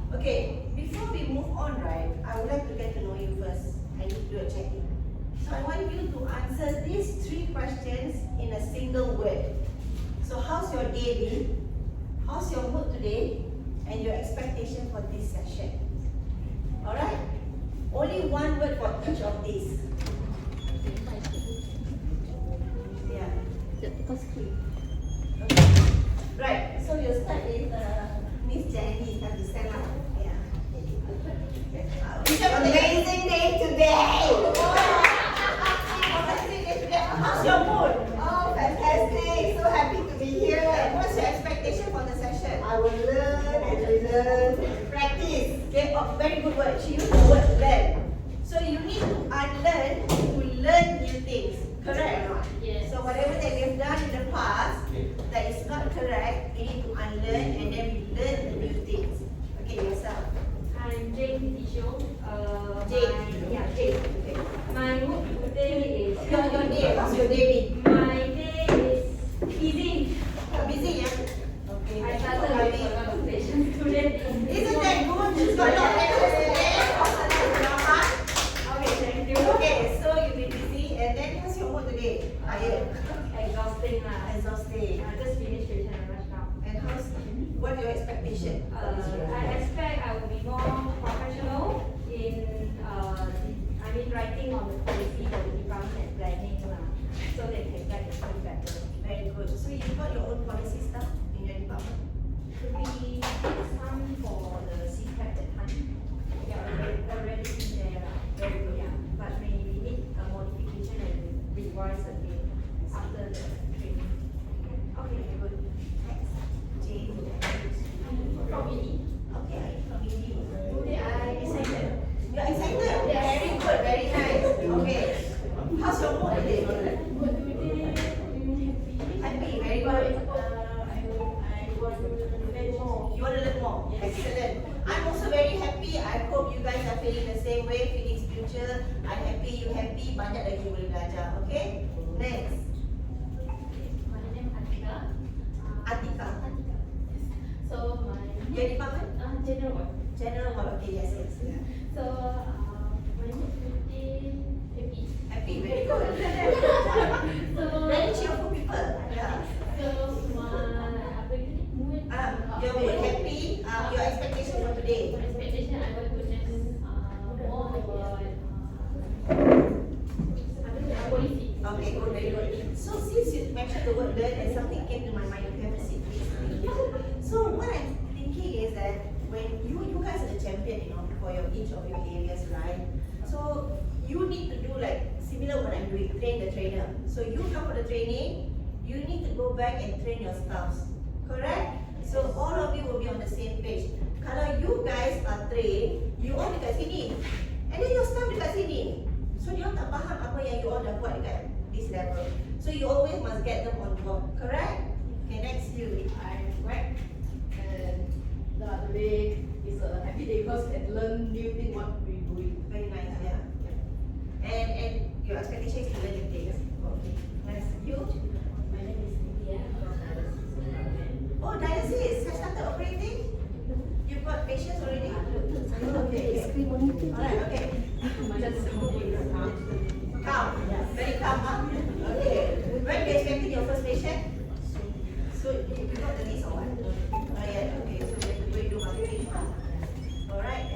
Okay, before we move on, right, I would like to get to know you first. I need to do a check-in. So I want you to answer these 3 questions in a single word. So how's your day been? How's your mood today? And your expectation for this session? Alright? Only 1 word for each of these. Yeah. Okay. Right, so you'll start with Miss Jenny. Have to stand up. Yeah. Amazing day today! Amazing day today. How's your mood? Oh, fantastic! So happy to be here. What's your expectation for the session? I will learn and relearn, practice. Okay, oh, very good word. She used the word learn. So you need to unlearn to learn new things. Correct? Yes. So whatever that we've done in the past that is not correct, we need to unlearn and then we learn the new things. Okay, yourself. I'm Jane Tisho. Jane. Yeah, Jane. Okay. My mood today is. Your day. How's your day been? My day is busy. Busy, yeah? Okay. I started with a consultation today. Isn't that good? She's got no lectures today. Okay, thank you. Okay, so you've been busy and then how's your mood today? Tired? Exhausting lah. Exhausting. I just finished tuition and rush now. And what are your expectation? I expect I will be more professional in writing on the policy for the department and planning lah, so they can guide the school better. Very good. So you got your own policy stuff in your department? Could be some for the CPAP that time. Yeah, already in there. Very good. Yeah, but may need a modification and revise again after the training. Okay, very good. Next. Jane. Probably. Okay, from you. Today I excited. You're excited? Yes. Very good, very nice. Okay. How's your mood today? But today Happy, very good. I want to learn more. You want to learn more? Yes. Excellent. I'm also very happy. I hope you guys are feeling the same way. Feelings future. I'm happy, you happy. Banyak lagi boleh belajar. Okay? Next. My name Atika. Atika. So my Your department? general one. General one. Okay, yes, yes. Yeah. So my mood today happy. Happy, very good. So Very cheerful people. Yeah. So my apa ini mood. Your mood happy. Your expectation for today. My expectation I want to just more about policy. Okay, good, very good. So since you mentioned the word learn and something came to my mind, you have a seat, please. So what I'm thinking is that when you guys are the champion, for each of your areas, right? So you need to do like similar what I'm doing, train the trainer. So you come for the training, you need to go back and train your staffs, correct? So all of you will be on the same page. Kalau you guys are trained, you all dekat sini, and then your staff dekat sini. So dia tak faham apa yang you all dah buat dekat this level. So you always must get them on board, correct? Okay, next you. I'm Greg, and the other day is a happy day because I can learn new thing what we're doing. Very nice, yeah. And your expectation is to learn new things. Okay. Next you. My name is Lydia. Oh, dialysis has started operating. You've got patients already. Okay. Alright, okay. Calm. Very calm, huh? Okay. When do you expecting your first patient? So you got the list or what? Oh yeah, okay. So you have to go and do marketing. Alright.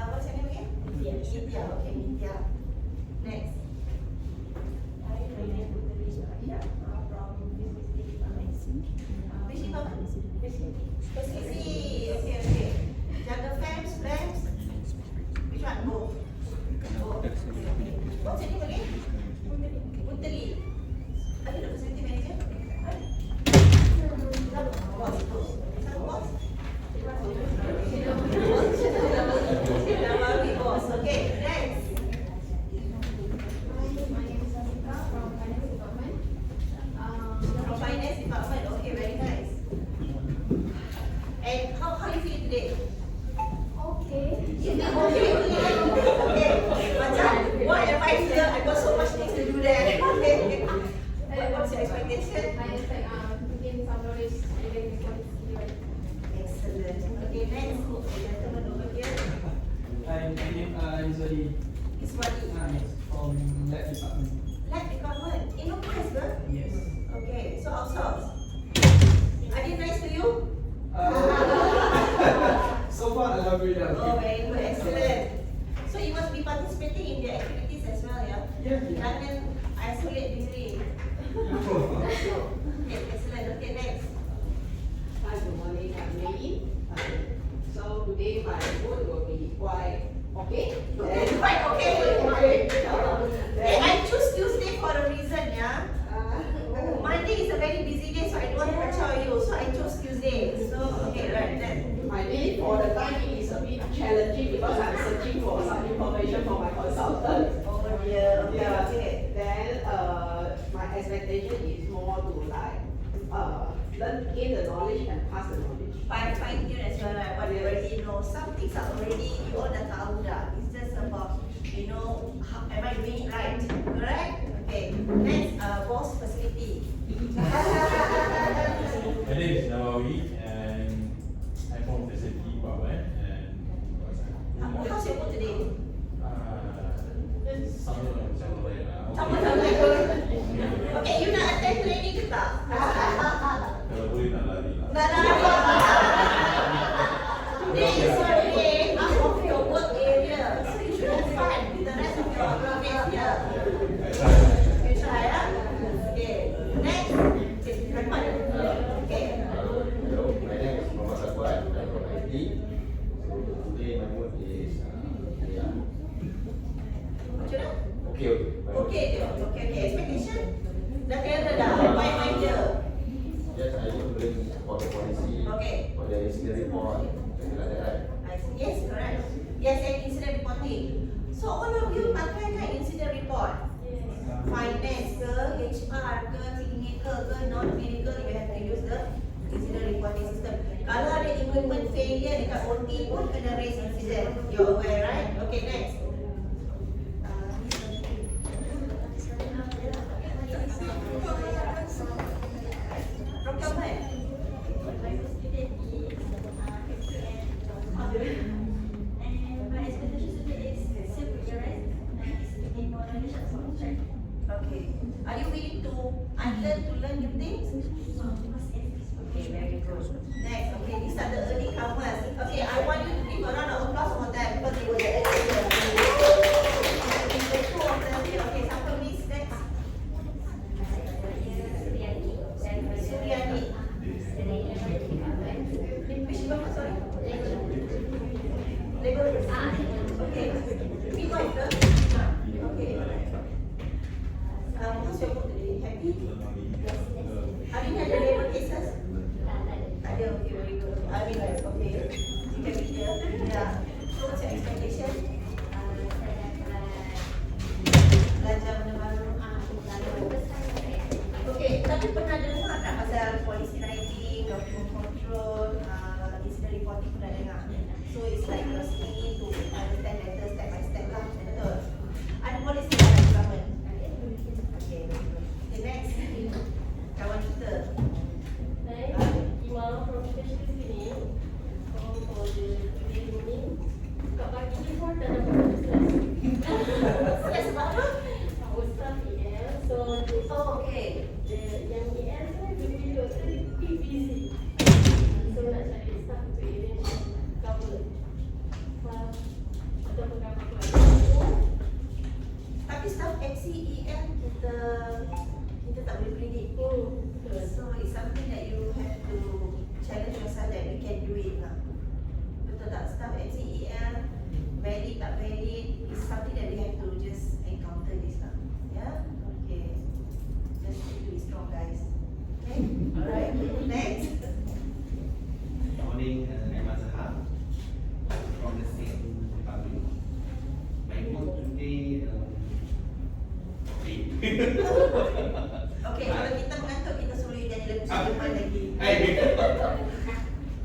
What's your name again? Nitya. Okay, Nitya. Next. Hi, my name is Lydia from Which department? SCC. Okay. Jaga fans, flames. Which one? Both. Both. Okay. What's your name again? Puntali. Are you the facility manager? Usually, It's what it yes, from lab department. lab department. In no place, girl. Yes. Okay, so outsource. Are they nice to you? So far, alhamdulillah. Oh, very good, excellent. So you must be participating in the activities as well, yeah? Yeah. Jangan isolate diri. Okay, excellent. Okay, next. Hi, good morning. I'm May. So today my mood will be quite okay. Okay, quite okay. Hey, I choose Tuesday for a reason, yeah? Monday is a very busy day, so I don't want to kacau you. So I chose Tuesday. So, okay, right then. My day for the timing is a bit challenging because I'm searching for some information for my consultant. Oh dear, okay, Yeah. okay. Then my expectation is more to like gain the knowledge and pass the knowledge. Fine tune as well, right? What you already know. Some things are already, you all dah tahu dah. It's just about, you know, how, am I doing it right? Correct? Okay. Next, boss facility. My name is Nawawi and I'm from facility department and How's your mood today? sama macam lain lah. Sama-sama. Okay, you nak attend training ke tak? Kalau boleh nak lari lah. Nak lari. Today is your day out of your work area. So you should have fun with the rest of your workmates here. You try, yeah? Okay. Next. Okay, Rahman. Okay. Hello, my name is Muhammad Sakwat. I'm from IT. So today my mood is yeah. Macam mana? Okay. Okay je. Okay. Expectation? Dah clear dah. Baik-baik je. Yes, I need to learn about the policy. Okay. For the incident report. Something like that, right? I see. Yes, correct. Yes, and incident reporting. So all of you pakai kan incident report? Finance ke, HR ke, technical ke, non-clinical, you have to use the incident reporting system. Kalau ada equipment failure dekat OT pun kena raise incident. You're aware, right? Okay, next. Procurement. Okay. Are you willing to unlearn to learn new things? Okay, very good. Next, okay, these are the early comers. Okay, I want you to give a round of applause for them because they were the early comers. The two of them here. Okay, siapa miss next? Suryani. Which department, sorry? Labor. Okay. Midwife ke? Okay. How's your mood today? Happy? Have you had the labor cases? Ada, okay, very good. I mean, like, okay. You can be here. Yeah. So what's your expectation? Belajar benda baru. Okay, tapi pernah dengar tak pasal policy writing, document control, incident reporting pernah dengar? So it's like you're speaking to understand better step by step lah, betul? Ada policy tak ada government? Okay, okay, next. Kawan kita. Stres sebab apa? Oh, okay. Tapi staff XCEL kita tak boleh predict. So it's something that you have to challenge yourself that we can do it lah. Betul tak? Staff XCEL valid tak valid is something that we have to just encounter this lah. Yeah? Okay. Just need to be strong, guys. Okay? Alright. Next. Morning, I'm Azhar from the same department. My mood today, Okay, kalau kita mengantuk, kita suruh you jadi lebih senyuman lagi.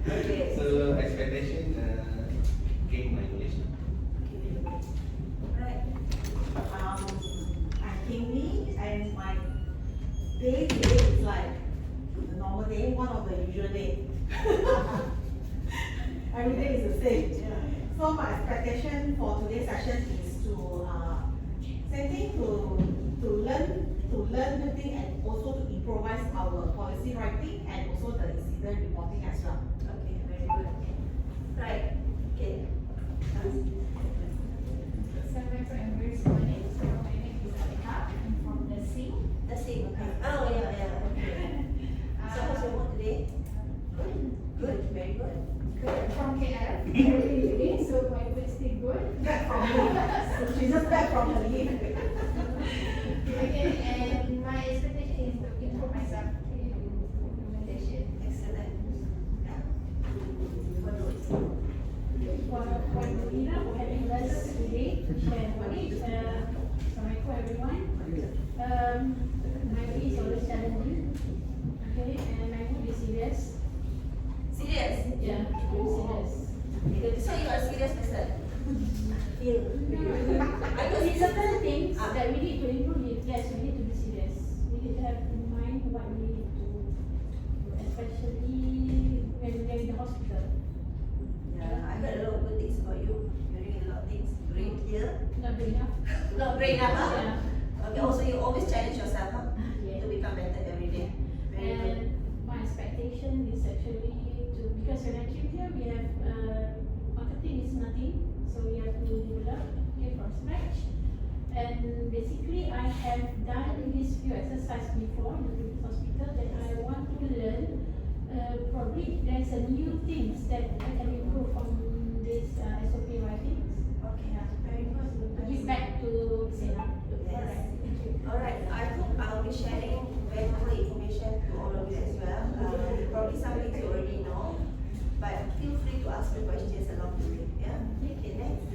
Okay. So expectation, gain my knowledge. Right. I'm Kimmy and my day today is like the normal day, one of the usual day. Every day is the same. So my expectation for today's session is to same thing to learn new thing and also to improvise our policy writing and also the incident reporting as well. Okay, very good. Right, okay. So I'm very sorry. So my name is Alika. I'm from the sea. The same, okay. Oh, yeah, okay. So how's your work today? Good, very good. Good. From KL. Today, so my work still good. Back from leave. She's just back from her leave. Okay, and my expectation is to improve myself in implementation. Excellent. Yeah. What else? For Nina, for having us today to share knowledge. Assalamualaikum everyone. My work is always challenging. Okay, and my mood is serious. Serious? Yeah, very serious. So you are a serious person? Feel. Are you It's serious? certain things Ah. that we need to improve it. Yes, we need to be serious. We need to have in mind what we need to do, especially when we are in the hospital. Yeah, I heard a lot of good things about you. You're doing a lot of things. Great here. Not good enough. Not great enough, huh? Yeah. Okay, also you always challenge yourself, huh? Yeah. To become better every day. Very good. And my expectation is actually to, because when I came here, we have marketing is nothing, so we have to develop from scratch. And basically, I have done these few exercises before in the previous hospital that I want to learn. Probably there's a new things that I can improve from this SOP writings. Okay, Yeah. very good. To give back to Sena. Yes. Alright, thank you. Alright, I hope I'll be sharing valuable information to all of you as well. Probably some things you already know, but feel free to ask me questions along the way. Yeah? Okay, next.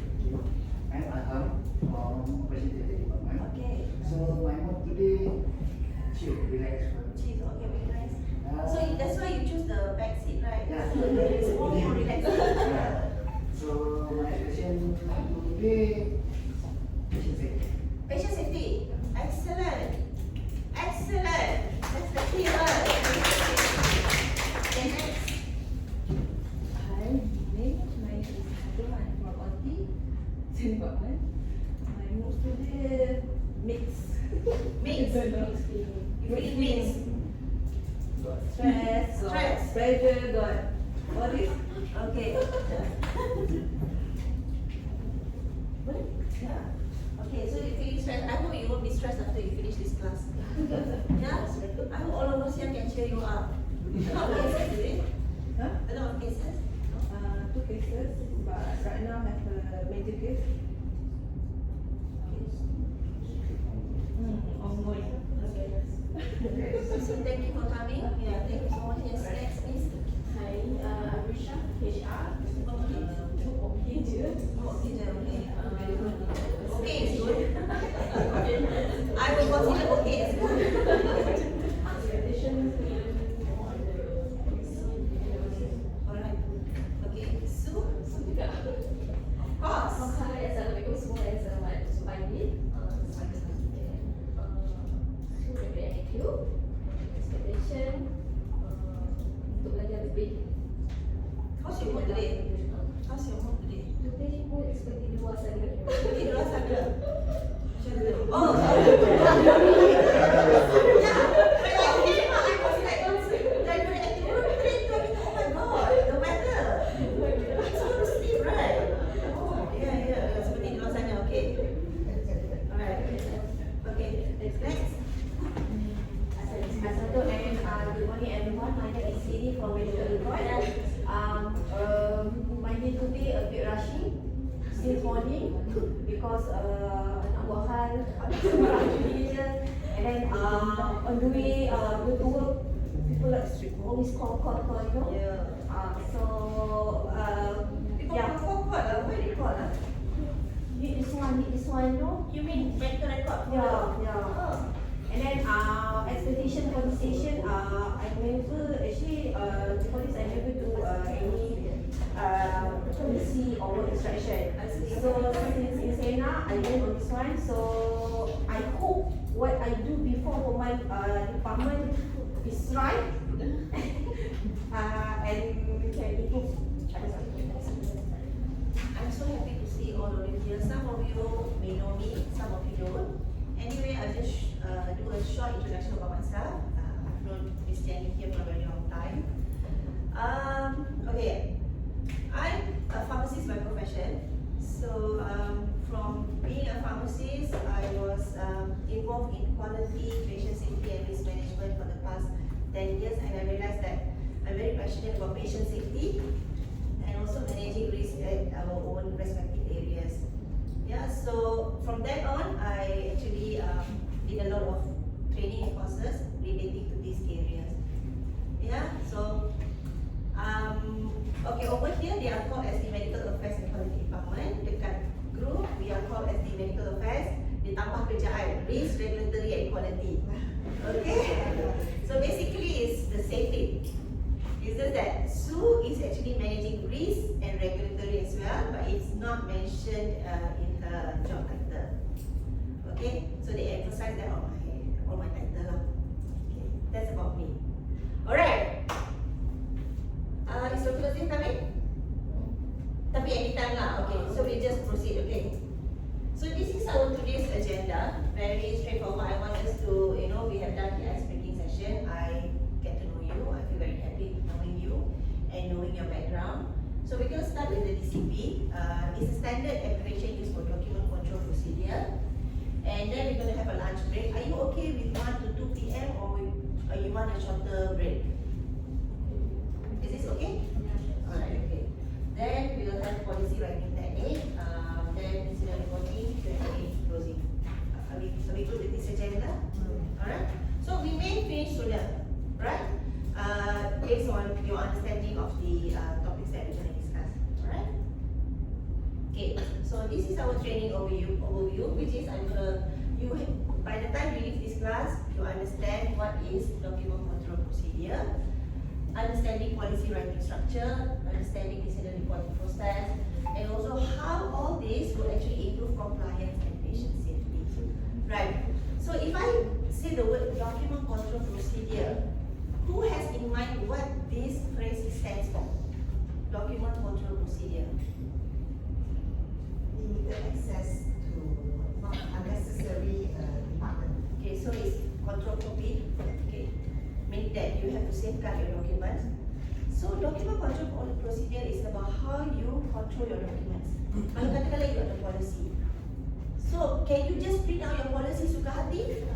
I'm Aham from Facilitated Department. Okay. So my mood today, chill, relax. Cheese, okay, very nice. Uh, So that's why you choose the back seat, right? Yeah. It's more relaxing. Yeah. So my question today, patient safety. Patient safety. Excellent. Excellent. That's the key word. Okay, next. Hi, good evening. My name is Hado. I'm from Aunty, Department. My mood today mixed. Mix. You feel mix. Got stress, got Stress. pressure, got all this. Okay. Yeah. Okay, so you feel stressed. I hope you won't be stressed after you finish this class. Yeah? I hope all of us here can cheer you up. A lot of cases, is it? Huh? A lot of cases? 2 cases, but right now I have a major case. Ongoing. So thank you for coming. Yeah, thank you so much. Yes, next, please. Hi, Risha, HR. Okay, je. Okay. Very good. Okay is good. I will consider okay is good. Alright. Okay. Sue? Of course. Assalamualaikum semua dan selamat pagi. So very active. Expectation untuk belajar lebih. How's your mood today? How's your mood today? Today pun seperti di luar sana. Okay, luar sana. Oh, sorry. Yeah, when I came out, I was like, very active. Oh my God, the weather. It's so steep, right? Oh, yeah. Seperti di luar sana, okay. Alright. Okay, next. Assalamualaikum and good morning everyone. My name is Siri from Medical Report. My day today a bit rushy since morning because nak buat hal and then on the way go to work people like always call you know. Yeah. So People yeah. call what? Where they call? Need this one, you know. You mean medical record? Yeah. Oh. And then expectation for the station, I never actually before this I never do any policy or work instruction. So since in Sena I learned on this one. So I hope what I do before for my department is right and we can improve. I'm some of you may know me, some of you don't. Anyway, I'll just do a short introduction about myself. I've known Miss Jenny here for a very long time. Okay, I'm a pharmacist by profession. So from being a pharmacist, I was involved in quality, patient safety and risk management for the past 10 years, and I realized that I'm very passionate about patient safety and also managing risk at our own respective areas. Yeah, so from then on, I actually did a lot of training and courses relating to these areas. Yeah, so okay, over here they are called as the Medical Affairs and Quality Department. Dekat group, we are called as the Medical Affairs. Ditambah kerjaan, Risk, Regulatory and Quality. Okay, so basically it's the same thing. It's just that Sue is actually managing risk and regulatory as well, but it's not mentioned in her job title. Okay, so they emphasize that on my title lah. Okay, that's about me. Alright. Is Dr. Lazim coming? Tapi anytime lah. Okay, so we just proceed. Okay. So this is our today's agenda. Very straightforward. I want us to, we have done the ice breaking session. I get to know you. I feel very happy knowing you and knowing your background. So we're going to start with the DCP. It's a standard accreditation used for document control procedure. And then we're going to have a lunch break. Are you okay with 1 to 2 p.m. or you want a shorter break? Is this okay? Alright, okay. Then we will have policy writing technique. Then incident reporting, Q&A, closing. Are we good with this agenda? Alright. So we may finish sooner, right? Based on your understanding of the topics that we're going to discuss. Alright. Okay. So this is our training overview, which is by the time you leave this class, you understand what is document control procedure, understanding policy writing structure, understanding incident reporting process, and also how all this will actually improve compliance and patient safety. Right. So if I say the word document control procedure, who has in mind what this phrase stands for? Document control procedure. Limited access to not unnecessary department. Okay, so it's control copy. Okay, meaning that you have to safeguard your documents. So document control procedure is about how you control your documents. Kalau katakanlah you ada policy. So can you just print out your policy suka hati?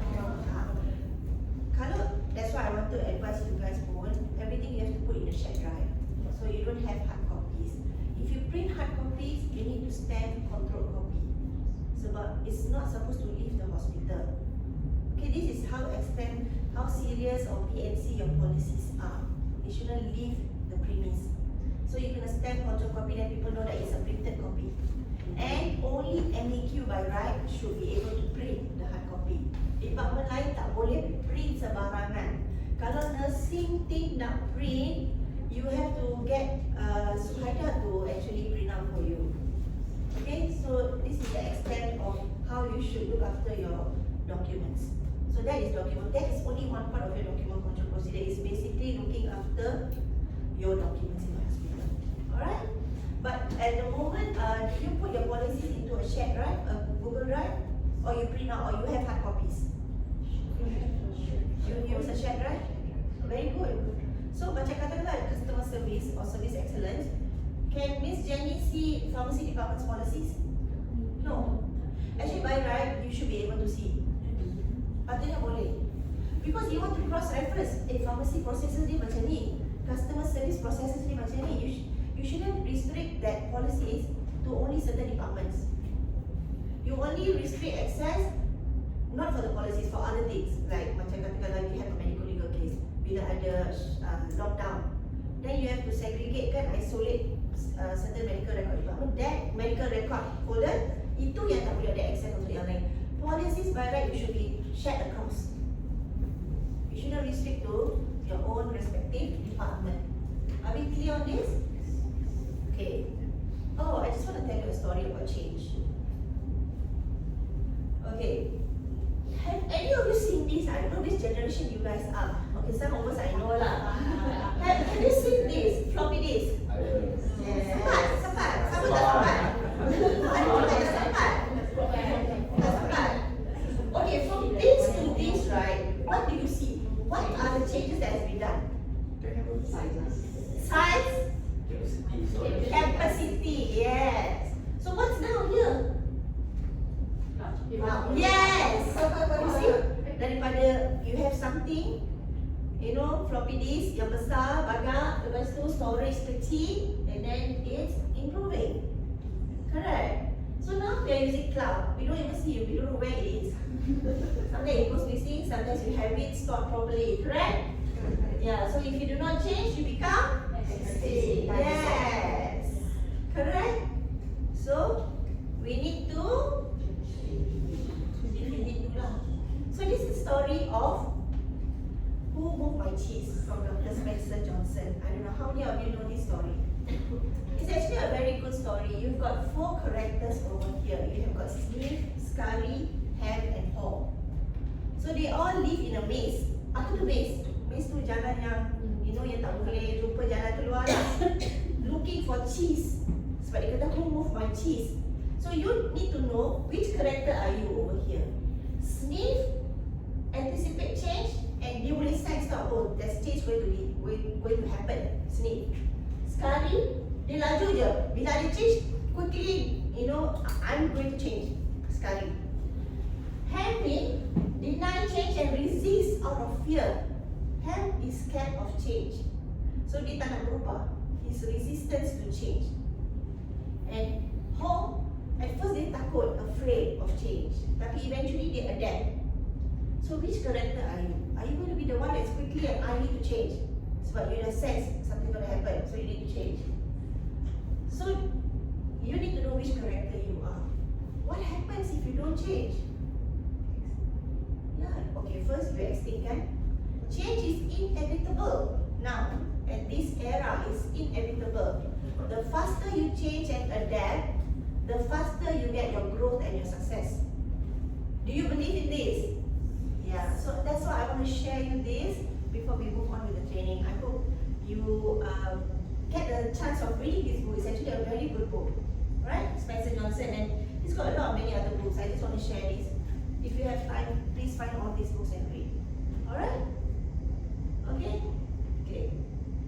Kalau that's why I want to advise you guys pun, everything you have to put in a shared drive. So you don't have hard copies. If you print hard copies, you need to stamp control copy. Sebab it's not supposed to leave the hospital. Okay, this is how serious or PNC your policies are. It shouldn't leave the premise. So you can stamp control copy, then people know that it's a printed copy. And only MEQ by right should be able to print the hard copy. Department lain tak boleh print sebarangan. Kalau nursing team nak print, you have to get Suhaida to actually print out for you. Okay, so this is the extent of how you should look after your documents. So that is document. That is only one part of your document control procedure. It's basically looking after your documents in the hospital. Alright? But at the moment, do you put your policies into a shared drive, a Google Drive, or you print out, or you have hard copies? You use a shared drive? Very good. So macam katakanlah customer service or service excellence, can Miss Jenny see pharmacy department's policies? No. Actually by right, you should be able to see. Patutnya boleh. Because you want to cross-reference, pharmacy processes ni macam ni, customer service processes ni macam ni. You shouldn't restrict that policies to only certain departments. You only restrict access, not for the policies, for other things. Like macam katakanlah you have a medical legal case, bila ada lockdown, then you have to segregate kan, isolate certain medical record department. That medical record folder, itu yang tak boleh ada access untuk yang lain. Policies by right you should be shared across. You shouldn't restrict to your own respective department. Are we clear on this? Okay. Oh, I just want to tell you a story about change. Okay. Have any of you seen this? I don't know which generation you guys are. Okay, some of us I know lah. Have you seen this? Floppy disk? Sempat. Sama tak sempat? I don't think ada sempat. list yang besar, banyak, lepas tu storage kecil, and then it's improving. Correct? So now we are using cloud. We don't even see it, we don't know where it is. Sometimes it goes missing, sometimes you have it stored properly, correct? Yeah, so if you do not change, you become extinct. Yes. Correct? So we need to So this is the story of who moved my cheese from Dr. Spencer Johnson. I don't know how many of you know this story. It's actually a very good story. You've got 4 characters over here. You have got Sniff, Scully, Ham and Haw. So they all live in a maze. Apa tu maze? Maze tu jalan yang yang tak boleh jumpa jalan keluar lah. Looking for cheese. Sebab dia kata who moved my cheese. So you need to know which character are you over here. Sniff, anticipate change, and dia boleh sense tak, oh, there's change going to happen. Sniff. Sekali dia laju je. Bila dia change, quickly, I'm going to change. Sekali. Ham ni deny change and resist out of fear. Ham is scared of change. So dia tak nak berubah. His resistance to change. And Haw, at first dia takut, afraid of change. Tapi eventually dia adapt. So which character are you? Are you going to be the one that's quickly and I need to change? Sebab you dah sense something going to happen, so you need to change. So you need to know which character you are. What happens if you don't change? Yeah, okay, first you extinct kan? Change is inevitable. Now, at this era, is inevitable. The faster you change and adapt, the faster you get your growth and your success. Do you believe in this? Yeah, so that's why I want to share you this before we move on with the training. I hope you get the chance of reading this book. It's actually a very good book, right? Spencer Johnson, and he's got a lot of many other books. I just want to share this. If you have time, please find all these books and read. Alright? Okay? Okay.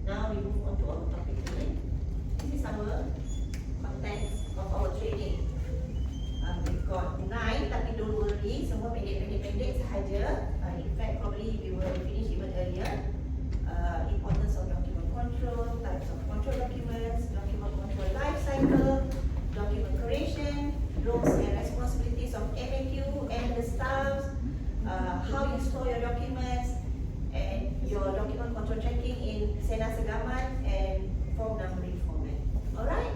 Now we move on to our topic today. This is our contents of our training. We've got 9, tapi don't worry, semua pendek-pendek sahaja. In fact, probably we will finish even earlier. Importance of document control, types of control documents, document control life cycle, document creation, roles and responsibilities of MAQ and the staffs, how you store your documents, and your document control tracking in Sena Segamat and form numbering format. Alright?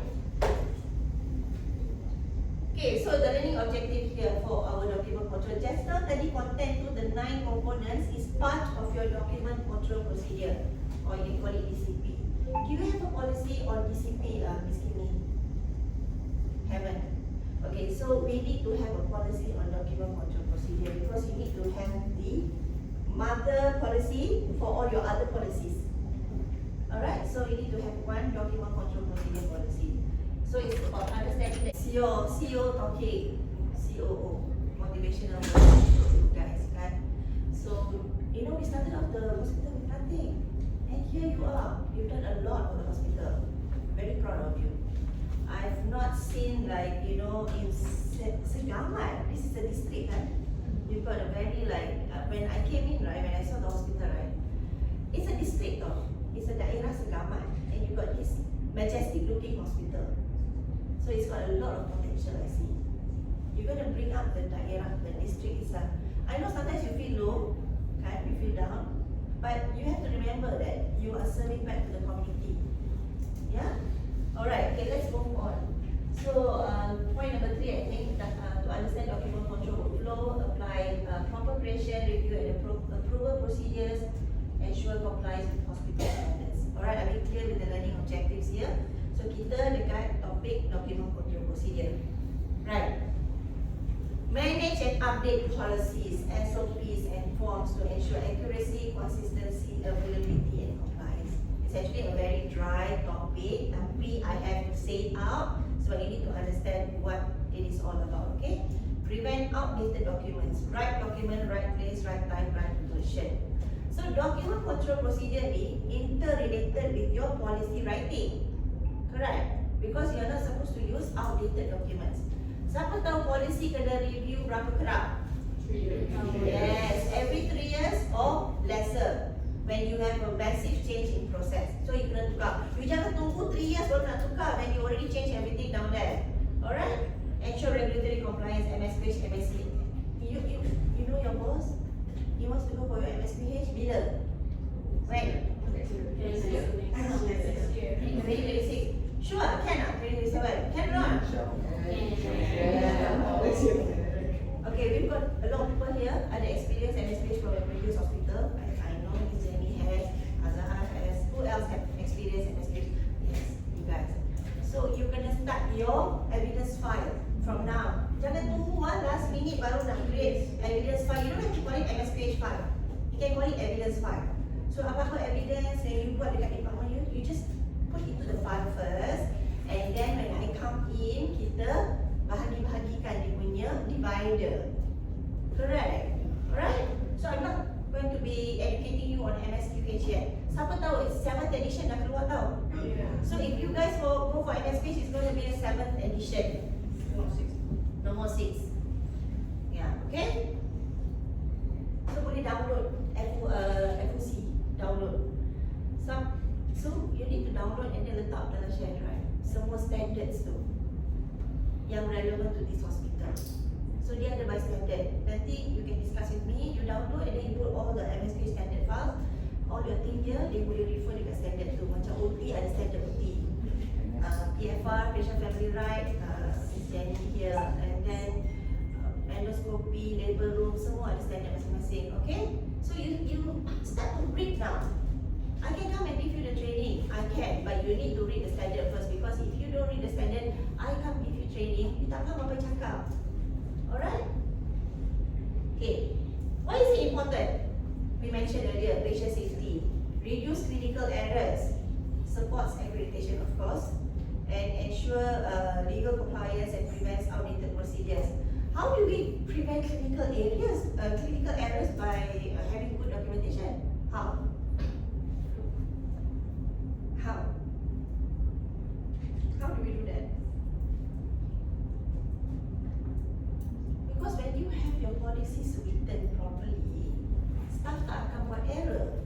Okay, so the learning objective here for our document control. Just now tadi content to the 9 components is part of your document control procedure, or you can call it DCP. Do you have a policy on DCP, Ms. Kimi? Haven't. Okay, so we need to have a policy on document control procedure because you need to have the mother policy for all your other policies. Alright, so you need to have one document control procedure policy. So it's about understanding that CEO talking, COO, motivational guys, right? So, we started off the hospital with nothing. And here you are, you've done a lot for the hospital. Very proud of you. I've not seen in Segamat, this is a district, right? You've got a very when I came in, right, when I saw the hospital, right, it's a district though. It's a daerah Segamat, and you've got this majestic looking hospital. So it's got a lot of potential, I see. You're going to bring up the daerah, the district itself. I know sometimes you feel low, you feel down, but you have to remember that you are serving back to the community. Yeah? Alright, okay, let's move on. So, point number 3, I think, that, to understand document control workflow, apply proper creation, review and approval procedures, ensure compliance with hospital standards. Alright, are we clear with the learning objectives here? So, kita dekat topik document control procedure. Right. Manage and update policies, SOPs and forms to ensure accuracy, consistency, availability and compliance. It's actually a very dry topic, tapi I have to say it out, so you need to understand what it is all about, okay? Prevent outdated documents. Right document, right place, right time, right version. So document control procedure ni interrelated with your policy writing. Correct? Because you are not supposed to use outdated documents. Siapa tahu polisi kena review berapa kerap? 3 years. Yes, every 3 years or lesser. when you have a massive change in process. So you kena tukar. You jangan tunggu 3 years baru nak tukar when you already change everything down there. Alright? Ensure regulatory compliance, MSPH, MSc. You know your boss? He wants to go for your MSPH bila? When? 2026. Sure, can ah? 2027. Can or not? Okay, we've got a lot of people here ada experience MSPH from a previous hospital. I know Miss Jenny has, Azhar has. Who else have experience MSPH? Yes, you guys. So you gonna start your evidence file from now. Jangan tunggu last minute baru nak create evidence file. You don't have to call it MSPH file. You can call it evidence file. So apa-apa evidence yang you buat dekat department you just put into the file first, and then when I come in, kita bahagi-bahagikan dia punya divider. Correct? Alright? So I'm not going to be educating you on MSQH yet. Siapa tahu 7th edition dah keluar tau. So if you guys go for MSPH, it's going to be a 7th edition. Nomor 6. Yeah, okay? So boleh download FOC, download. So you need to download and then letak dalam share drive. Semua standards tu yang relevant to this hospital. So dia ada by standard. Nanti you can discuss with me, you download and then you put all the MSP standard files. All your thing here, they boleh refer dekat standard tu. Macam OT ada standard OT. PFR, patient family right, Jenny here, and then endoscopy, labor room, semua ada standard masing-masing. Okay? So you start to read now. I can come and give you the training. I can, but you need to read the standard first, because if you don't read the standard, I can't give you training. You tak faham apa cakap. Alright? Okay. Why is it important? We mentioned earlier, patient safety, reduce clinical errors, supports accreditation of course, and ensure legal compliance and prevents outdated procedures. How do we prevent clinical errors by having good documentation? How? How do we do that? Because when you have your policies written properly, staff tak akan buat error.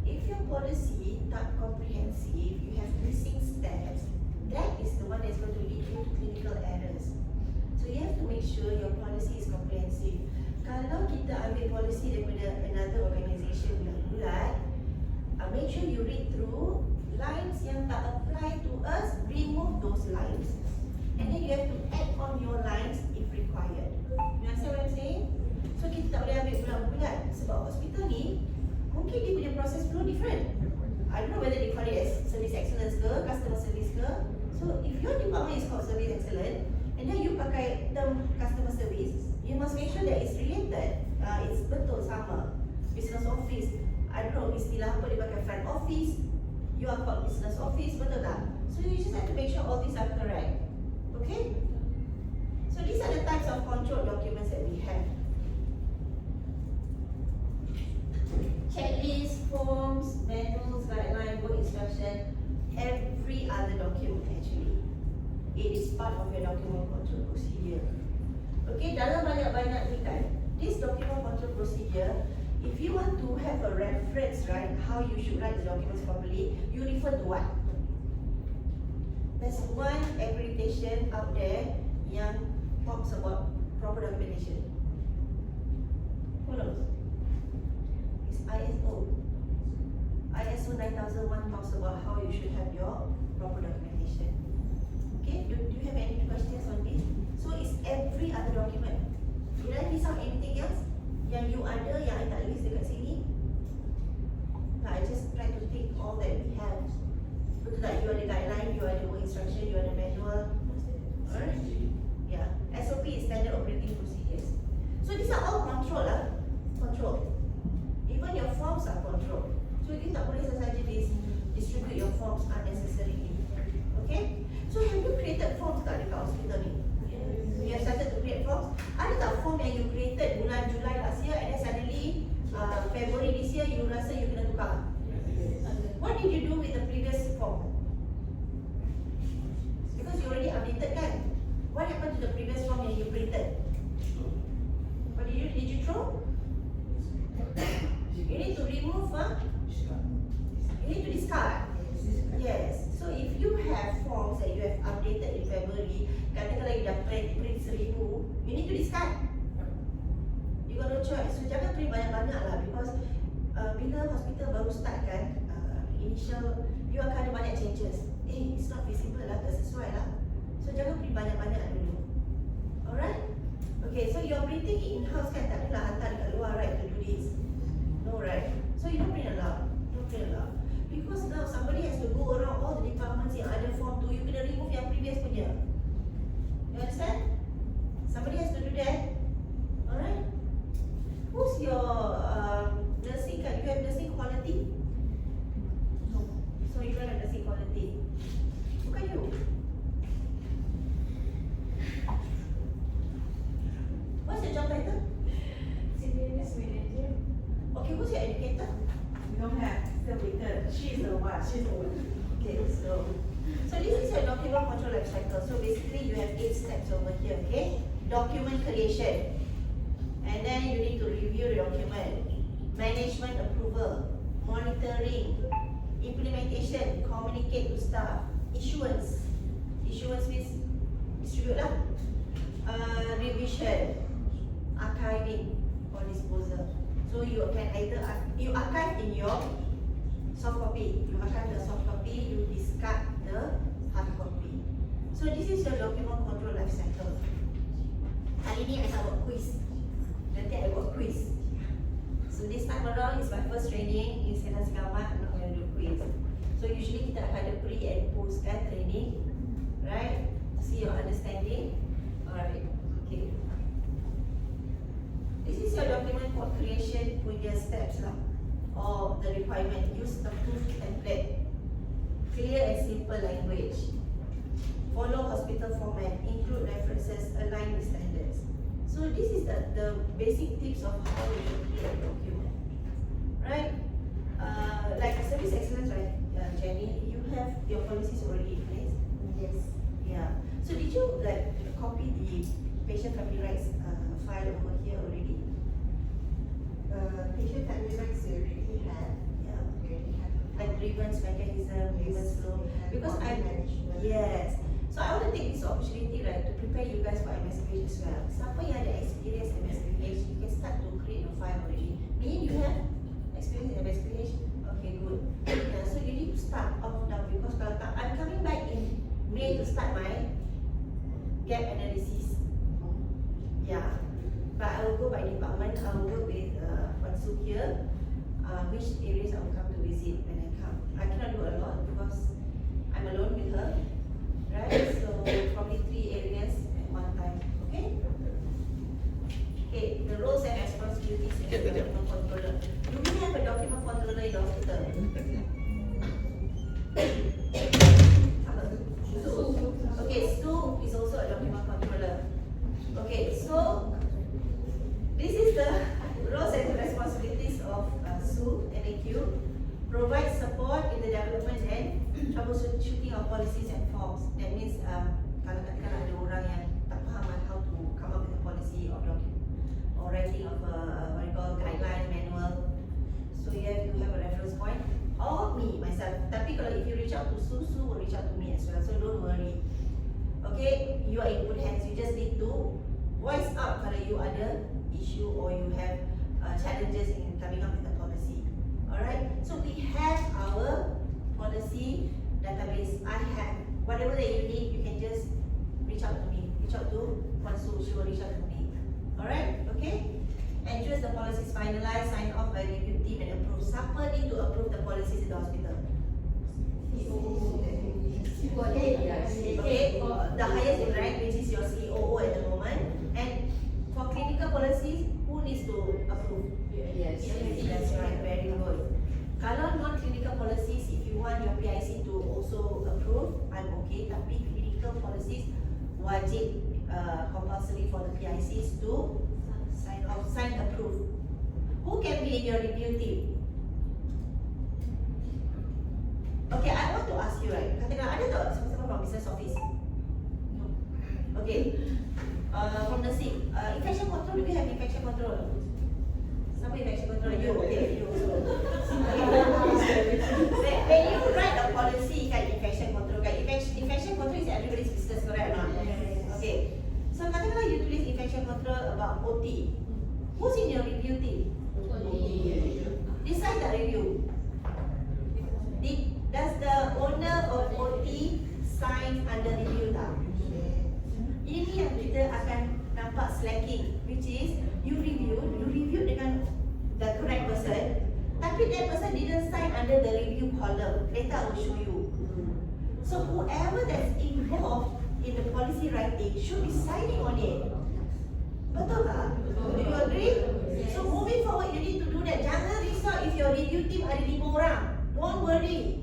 If your policy tak comprehensive, you have missing steps, that is the one that's going to lead you to clinical errors. So you have to make sure your policy is comprehensive. Kalau kita ambil policy daripada another organisation bulat-bulat, make sure you read through. Lines yang tak apply to us, remove those lines. And then you have to add on your lines if required. You understand what I'm saying? So kita tak boleh ambil bulat-bulat. Sebab hospital ni, mungkin dia punya proses flow different. I don't know whether they call it as service excellence ke, customer service ke. So if your department is called service excellence, and then you pakai term customer service, you must make sure that it's related. It's betul sama. Business office, I don't know istilah apa dia pakai, front office, you are called business office, betul tak? So you just have to make sure all these are correct. Okay? So these are the types of control documents that we have. Checklist, forms, manuals, guidelines, work instruction, every other document actually. It is part of your document control procedure. Okay, dalam banyak-banyak ni kan, this document control procedure, if you want to have a reference, right, how you should write the documents properly, you refer to what? There's one accreditation out there yang talks about proper documentation. Who knows? It's ISO. ISO 9001 talks about how you should have your proper documentation. Okay, do you have any questions on this? So it's every other document. Did I miss out anything else? Yang you ada, yang I tak list dekat sini? No, I just try to think all that we have. Betul tak? You ada guideline, you ada work instruction, you ada manual. Alright? Yeah. SOP is standard operating procedures. So these are all control lah. Control. Even your forms are control. So you tak boleh sahaja distribute your forms unnecessarily. Okay? So have you created forms tak dekat hospital ni? You have started to create forms. Ada tak form yang you created bulan Julai last year and then suddenly February this year you rasa you kena tukar? What did you do with the previous form? Because you already updated kan? What happened to the previous form yang you printed? What did you throw? You need to remove You need to discard. Yes. So if you have forms that you have updated in February, katakanlah you dah print 1,000, you need to discard. You got no choice. So jangan print banyak-banyak lah, because bila hospital baru start kan, initial, you akan ada banyak changes. It's not visible lah, tak sesuai lah. So jangan print banyak-banyak dulu. Alright? Okay, so you're printing it in-house kan, tak adalah hantar dekat luar, right, to do this. No, right? So you don't print a lot. Don't print a lot. Because now somebody has to go around all the departments yang ada form tu, you kena remove yang previous punya. You understand? Somebody has to do that. Alright? Who's your nursing card? You have nursing quality? No. So you don't have nursing quality. Bukan you. What's your job title? Senior nurse manager. Okay, who's your educator? We don't have, still written, she's the one, she's the one. Okay, so this is your document control life cycle. So basically you have 8 steps over here, okay? Document creation. And then you need to review the document. Management approval, monitoring, implementation, communicate to staff, issuance. Issuance means distribute lah. Revision, archiving or disposal. So you can either you archive in your soft copy. You archive the soft copy, you discard the hard copy. So this is your document control life cycle. Hari ni I tak buat quiz. Nanti I buat quiz. So this time around is my first training in Sena Sekamat. I'm not going to do quiz. So usually kita akan ada pre and post kan training, right? See your understanding. Alright, okay. This is your document creation punya steps lah, or the requirement. Use approved template. Clear and simple language. Follow hospital format. Include references. Align with standards. So this is the basic tips of how you should create a document, right? Like service excellence, right? Jenny, you have your policies already in place. Yes. Yeah. So did you like copy the patient family rights file over here already? Patient family rights we already have. Yeah. We already have. Like grievance mechanism, grievance flow. Because I management. yes. So I want to take this opportunity, right, to prepare you guys for MSPH as well. Siapa yang ada experience MSPH, you can start to create your file already. Meaning you have experience in MSPH. Okay, good. Yeah, so you need to start off now, because kalau tak, I'm coming back in May to start my gap analysis. Yeah, but I will go by department. I will work with Pansu here. Which areas I will come to visit when I come. I cannot do a lot because I'm alone with her, right? So probably 3 areas at one time. Okay. Okay. The roles and responsibilities of the document controller. Do we have a document controller in the hospital? Okay, Stu is also a document controller. Okay, so this is the roles and responsibilities of Sue and AQ. Provide support in the development and troubleshooting of policies and forms. That means kalau katakanlah ada orang yang tak faham how to come up with a policy or document or writing of a what you call guideline manual. So you have to have a reference point. Or me myself. Tapi kalau if you reach out to Sue, Sue will reach out to me as well. So don't worry. Okay, you are in good hands. You just need to voice out kalau you ada issue or you have challenges in coming up with a policy. Alright, so we have our policy database. I have whatever that you need. You can just reach out to me. Reach out to Pansu. She will reach out to me. Alright, okay. Ensures the policy is finalized, signed off by review team and approved. Siapa need to approve the policies in the hospital? Okay, the highest in rank, which is your COO at the moment. And for clinical policies, who needs to approve? Yes. That's right, very good. Kalau non-clinical policies, if you want your PIC to also approve, I'm okay. Tapi clinical policies, wajib compulsory for the PICs to sign approve. Who can be in your review team? Okay, I want to ask you, right? Katakan ada tak sama-sama from business office? No. Okay. From nursing, infection control, do we have infection control? Siapa infection control? You, okay, you also. When you write a policy kat infection control, kat infection control is everybody's business, correct or not? Okay. So katakanlah you tulis infection control about OT. Who's in your review team? Decide the review. Does the owner of OT sign under review tak? Ini yang kita akan nampak slacking, which is you review dengan the correct person, tapi that person didn't sign under the review column. Later I will show you. So whoever that's involved in the policy writing should be signing on it. Betul tak? Do you agree? So moving forward, you need to do that. Jangan risau if your review team ada 5 orang. Don't worry.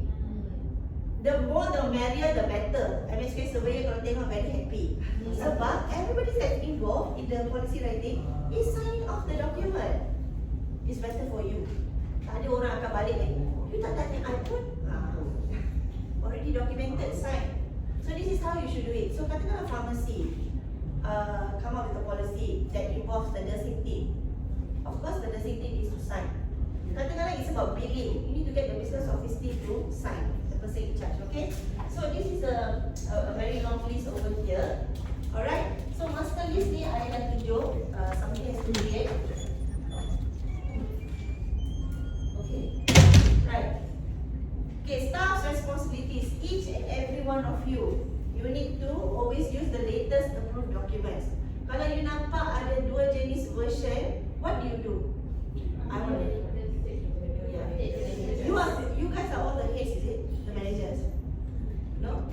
The more the merrier, the better. MSK surveyor kalau tengok very happy. Sebab everybody that's involved in the policy writing is signing off the document. It's better for you. Tak ada orang akan balik lagi. You tak tanya I pun? Already documented, sign. So this is how you should do it. So katakanlah pharmacy come up with a policy that involves the nursing team. Of course the nursing team is to sign. Katakanlah it's about billing. You need to get the business office team to sign. Person in charge, okay? So this is a very long list over here. Alright, so master list ni I dah tunjuk, somebody has to create. Okay, right. Okay, staff's responsibilities. Each and every one of you, you need to always use the latest approved documents. Kalau you nampak ada 2 jenis version, what do? I want it. You guys are all the heads, is it? The managers? No?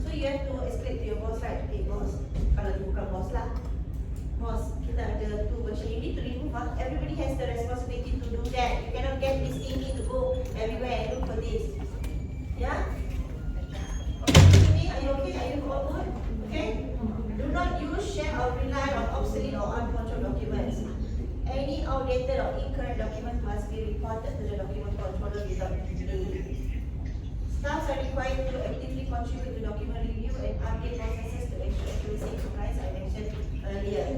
So you have to escalate to your boss, right? Okay, boss. Kalau you bukan boss lah. Boss, kita ada 2 version. You need to remove. Everybody has the responsibility to do that. You cannot get this thingy to go everywhere and look for this. Yeah? Okay, are you okay? Are you all good? Okay? Do not use, share or rely on obsolete or uncontrolled documents. Any outdated or incorrect document must be reported to the document controller without delay. Staffs are required to actively contribute to document review and update processes to ensure accuracy and compliance I mentioned earlier.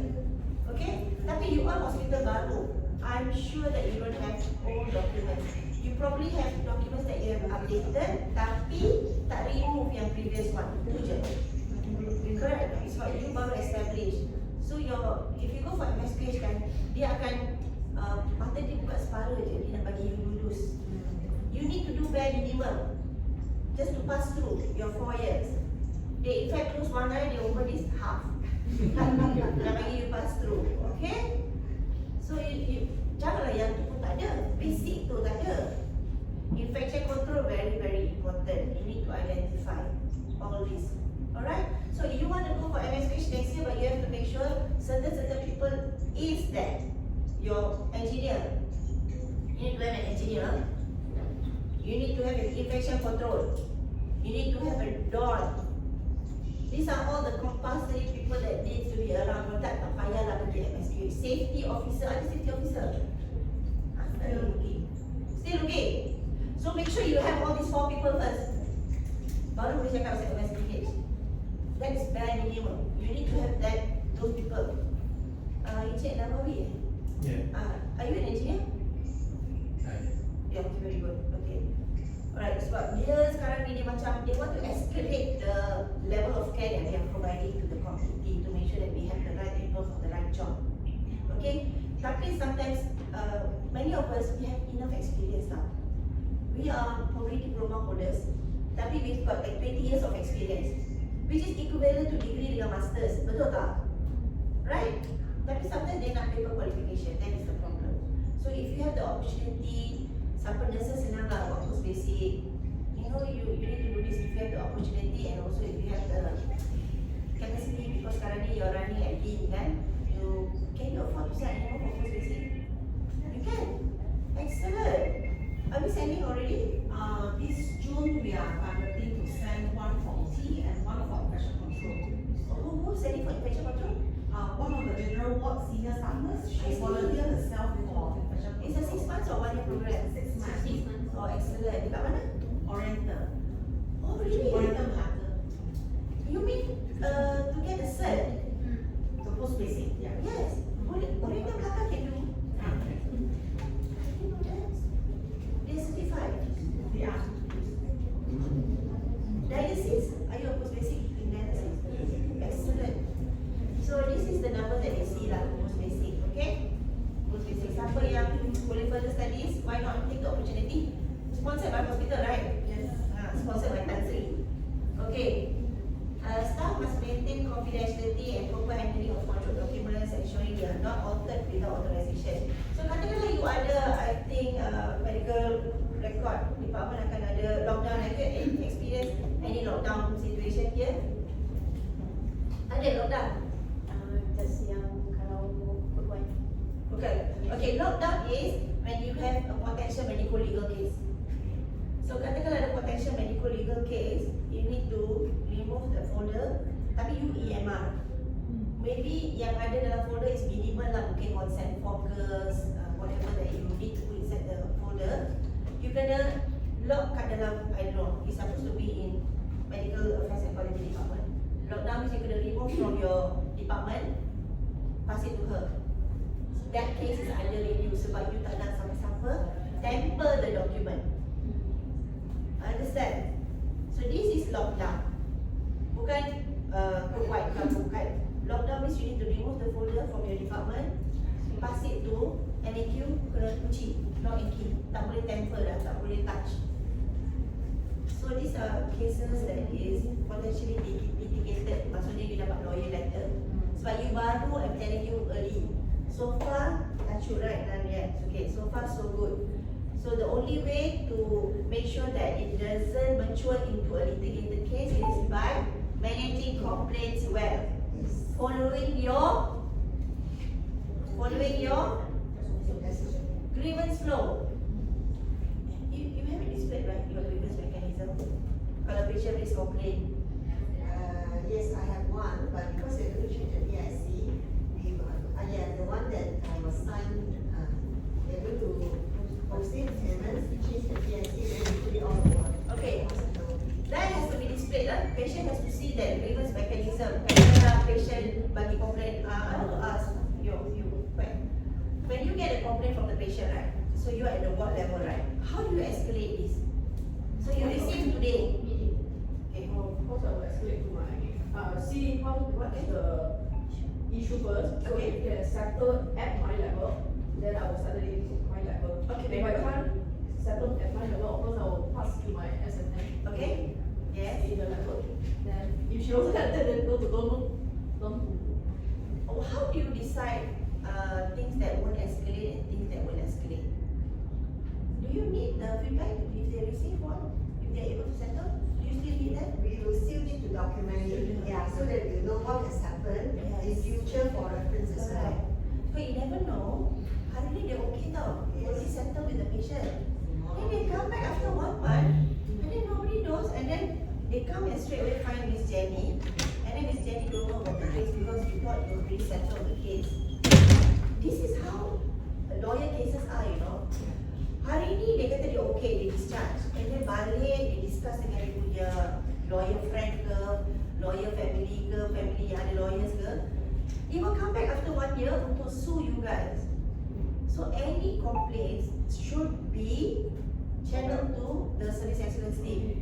Okay? Tapi you are hospital baru. I'm sure that you don't have old documents. You probably have documents that you have updated tapi tak remove yang previous one. Itu je. Correct? It's what you baru establish. So if you go for MSK kan, dia akan mata dia buka separuh je, dia nak bagi you lulus. You need to do bare minimum just to pass through your 4 years. They in fact close one eye, they open this half. Nak bagi you pass through, okay? So you janganlah yang tu pun tak ada, basic tu tak ada. Infection control very very important. You need to identify all this. Alright? So if you want to go for MSK next year, but you have to make sure certain people is there. Your engineer, you need to have an engineer. You need to have an infection control. You need to have a door. These are all the compulsory people that need to be around. Kalau tak payahlah pergi MSK. Safety officer, ada safety officer? Still looking. Still looking. So make sure you have all these 4 people first. Baru boleh cakap pasal MSK. That is bare minimum. You need to have those people. Encik Nabawi. Yeah. Are you an engineer? Nice. Yeah, okay, very good. Okay. Alright, sebab dia sekarang ni dia macam they want to escalate the level of care that they are providing to the community to make sure that we have the right people for the right job. Okay? Tapi sometimes many of us we have enough experience now. We are probably diploma holders, tapi we've got like 20 years of experience, which is equivalent to degree dengan masters, betul tak? Right? Tapi sometimes they nak paper qualification, that is the problem. So if you have the opportunity, sampai nurses senang lah buat post basic. You know, you need to do this if you have the opportunity and also if you have the capacity, because sekarang ni you're running at Dean kan? Can you afford to sign anyone for post basic? You can. Excellent. Are we sending already? This June we are targeting to send 1 for OT and 1 for infection control. Who's sending for infection control? One of the general ward senior staff nurse, she volunteer herself for infection control. It's a 6 months or 1 year program? 6 months. 6 months. Oh, excellent. Dekat mana? Oriental. Oh, really? Oriental Melaka. You mean to get a cert? The post basic, yeah. Yes. Oriental Melaka can do. sponsored by hospital, right? Yes. Sponsored by Tan Sri. Okay. Staff must maintain confidentiality and proper handling of control documents, ensuring they are not altered without authorization. So katakanlah you ada, I think, medical record department akan ada lockdown. Have you experience any lockdown situation here? Ada lockdown? Just yang kalau perempuan. Okay, lockdown is when you have a potential medical legal case. So katakanlah ada potential medical legal case, you need to remove the folder, tapi you EMR. Maybe yang ada dalam folder is minimal lah, mungkin consent form ke, whatever that you need to put inside the folder. You kena lock kat dalam, I don't know, it's supposed to be in medical affairs and quality department. Lockdown means you kena remove from your department, pass it to her. That case is under review sebab you tak nak siapa-siapa tamper the document. Understand? So this is lockdown. Bukan provide ke bukan. Lockdown means you need to remove the folder from your department, pass it to NAQ, kena kunci, lock and key. Tak boleh tamper dah, tak boleh touch. So these are cases that is potentially litigated. Maksudnya you dapat lawyer letter. Sebab you baru, I'm telling you early. So far, touch wood, right? None yet. Okay, so far so good. So the only way to make sure that it doesn't mature into a litigated case is by managing complaints well, following your grievance flow. You have it displayed, right? Your grievance mechanism. Kalau patient raise complaint. Yes, I have one, but because they're going to change the PIC, the one that was signed, they're going to proceed payments, change the PIC, then we put it all over. Okay. That has to be displayed. Patient has to see that grievance mechanism. Kadang-kadang patient bagi complaint, I want to ask when you get a complaint from the patient, right? So you are at the ward level, right? How do you escalate this? So you receive today. Okay. Of course, I will escalate to my see what is the issue first. So Okay. if it is settled at my level, then I will settle it at my level. Okay, If I very good. can't settle at my level, of course I will pass to my SMN. Okay. Yes. In the level. Then if she also can't, then go to don't. How do you decide things that won't escalate and things that will escalate? Do you need the feedback if they receive one? If they are able to settle? Do you still need that? We will still need to document it, so that we know what has happened in future for reference as well. But you never know. Hari ni dia okay tau. Already settle with the patient. Then they come back after 1 month, and then nobody knows, and then they come and straight away find Miss Jenny, and then Miss Jenny don't know about the case because you thought you already settled the case. This is how lawyer cases are, you know. Hari ni dia kata dia okay, dia discharge, and then balik dia discuss dengan dia punya lawyer friend ke, lawyer family ke, family yang ada lawyers ke. They will come back after 1 year untuk sue you guys. So any complaints should be channeled to the service excellence team.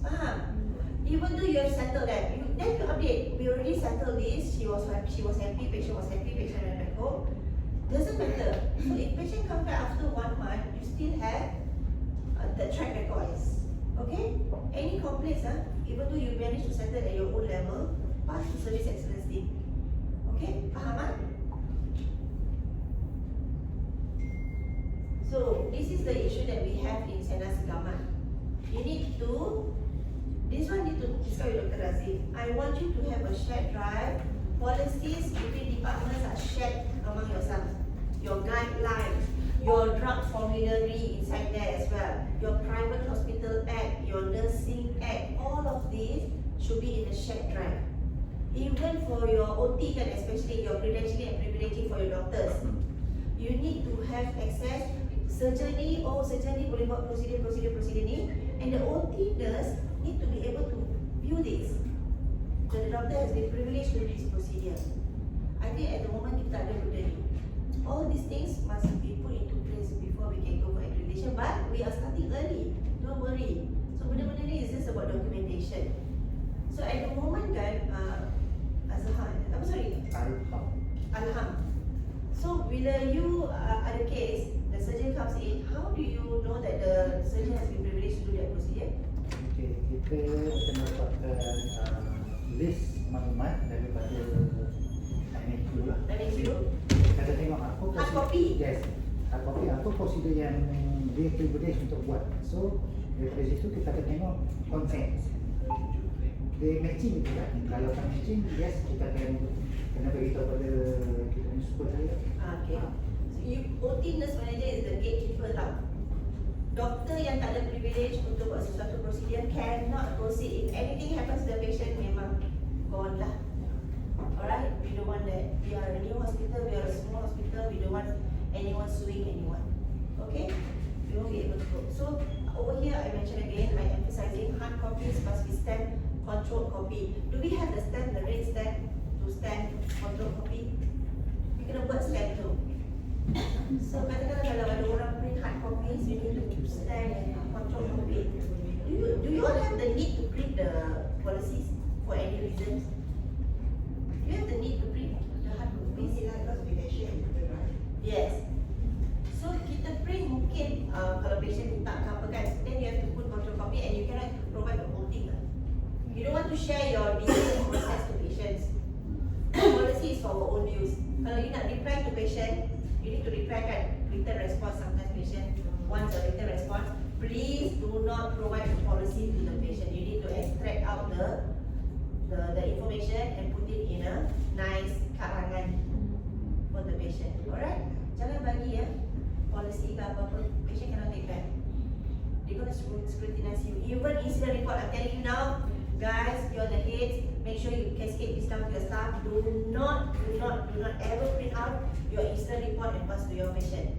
Faham? Even though you have settled that, then you update. We already settled this. She was happy. Patient was happy. Patient went back home. Doesn't matter. So if patient comes back after 1 month, you still have the track records. Okay? Any complaints, even though you manage to settle at your own level, pass to service excellence team. Okay? Faham? So this is the issue that we have in Sena Segamat. You need to, this one need to discuss with Dr. Razif. I want you to have a shared drive. Policies between departments are shared among yourselves. Your guidelines, your drug formulary inside there as well. Your private hospital act, your nursing act, all of these should be in a shared drive. Even for your OT kan, especially your credentialing and privileging for your doctors. You need to have access. Surgeon ni boleh buat prosedur ni, and the OT nurse need to be able to view this. So the doctor has been privileged to do this procedure. I think at the moment kita ada benda ni. All these things must be put into place before we can go for accreditation, but we are starting early. Don't worry. So benda-benda ni is just about documentation. So at the moment kan, Alham. So bila you ada case, the surgeon comes in, how do you know that the surgeon has been privileged to do that procedure? Okey, kita akan dapatkan list maklumat daripada MAQ lah. MAQ? Kita akan tengok apa Hard copy? Yes. Hard copy apa prosedur yang dia privilege untuk buat. So daripada situ kita akan tengok consent. Dia matching ke tak? Kalau tak matching, yes, kita akan kena beritahu pada kita punya superior. Okay. So OT nurse manager is the gatekeeper lah. Doktor yang tak ada privilege untuk buat sesuatu prosedur cannot proceed. If anything happens to the patient, memang gone lah. Alright, we don't want that. We are a new hospital, we are a small hospital, we don't want anyone suing anyone. Okay? We won't be able to go. So over here I mentioned again, I emphasizing hard copies must be stamped controlled copy. Do we have the stamp, the red stamp to stamp controlled copy? We kena buat stamp tu. So katakanlah kalau ada orang print hard copies, you need to stamp and control copy. Do you all have the need to print the policies for any reasons? Do you have the need to print the hard copies? Yes. So kita print mungkin kalau patient minta ke apa kan, then you have to put control copy and you cannot provide the whole thing. You don't want to share your detailed process to patients. Policy is for our own use. Kalau you nak reply to patient, you need to reply kan written response. Sometimes patient wants a written response. Please do not provide the policy to the patient. You need to extract out the information and put it in a nice karangan for the patient. Alright? Jangan bagi policy ke apa-apa. Patient cannot take back. They're going to scrutinize you. Even incident report, I'm telling you now, guys, you're the heads. Make sure you cascade this down to your staff. Do not ever print out your incident report and pass to your patient.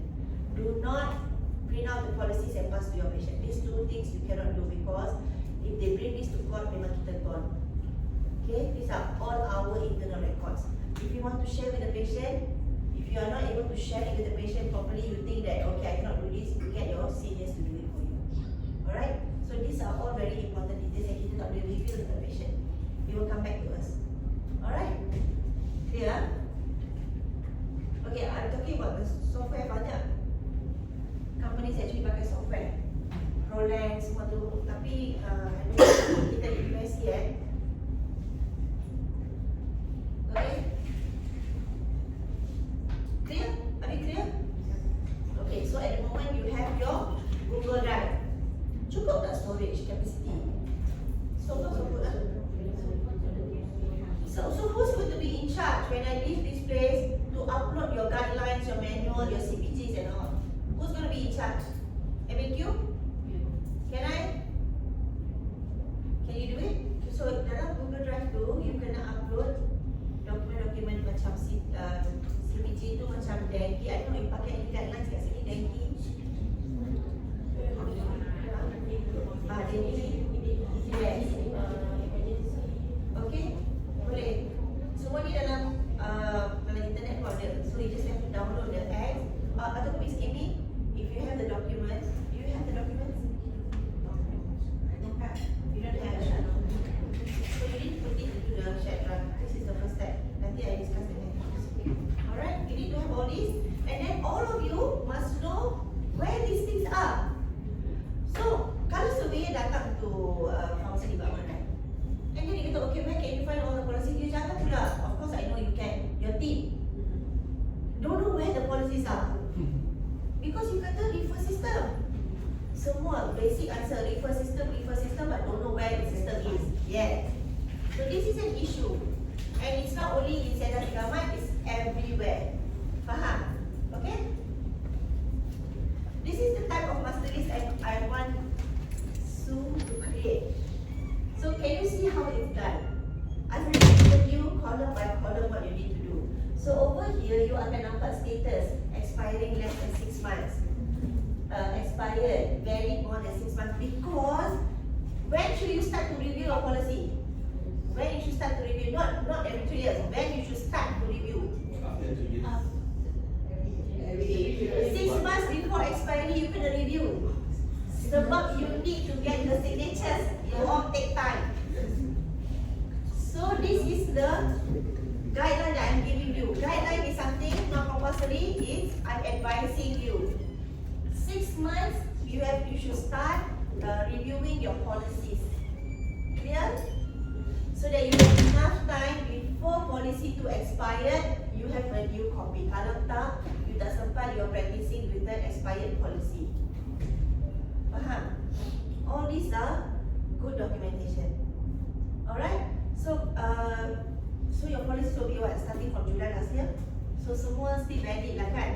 Do not print out the policies and pass to your patient. These two things you cannot do because if they bring this to court, memang kita gone. Okay, these are all our internal records. If you want to share with the patient, if you are not able to share it with the patient properly, you think that okay, I cannot do this, you get your seniors to do it for you. Alright? So these are all very important details yang kita tak boleh reveal to the patient. They will come back to us. Alright? Clear? Okay, I'm talking about the software. Banyak companies actually pakai software. Roland semua tu. Tapi kita invest yet. Okay? Clear? Are we clear? Okay, so at the moment you have your Google Drive. Cukup tak storage capacity? So who's going to be in charge when I leave this place to upload your guidelines, your manual, your CPGs and all? Who's going to be in charge? MAQ? Can I? Can you do it? So dalam Google Drive tu, you kena upload dokumen-dokumen macam CPG tu macam dengue. I don't know you pakai any guidelines kat sini, dengue. Yes. Okay, boleh. Semua ni dalam dalam internet pun ada. So you just have to download the app. Ataupun Miss Amy, if you have the documents, do you have the documents? I don't have. You don't have. So you need to put it into the chat run. This is the first step. Nanti I discuss the next. Alright, you need to have all this, and then all of you must know where these things are. So kalau surveyor datang to pharmacy department, right? And then dia kata, okay, where can you find all the policies? You jangan pula. Of course, I know you can. Your team don't know where the policies are because you kata refer system. Semua basic answer refer system, but don't know where the system is. Yeah. So this is an issue, and it's not only in Sedah Segamat, it's everywhere. Faham? Okay? This is the type of master list I want Sue to create. So can you see how it's done? I've given you column by column what you need to do. So over here you akan nampak status expiring less than 6 months, expired very more than 6 months. Because when should you start to review your policy? When you should start to review? Not every 2 years. When you should start to review? After 2 years. 6 months before expiry, you can review. Sebab you need to get the signatures, it all take time. So this is the guideline that I'm giving you. Guideline is something not compulsory, it's I'm advising you. 6 months, you should start reviewing your policies. Clear? So that you have enough time before policy to expire, you have a new copy. Kalau tak, you tak sempat, you are practicing with the expired policy. Faham? All these are good documentation. Alright? So your policy will be what? Starting from July last year? So semua still valid lah kan?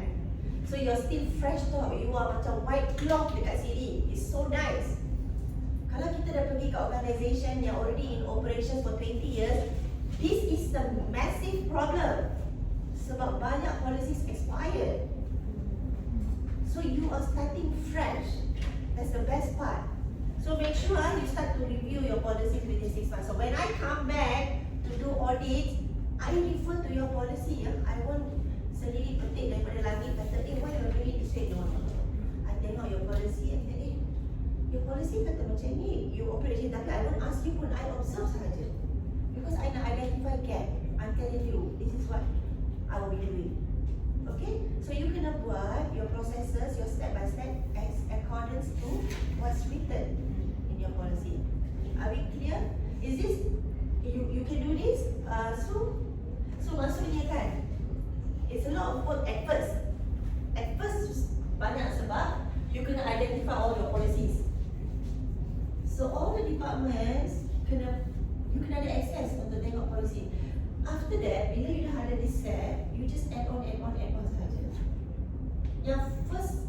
So you're still fresh tau. You are macam white cloth dekat sini. It's so nice. Kalau kita dah pergi ke organisation yang already in operation for 20 years, this is the massive problem. Sebab banyak policies expired. So you are starting fresh. That's the best part. So make sure you start to review your policies within 6 months. So when I come back to do audit, I refer to your policy. I won't sendiri petik daripada langit kata, why you are doing this way? No. I tengok your policy and say, your policy kata macam ni, you operate macam, tapi I won't ask you pun, I observe sahaja. Because I nak identify gap. I'm telling you, this is what I will be doing. Okay? So you kena buat your processes, your step by step as accordance to what's written in your policy. Are we clear? Is this, you can do this? So maksudnya kan, it's a lot of work at first. At first, banyak sebab you kena identify all your policies. So all the departments you kena ada access untuk tengok policy. After that, bila you dah ada this set, you just add on sahaja. Yang first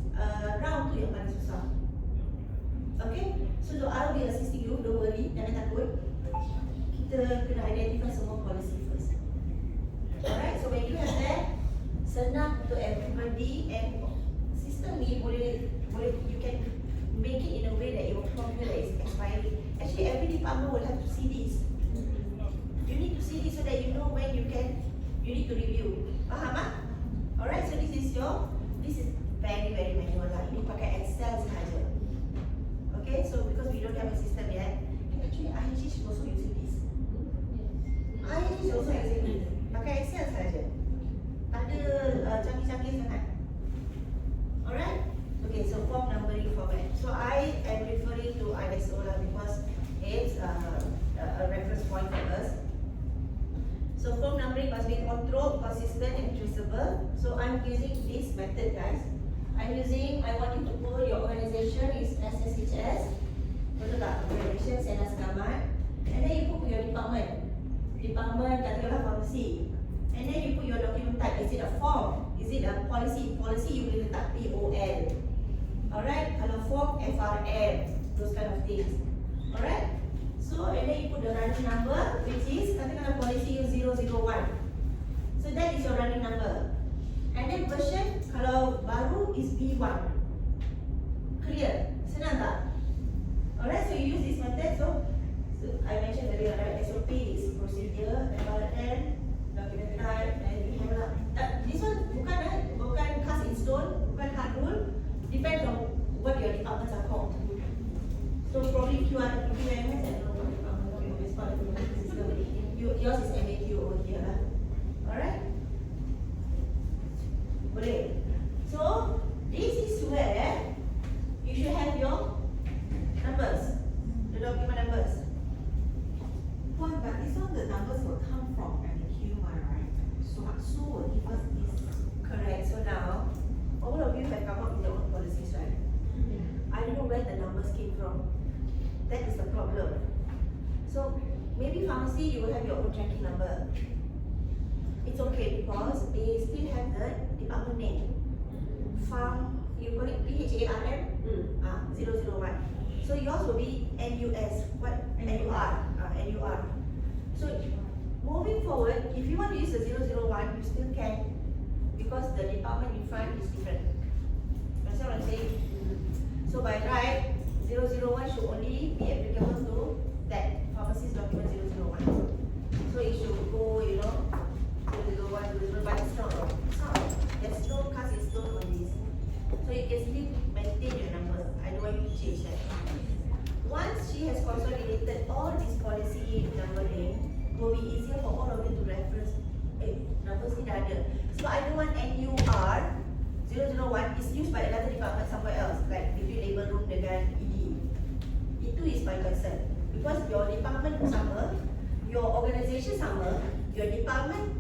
round tu yang paling susah. Okay? So I will be assisting you, don't worry, jangan takut. Kita kena identify semua policy first. Alright, so when you have that, senang untuk everybody, and system ni boleh you can make it in a way that it will prompt you that it's expiring. Actually, every department will have to see this. You need to see this so that you know when you need to review. Faham ah? Alright, so this is very manual lah. Ini pakai Excel sahaja. Okay, so because we don't have a system yet, actually IHG is also using this. IHG is also using this. Pakai Excel sahaja. Tak ada canggih-canggih sangat. Alright? Okay, so form numbering format. So I am referring to ISO lah because it's a reference point for us. So form numbering must be controlled, consistent and traceable. So I'm using this method, guys. I want you to put your organization is SSHS. Betul tak? Organization, Senas Gamat. And then you put your department. Department, katakanlah pharmacy. And then you put your document type. Is it a form? Is it a policy? Policy you will letak POL. Alright? Kalau form, FRM. Those kind of things. Alright? So, and then you put the running number, which is, katakanlah policy 001. So that is your running number. And then version, kalau baru is B1. Clear? Senang tak? Alright, so you use this method. So I mentioned earlier, right? SOP is procedure, FRM, document type, and you have this one bukan cast in stone, bukan hard rule. Depends on what your departments are called. So probably QMS, I don't know what department is part of the system. Yours is MAQ over here lah. Alright? Boleh. So this is where you should have your numbers, the document numbers. But this one, the numbers will come from MQ, right? So will give us this. Correct. So now, all of you have come up with your own policies, right? I don't know where the numbers came from. That is the problem. So maybe pharmacy, you will have your own tracking number. It's okay because they still have the department name. Farm, you call it PHARM? 001. So yours will be NUS. What? NUR. NUR. So moving forward, if you want to use the 001, you still can because the department in front is different. That's what I'm saying. So by right, 001 should only be applicable to that pharmacist document 001. So it should go, 001, 001, but it's not. There's no cast in stone on this. So you can still maintain your number. I don't want you to change that. Once she has consolidated all this policy numbering, it will be easier for all of you to reference. Numbers ni dah ada. So I don't want NUR 001 is used by another department somewhere else. organisation sama, your department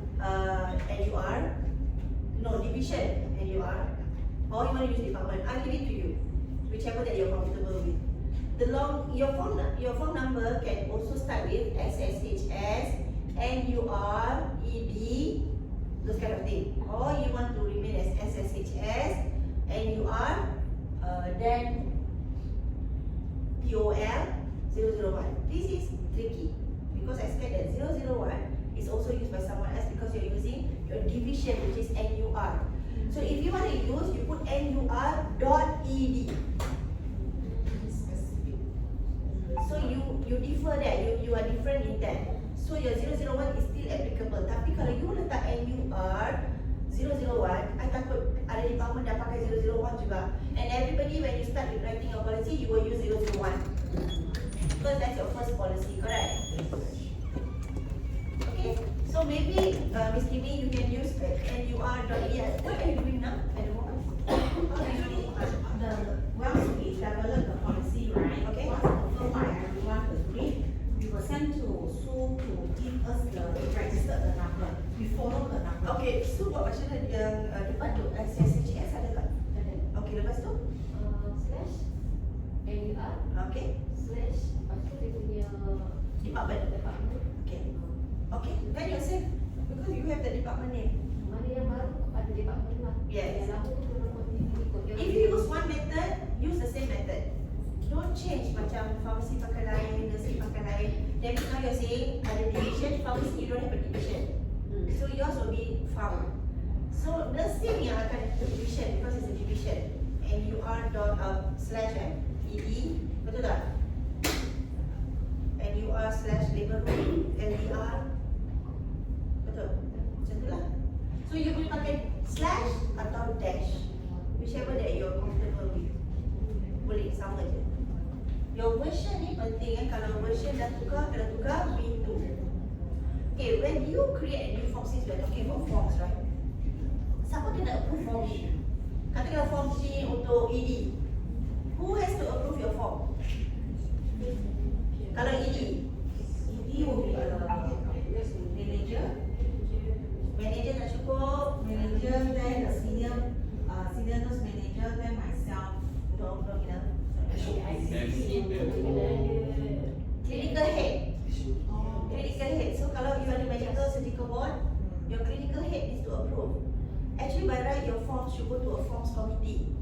NUR, no division NUR, or you want to use department, I'll leave it to you, whichever that you're comfortable with. Your phone number can also start with SSHS, NUR, ED, those kind of thing. Or you want to remain as SSHS, NUR, then POL 001. This is tricky because I scared that 001 is also used by someone else because you're using your division, which is NUR. So if you want to use, you put NUR.ED. So you differ there, you are different in that. So your 001 is still applicable. Tapi kalau you letak NUR 001, I takut ada department dah pakai 001 juga. And everybody when you start writing your policy, you will use 001. Because that's your first policy, correct? Okay, so maybe Miss Kimi, you can use NUR.ED. What are you doing now at the moment? Once we develop the policy, right? Okay. Once confirmed by everyone agree, we will send to Sue to give us the registered the number. We follow the number. Okay, so buat macam mana yang depan tu SSHS ada tak? Ada. Okay, lepas tu? Slash NUR Okay, slash lepas tu dia punya department. department. Okay. Okay, then you're safe because you have the department name. Mana yang baru ada department lah. Yes. Yang lama tu kena ikut. If you use one method, use the same method. Don't change macam pharmacy pakai lain, nursing pakai lain. Then now you're saying ada division, pharmacy you don't have a division. So yours will be pharm. So nursing yang akan division because it's a division. NUR./ED, betul tak? NUR/labor room, LDR, betul? Macam tu lah. So you boleh pakai slash atau dash, whichever that you're comfortable with. Boleh, sama je. Your version ni penting kalau version dah tukar, kena tukar B2. Okay, when you create a new form, since we're talking about forms, right? Siapa kena approve form ni? Katakanlah form C untuk ED. Who has to approve your form? Kalau ED? ED will be manager. Manager tak cukup. Manager, then the senior nurse manager, then myself. Belum kena. MC Clinical head. Clinical head. So kalau you ada medical surgical board, your clinical head needs to approve. Actually by right your form should go to a forms committee.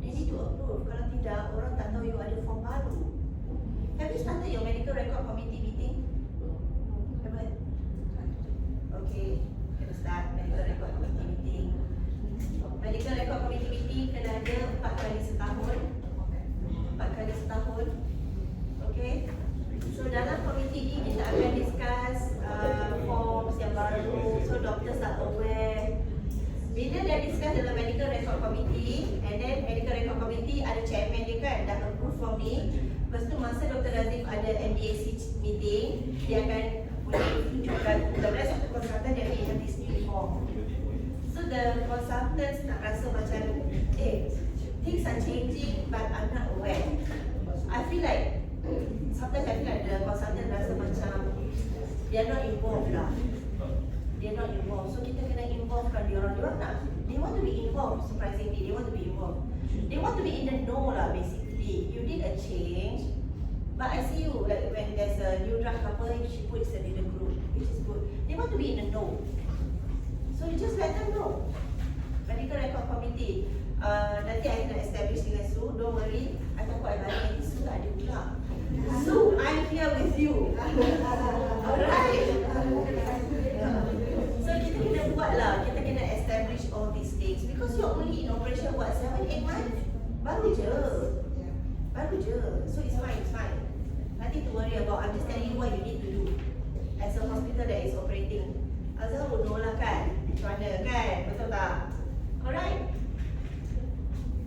They need to approve. Kalau tidak, orang tak tahu you ada form baru. Have you started your medical record committee meeting? Haven't? Okay, kita start medical record committee meeting. Medical record committee meeting kena ada 4 kali setahun. 4 kali setahun. Okay. So dalam komiti ni kita akan discuss forms yang baru. So doctors are aware. Bila dah discuss dalam medical record committee, and then medical record committee ada chairman dia kan, dah approve form ni. Lepas tu masa Dr. Razif ada MDAC meeting, dia akan boleh tunjukkan the rest of the consultant that we have this new form. So the consultants nak rasa macam, things are changing but I'm not aware. I feel like sometimes I feel like the consultant rasa macam they are not involved lah. They are not involved. So kita kena involvekan dia orang. Dia orang nak, they want to be involved. Surprisingly, they want to be involved. They want to be in the know lah basically. You did a change, but I see you like when there's a new drug couple, she puts it in the group, which is good. They want to be in the know. So you just let them know. Medical record committee. Nanti I nak establish dengan Sue. Don't worry. I takut I balik nanti Sue tak ada pula. Sue, I'm here with you. Alright. So kita kena buat lah. Kita kena establish all these things because you're only in operation what 7-8 months. Baru je. Baru je. So it's fine, it's fine. Nothing to worry about. I'm just telling you what you need to do as a hospital that is operating. Azhar would know lah kan. Macam mana kan? Betul tak? Alright.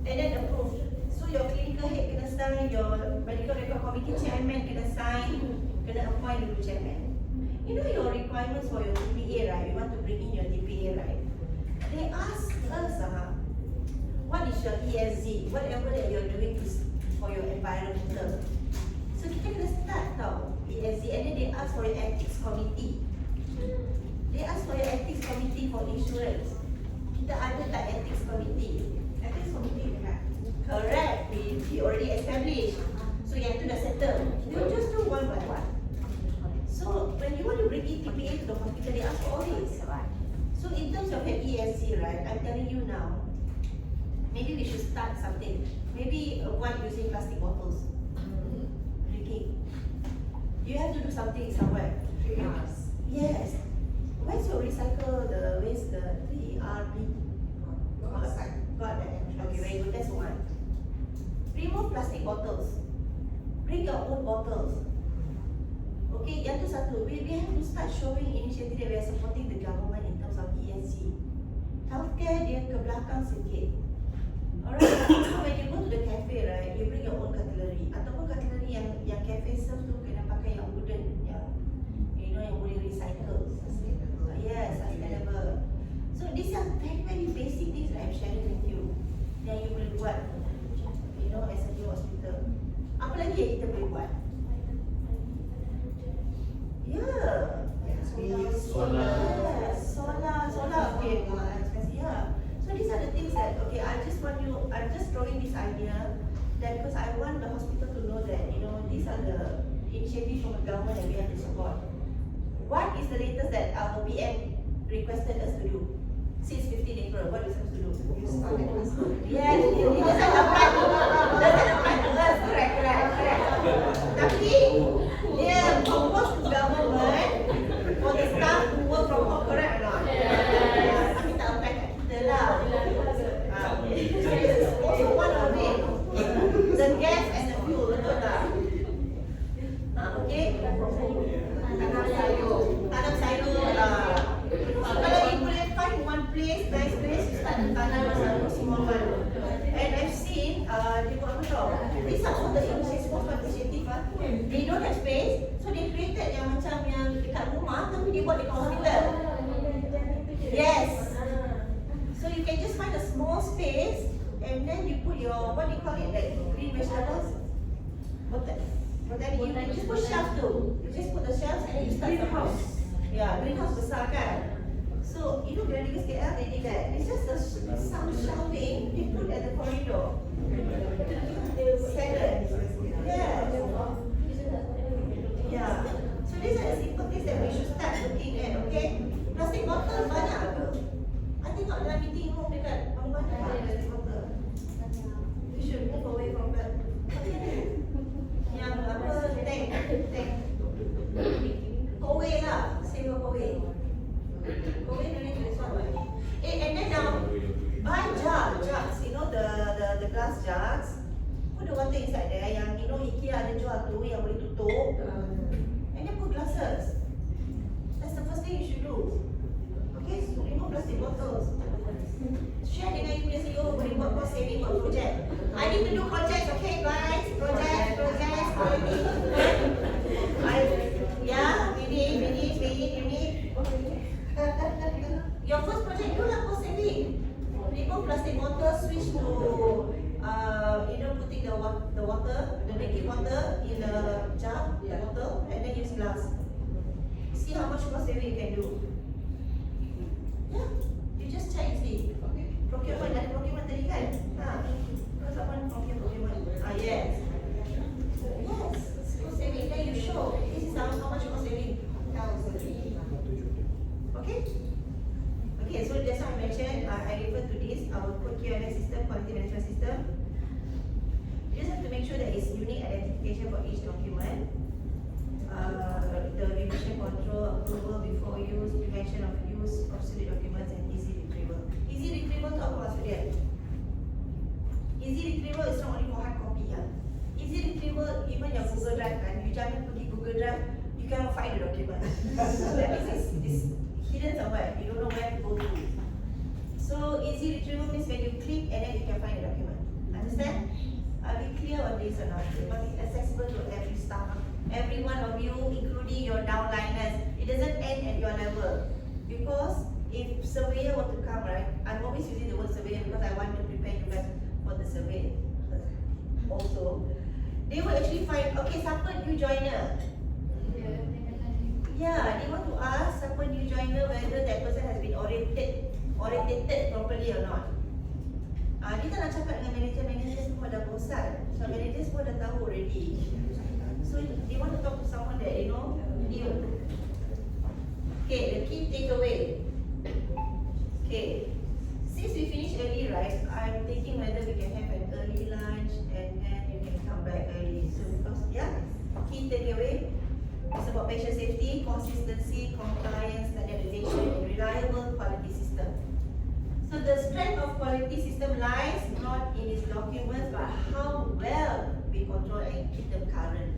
And then approve. So your clinical head kena sign, your medical record committee chairman kena sign, kena appoint dulu chairman. You know your requirements for your TPA, right? You want to bring in your TPA, right? They ask us, what is your ESG? Whatever that you're doing is for your environmental. So kita kena start tau, ESC, and then they ask for your ethics committee. They ask for your ethics committee for insurance. Kita ada tak ethics committee? Ethics committee dekat. Correct, we already established. So yang tu dah settle. You just do one by one. So when you want to bring in TPA to the hospital, they ask for all this. So in terms of your ESC, right, I'm telling you now, maybe we should start something. Maybe avoid using plastic bottles. Drinking. You have to do something somewhere. Yes. Where's your recycle the waste, the 3RB? Got that. Okay, very good. That's one. Remove plastic bottles. Bring your own bottles. Okay, yang tu satu. We have to start showing initiative that we are supporting the government in terms of ESG. Healthcare dia ke belakang sikit. Alright, so when you go to the cafe, right, you bring your own cutlery. Ataupun cutlery yang cafe serve tu kena pakai yang wooden, yang yang boleh recycle. Yes, sustainable. So these are very very basic things that I'm sharing with you. Yang you boleh buat, as a new hospital. Apa lagi yang kita boleh buat? Solar, okay, yeah. So these are the things that, okay, I'm just throwing this idea that because I want the hospital to know that, these are the initiatives from the government that we have to support. What is the latest that our PM requested us to do? Since 15 April, what is supposed to do? Yes, it doesn't apply to us, correct. Tapi, dia propose to government for the staff to work from home, correct or not? Yes. Tapi tak apply kat kita lah. So this is also one of it. The gas and the fuel, betul tak? Okay? Tanam sayur lah. Kalau you boleh find one place, nice place, start tanam sayur semua one. And I've seen, dia buat apa tau? These are all the initiative. They don't have space, so they created yang macam yang dekat rumah, tapi dia buat dekat hospital. Yes. So you can just find a small space, and then you put your, what do you call it, like green vegetables? You just put shelf tu. You just put the shelves and then you start the house. Yeah, greenhouse besar kan. So, Gleneagles KL, they did that. It's just some shelving they put at the corridor. Salad. Yeah. Yeah. So these are the simple things that we should start looking at, okay? Plastic bottle banyak ke? I tengok dalam meeting room dekat mana-mana plastic bottle. We should move away from that. Yang apa, tank. Kowe lah, save kowe. Kowe no need to this one, right? And then now, buy jugs, the glass jugs. Put the water inside there, yang IKEA ada jual tu, yang boleh tutup. And then put glasses. That's the first thing you should do. Okay, so remove plastic bottles. Share dengan you punya CEO, boleh buat cost saving, buat project. I need to do projects, okay guys? Projects. We need. Your first project, do lah cost saving. Remove plastic bottles, switch to, putting the water, the drinking water in a jar, the bottle, and then use glass. See how much cost saving you can do. Yeah, you just check and see. Procurement, ada procurement tadi kan? Someone procurement. Yes. Cost saving, then you show. This is how much cost saving. Okay, so just now I mentioned, I refer to this, our code QMS system, quality management system. You just have to make sure that it's unique identification for each document. The revision control, approval before use, prevention of use, obsolete documents, and easy retrieval. Easy retrieval tu apa maksud dia? Easy retrieval is not only for hard copy. Easy retrieval, even your Google Drive kan, you jangan pergi Google Drive, you cannot find the document. That means it's hidden somewhere, you don't know where to go to. So easy retrieval means when you click and then you can find the document. Understand? Are we clear on this or not? It must be accessible to every staff. Every one of you, including your downliners. It doesn't end at your level. Because if surveyor were to come, right, I'm always using the word surveyor because I want to prepare you guys for the survey also. They will actually find, okay, siapa new joiner? Yeah, they want to ask siapa new joiner whether that person has been orientated properly or not. Dia tak nak cakap dengan manager semua dah bosan. So manager semua dah tahu already. So they want to talk to someone that new. Okay, the key takeaway. Okay, since we finish early, right? I'm thinking whether we can have an early lunch and then you can come back early. So because key takeaway. It's about patient safety, consistency, compliance, standardization, and reliable quality system. So the strength of quality system lies not in its documents, but how well we control and keep them current.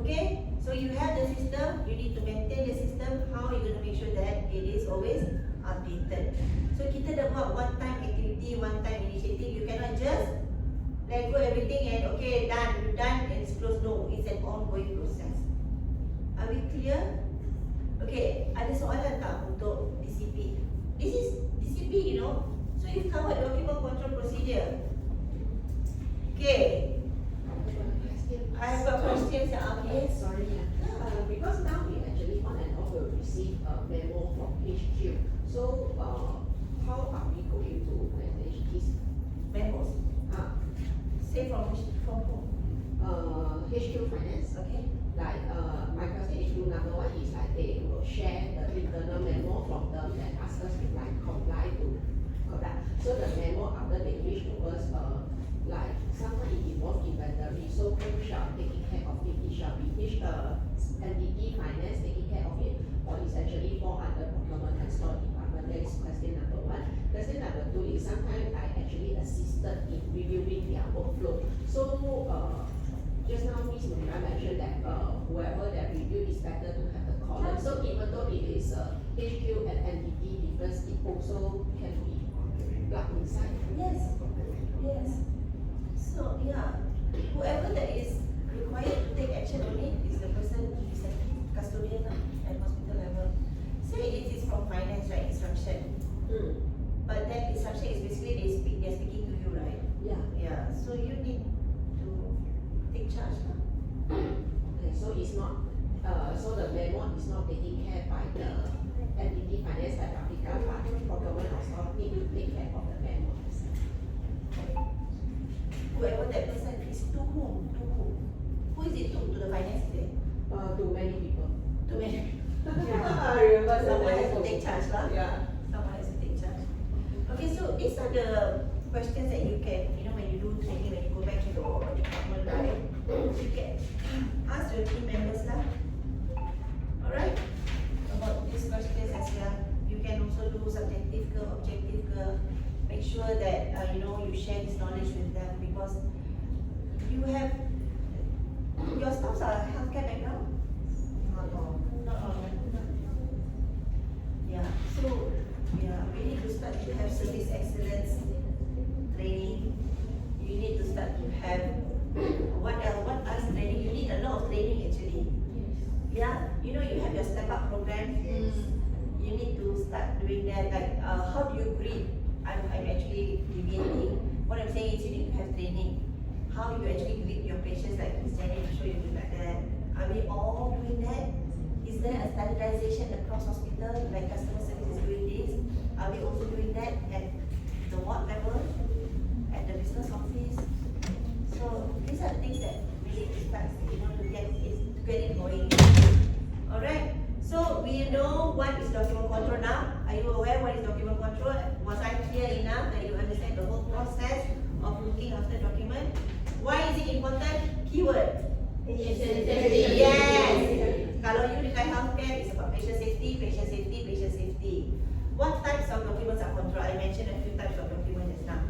Okay? So you have the system, you need to maintain the system. How are you going to make sure that it is always updated? So kita dah buat one-time activity, one-time initiative. You cannot just let go everything and okay, done, and it's closed. No, it's an ongoing process. Are we clear? Okay, ada soalan tak untuk DCP? This is DCP, So you've covered document control procedure. Okay. I have got questions. Okay. Sorry, because now we actually on and off will receive a memo from HQ. So how are we going to manage these Memos. Say from who? HQ Finance. Okay. Like my question is number one is like they will share the internal memo from them and ask us to like comply to conduct. So the memo after they reach to us, like someone it involves inventory, so who shall taking care of it? It shall be each entity finance taking care of it, or it's actually fall under procurement and store department. That is question number one. Question number two is sometimes I actually assisted in reviewing their workflow. So just now Ms. Munira mentioned that whoever that review is better to have the column. So even though it is HQ and entity difference, it also can be plugged inside. Yes. So whoever that is required to take action on it is the person who is a custodian at hospital level. Say it is from finance, right? Instruction. But that instruction is basically they're speaking to you, right? Yeah. So you need to take charge. Okay, so it's not. So the memo is not taken care by the entity finance by Africa, but procurement or store need to take care of the memo. Whoever that person is to whom? Who is it to? To the finance is it? To many people. To many. I remember Someone has to take charge, lah. Yeah. Someone has to take charge. Okay, so these are the questions that you can, when you do training, when you go back to your department, right? You can ask your team members lah. Alright? About these questions as well. You can also do subjective ke, objective ke. Make sure that you share this knowledge with them because you have your staffs are healthcare background. Not all. Yeah. So we need to start to have service excellence training. You need to start to have what else training? You need a lot of training actually. Yeah. You have your step up program. You need to start doing that. Like how do you greet? I'm actually deviating. What I'm saying is you need to have training. How you actually greet your patients, like Ms. Jenny to show you like that. Are we all doing that? Is there a standardization across hospital, like customer service is doing this? Are we also doing that at the ward level, at the business office? So these are the things that we need to start, to get it going. Alright, so we know what is document control now. Are you aware what is document control? Was I clear enough that you understand the whole process of looking after document? Why is it important? Keyword. Yes. Kalau you dekat healthcare, it's about patient safety. What types of documents are controlled? I mentioned a few types of documents just now.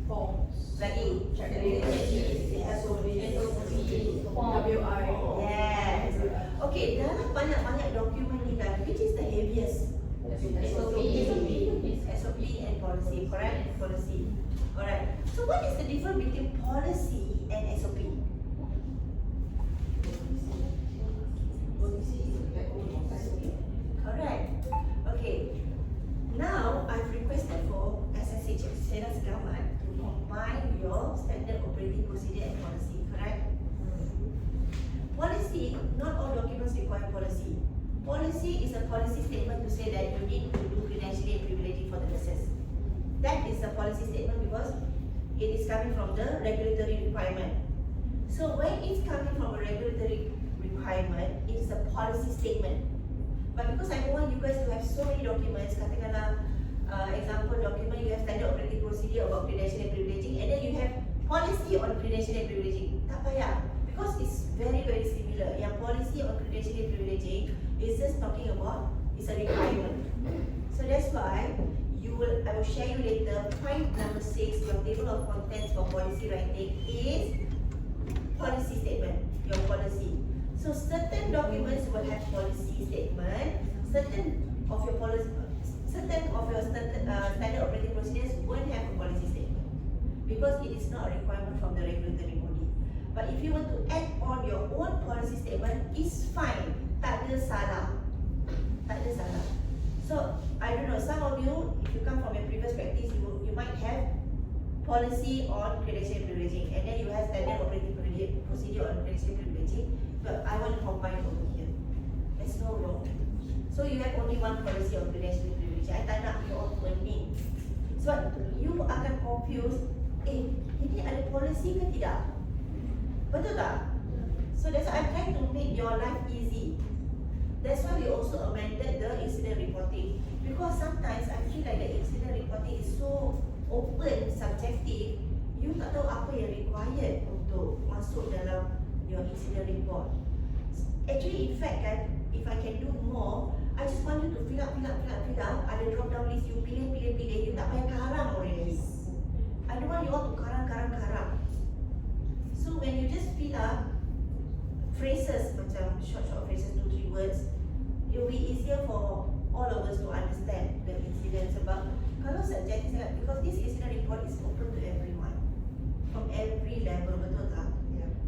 Forms. Lagi. SOP. WI. Yes. Okay, dalam banyak-banyak dokumen ni kan, which is the heaviest? SOP and policy, correct? Policy. Alright. So what is the difference between policy and SOP? Correct. Okay. Now I've requested for SSH, Senas Government, to combine your standard operating procedure and policy, correct? require policy. Policy is a policy statement to say that you need to do credentialing and privileging for the nurses. That is a policy statement because it is coming from the regulatory requirement. So when it's coming from a regulatory requirement, it is a policy statement. But because I don't want you guys to have so many documents, katakanlah example document, you have standard operating procedure about credentialing and privileging, and then you have policy on credentialing and privileging. Tak payah, because it's very similar. Yang policy on credentialing and privileging is just talking about, it's a requirement. So that's why I will share you later, point number 6, your table of contents for policy writing is policy statement, your policy. So certain documents will have policy statement, certain of your standard operating procedures won't have a policy statement because it is not a requirement from the regulatory body. But if you want to add on your own policy statement, it's fine, tak ada salah. So I don't know, some of you, if you come from your previous practice, you might have policy on credentialing and privileging, and then you have standard operating procedure on credentialing and privileging. But I want to combine over here. There's no wrong. So you have only one policy on credentialing and privileging. I tak nak you all pening. So you akan confused, ini ada policy ke tidak? Betul tak? So that's why I'm trying to make your life easy. That's why we also amended the incident reporting, because sometimes I feel like the incident reporting is so open, subjective. You tak tahu apa yang required untuk masuk dalam your incident report. Actually, in fact kan, if I can do more, I just want you to fill up. Ada drop down list, you pilih. You tak payah karang already. I don't want you all to karang. So when you just fill up phrases, macam short phrases, 2-3 words, it will be easier for all of us to understand the incident. Sebab kalau subjektif sangat, because this incident report is open to everyone from every level, betul tak?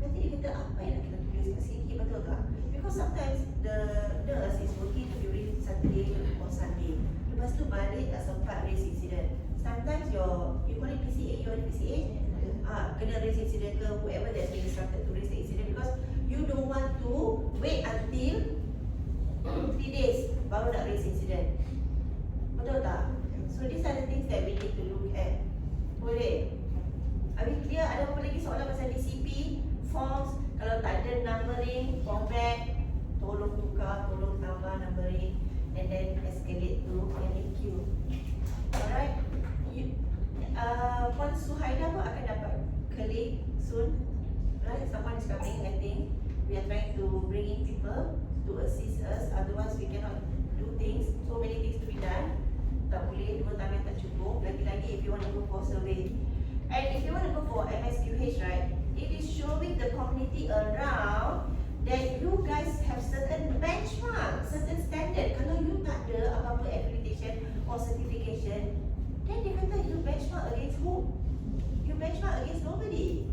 Nanti dia kata apa yang nak kita tulis kat sini, betul tak? Because sometimes the nurse is working during Saturday or Sunday. Lepas tu balik tak sempat raise incident. Sometimes you call it PCA, kena raise incident ke whoever that's been instructed to raise the incident, because you don't want to wait until 3 days baru nak raise incident. Betul tak? So these are the things that we need to look at. Boleh? Are we clear? Ada apa lagi soalan pasal DCP, forms? Kalau tak ada numbering, format, tolong tukar, tolong tambah numbering, and then escalate to NAQ. Alright? Puan Suhaida pun akan dapat colleague soon. Right? Someone is coming, I think. We are trying to bring in people to assist us, otherwise we cannot do things, so many things to be done. Tak boleh, 2 tangan tak cukup. Lagi-lagi if you want to go for survey. And if you want to go for MSQH, right, it is showing the community around that you guys have certain benchmark, certain standard. Kalau you tak ada apa-apa accreditation or certification, then dia kata you benchmark against who? You benchmark against nobody.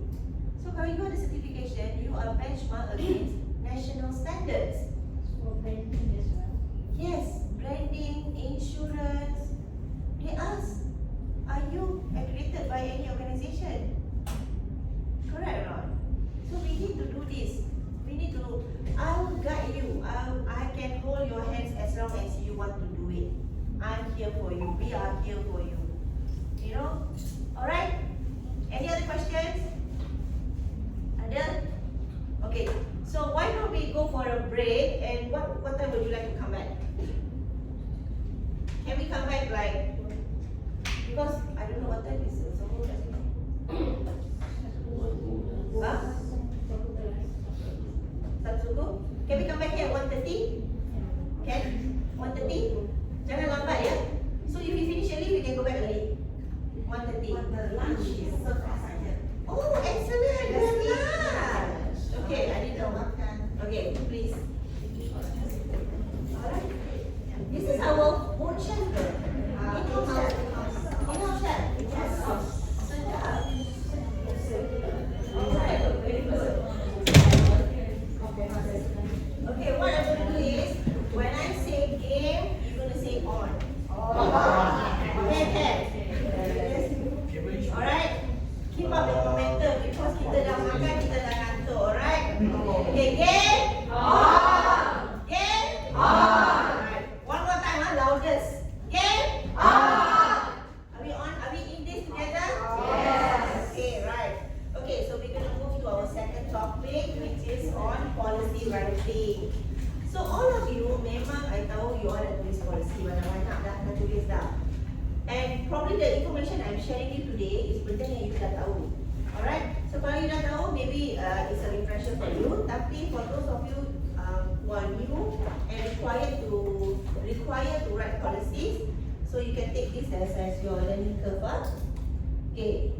So kalau you ada certification, you are benchmark against national standards. For branding as well. Yes, branding, insurance. They ask, are you accredited by any organization? Correct or not? So we need to do this. We need to, I will guide you. I can hold your hands as long as you want to do it. I'm here for you. We are here for you. You know? Alright? Any other questions? Ada? Okay. So why don't we go for a break, and what time would you like to come back? Can we come back like, because I don't know what time is it, so huh? Sabtu? Can we come back here at 1:30? Can? 1:30? Jangan lambat ya. So if we finish early, we can go back early. 1:30. The lunch is served outside here. Oh, excellent! Good lunch. Okay, I didn't know. Okay, please. Alright. This is our own chef. In-house chef. In-house chef. Yes. Alright, very good. Okay, what I'm going to do is, when I say game, you're going to say on. kasih banyak-banyak dah tulis dah. And probably the information I'm sharing you today is benda yang you dah tahu. Alright, so kalau you dah tahu, maybe it's a refresher for you. Tapi for those of you who are new and required to write policies, so you can take this as your learning curve. Okay.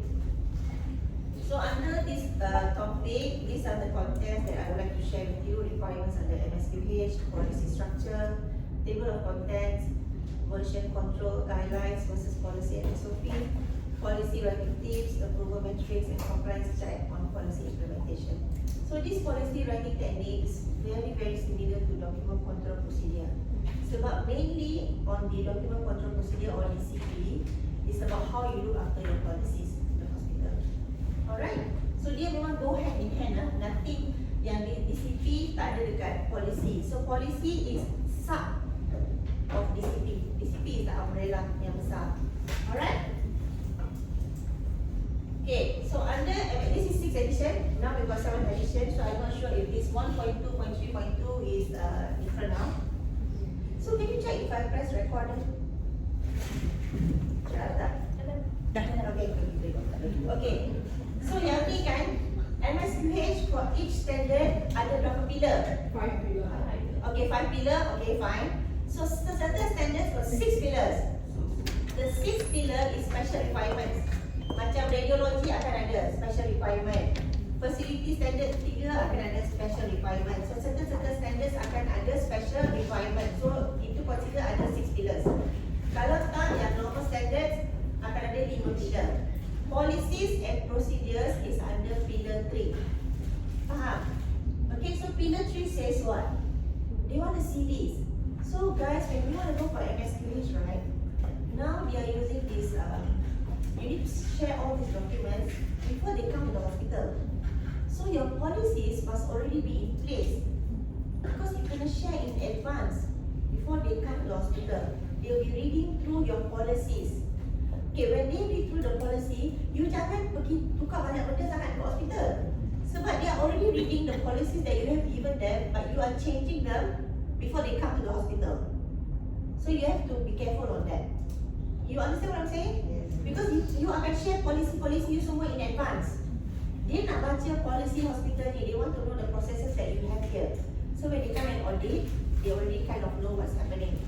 So under this topic, these are the contents that I would like to share with you. Requirements under MSQH, policy structure, table of contents, version control guidelines versus policy and SOP, policy writing tips, approval metrics, and compliance check on policy implementation. So this policy writing technique is very similar to document control procedure. Sebab mainly on the document control procedure or DCP, it's about how you look after your policies in the hospital. Alright, so dia memang go hand in hand lah. Nothing yang di DCP tak ada dekat policy. So policy is sub of DCP. DCP is the umbrella yang besar. Alright. Okay, so under this is 6th edition. Now we've got 7th edition. So I'm not sure if this 1.2.3.2 is different now. So can you check if I press record? Dah. Okay. So yang ni kan, MSQH for each standard ada berapa pillar? 5 pillar. Okay, 5 pillar. Okay, fine. So certain standards got 6 pillars. The 6th pillar is special requirements. Macam radiology akan ada special requirement. Facility standard 3 akan ada special requirement. So certain standards akan ada special requirement. So itu consider ada 6 pillars. Kalau tak, yang normal standards akan ada 5 pillar. Policies and procedures is under pillar 3. Faham? Okay, so pillar 3 says what? They want to see this. So guys, when you want to go for MSQH, right? Now they are using this, you need to share all these documents before they come to the hospital. So your policies must already be in place. Because you're going to share in advance before they come to the hospital. They'll be reading through your policies. Okay, when they read through the policy, you jangan pergi tukar banyak benda sangat ke hospital. Sebab they are already reading the policies that you have given them, but you are changing them before they come to the hospital. So you have to be careful on that. You understand what I'm saying? Yes. Because you akan share policy you semua in advance. Dia nak baca policy hospital ni, they want to know the processes that you have here. So when they come and audit, they already kind of know what's happening.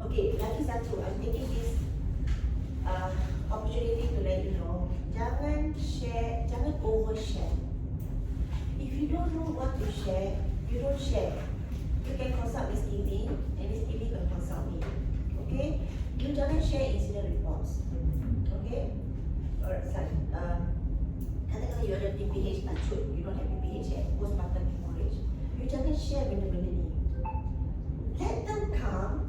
Okay, lagi satu, I'm taking this opportunity to let you know, jangan overshare. If you don't know what to share, you don't share. You can consult Miss Amy, and Miss Amy can consult me. Okay? You jangan share incident reports. Okay? Alright, son. Katakanlah you ada PPH, touch wood, you don't have PPH yet, postpartum hemorrhage. You jangan share benda-benda ni. Let them come.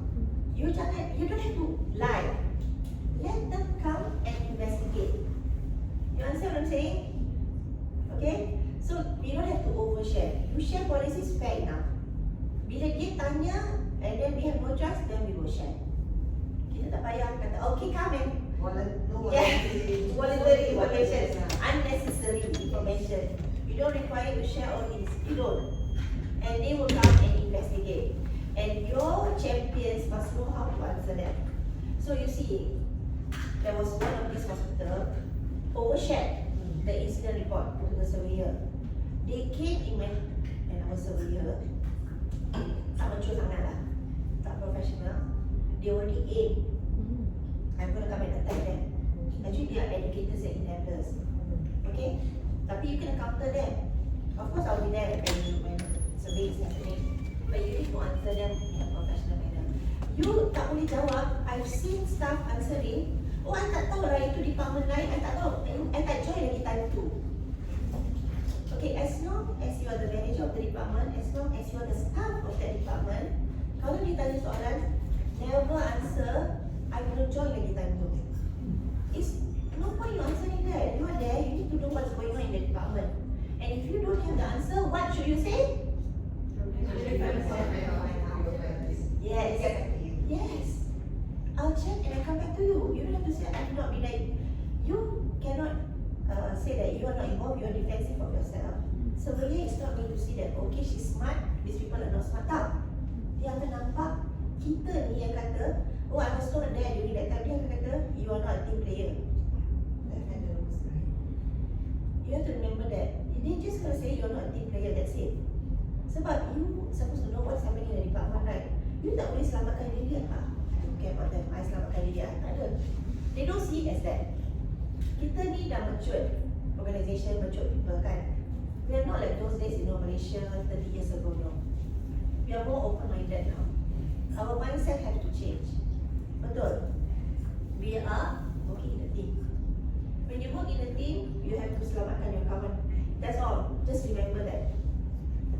You don't have to lie. Let them come and investigate. You understand what I'm saying? Okay? So you don't have to overshare. You share policies fair enough. Bila dia tanya and then we have no choice, then we will share. Kita tak payah kata, okay, come and voluntary information, unnecessary information. You don't require to share all this. You don't. And they will come and investigate. And your champions must know how to answer them. So you see, there was one of this hospital overshared the incident report to the surveyor. They came in when I was surveyor, tak mature sangat lah, tak professional. They already aim, I'm going to come and attack them. Actually they are educators and enablers. Okay? Tapi you can counter them. Of course I'll be there when survey is happening. But you need to answer them in a professional manner. You tak boleh jawab, I've seen staff answering, oh, I tak tahu lah itu department lain, I tak tahu, I tak join lagi time tu. Okay, as long as you are the manager of the department, as long as you are the staff of that department, kalau ditanya soalan, never answer, I will join lagi time tu. It's no point you answering that. You are there, you need to know what's going on in the department. And if you don't have the answer, what should you say? Yes. Yes. I'll check and I'll come back to you. You don't have to say, I do not be like, you cannot say that you are not involved, you are defensive of yourself. Surveyor is not going to see that, okay, she's smart, these people are not smart. Tak. Dia akan nampak kita ni yang kata, oh I was told that during that time, dia akan kata, you are not a team player. You have to remember that. They just gonna say you are not a team player, that's it. Sebab you supposed to know what's happening in the department, right? You tak boleh selamatkan diri dia. I don't care about them, I selamatkan diri dia. Tak ada. They don't see it as that. Kita ni dah matured organisation, matured people kan. We are not like those days in Malaysia 30 years ago, no. We are more open-minded now. Our mindset have to change. Betul. We are working in a team. When you work in a team, you have to selamatkan your kawan. That's all. Just remember that.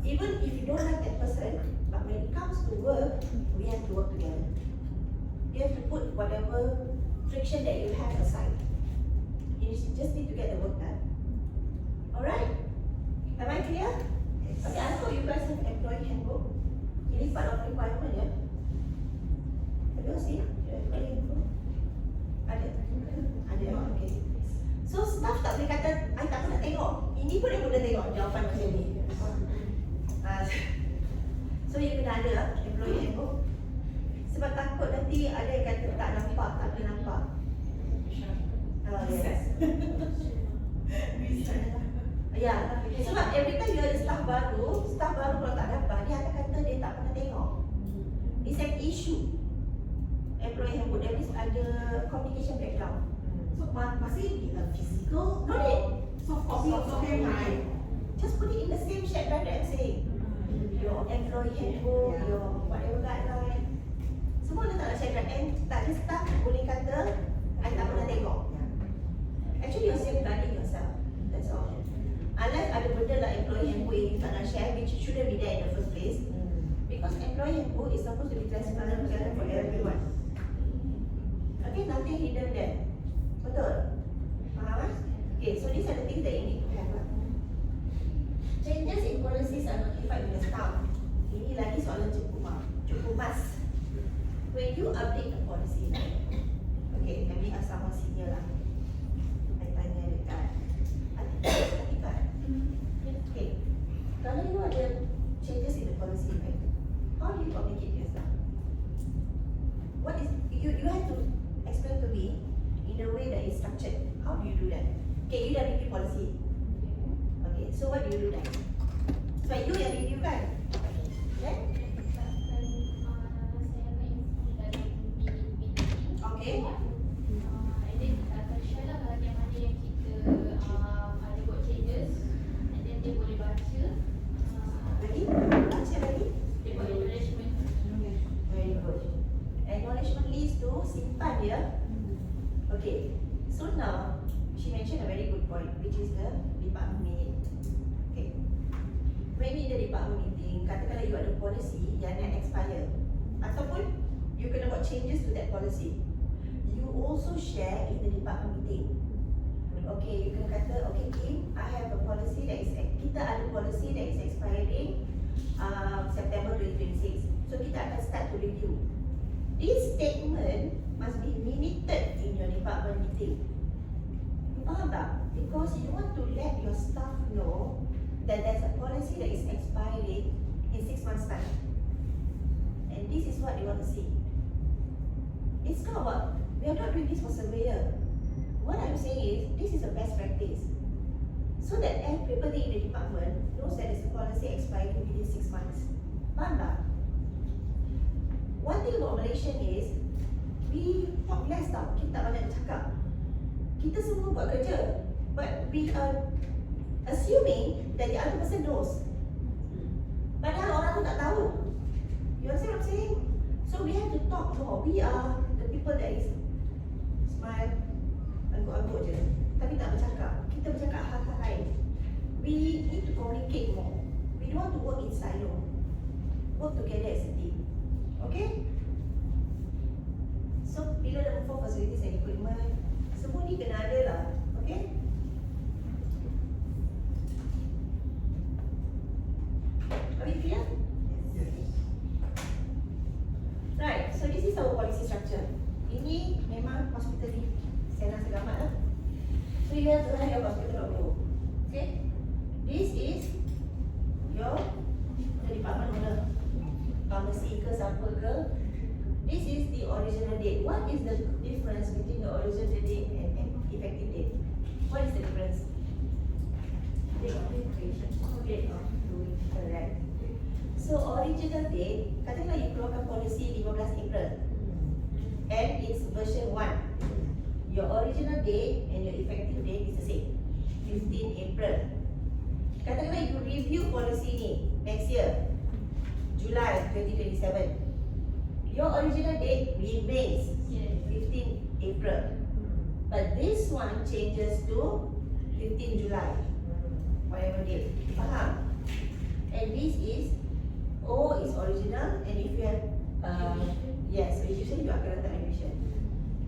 Even if you don't like that person, but when it comes to work, we have to work together. You have to put whatever friction that you have aside. You just need to get the work done. Alright? Am I clear? Okay, I hope you guys have employee handbook. Ini part of requirement, ya? Have you seen your employee handbook? Ada? Ada, okay. So staff tak boleh kata, I tak pernah tengok. Ini pun dia boleh tengok jawapan macam ni. So you kena ada employee handbook. Sebab takut nanti ada yang kata tak nampak, tak boleh nampak. Yes. Ya, sebab every time you ada staff baru kalau tak dapat, dia akan kata dia tak pernah tengok. It's an issue. Employee handbook, that means ada communication background. So, must it be a physical? No need. Soft copy also can, right? Just put it in the same shared drive that I'm saying. Your employee handbook, your whatever guideline. Semua letak dalam shared drive. And tak ada staff boleh kata, I tak pernah tengok. Actually, you're safeguarding yourself. That's all. Unless ada benda lah employee handbook yang you tak nak share, which shouldn't be there in the first place. Because employee handbook is supposed to be transparent together for everyone. Okay, nothing hidden there. Betul? Faham? Okay, so these are the things that you need to have. Changes in policies are notified to the staff. Ini lagi soalan cukup mas. When you update the policy, okay, let me ask someone senior lah. I tanya dekat Atika. Okay, kalau you ada changes in the policy, right? How do you communicate to your staff? What is you have to explain to me in a way that is structured. How do you do that? Okay, you dah review policy. Okay, so what do you do then? So you yang review kan? Then? Okay. Lagi? Baca lagi? Very good. Acknowledgement list tu simpan dia. Okay, so now she mentioned a very good point, which is the department meeting. Okay, when in the department meeting, katakanlah you ada policy yang nak expire, ataupun you kena buat changes to that policy, you also share in the department meeting. Okay, you can kata, okay Kim, I have a policy that is, kita ada policy that is expiring September 2026. So kita akan start to review. This statement must be minuted in your department meeting. You faham tak? Because you want to let your staff know that there's a policy that is expiring in 6 months' time. And this is what they want to see. It's not about, we are not doing this for surveyor. What I'm saying is, this is a best practice. So that everybody in the department knows that there's a policy expiring within 6 months. Faham tak? One thing about Malaysian is, we talk less tau, kita tak banyak cakap. Kita semua buat kerja, but we are assuming that the other person knows. Padahal orang tu tak tahu. You understand what I'm saying? So we have to talk more. We are the people that is smile, angguk-angguk je, tapi tak bercakap. Kita bercakap hal-hal lain. We need to communicate more. We don't want to work in silo. Work together as a team. Okay? So, bila dah move for facilities and equipment, semua ni kena ada lah. Okay? Are we clear? Right, so this is our policy structure. Ini memang hospital ni senang segamat lah. So you have to have your hospital logo. Okay? This is your the department owner. Pharmacy ke siapa ke, what is the difference between the original date and effective date? What is the difference? Date of creation. Date of doing, correct. So original date, katakanlah you keluarkan polisi 15 April and it's version 1. Your original date and your effective date is the same, 15 April. Katakanlah you review policy ni next year, July 2027. Your original date remains 15 April. But this one changes to 15 July. Whatever date. Faham? And this is O is original, and if you have yes, revision, you akan letak revision.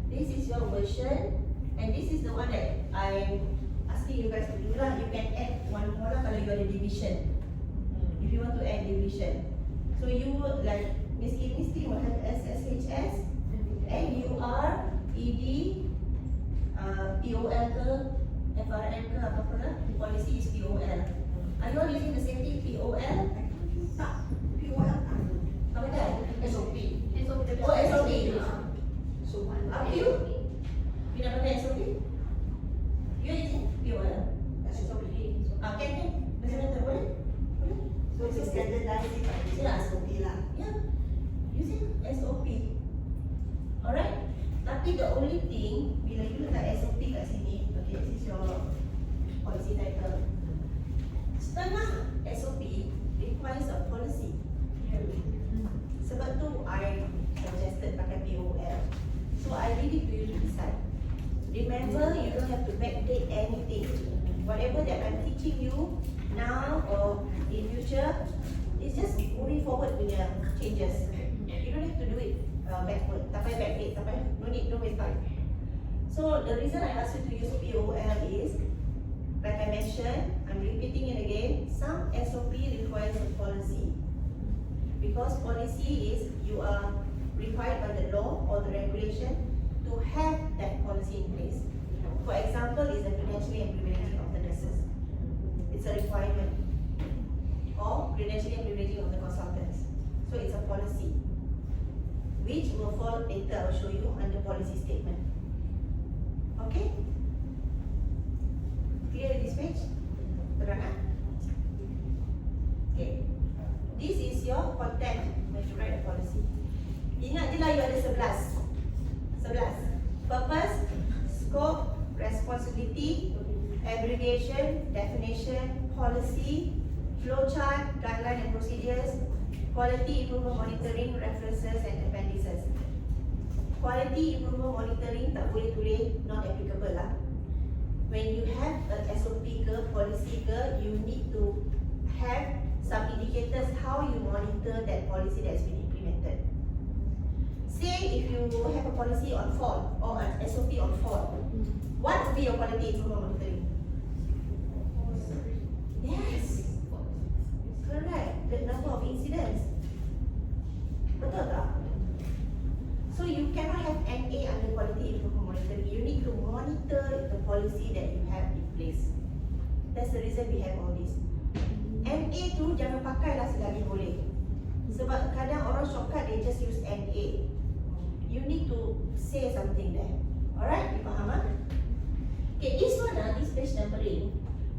This is your version, and this is the one that I'm asking you guys to do lah. You can add one more lah kalau you ada division. If you want to add division. So you would like Miss Kim will have SSHS, and you are ED, POL ke, FRM ke apa-apa lah. Policy is POL. Are you all using the same thing, POL? Tak, POL tak. Apa dah? SOP. Oh, SOP. So one. Up to you. You nak pakai SOP? You are using POL? SOP. Can. Macam mana tu? Boleh? Boleh? So it's standardized by Yeah. SOP lah. Yeah. Using SOP. Alright? Tapi the only thing, bila you letak SOP kat sini, okay, this is your policy title. Setengah SOP requires a policy. Sebab tu I suggested pakai POL. So I leave it to you to decide. Remember, you don't have to backdate anything. Whatever that I'm teaching you now or in future, it's just moving forward punya changes. You don't have to do it backward. Tak payah backdate, tak payah, no need, no waste time. So the reason I asked you to use POL is, like I mentioned, I'm repeating it again, some SOP requires a policy. Because policy is, you are required by the law or the regulation to have that policy in place. For example, is the credentialing and privileging of the nurses. It's a requirement. Or credentialing and privileging of the consultants. So it's a policy, which will fall later, I'll show you under policy statement. Okay? Clear with this page? Terang ah? Okay. This is your content when you write a policy. Ingat je lah you ada 11. Purpose, scope, responsibility, abbreviation, definition, policy, flowchart, guideline and procedures, quality improvement monitoring, references and appendices. Quality improvement monitoring tak boleh tulis not applicable lah. When you have a SOP ke, policy ke, you need to have some indicators how you monitor that policy that's been implemented. Say if you have a policy on fault or an SOP on fault, what would be your quality improvement monitoring? Yes, correct. The number of incidents. Betul tak? So you cannot have NA under quality improvement monitoring. You need to monitor the policy that you have in place. That's the reason we have all this. NA tu jangan pakai lah selagi boleh. Sebab kadang orang shortcut they just use NA. You need to say something there. Alright, you faham ah? Okay, this one this page numbering.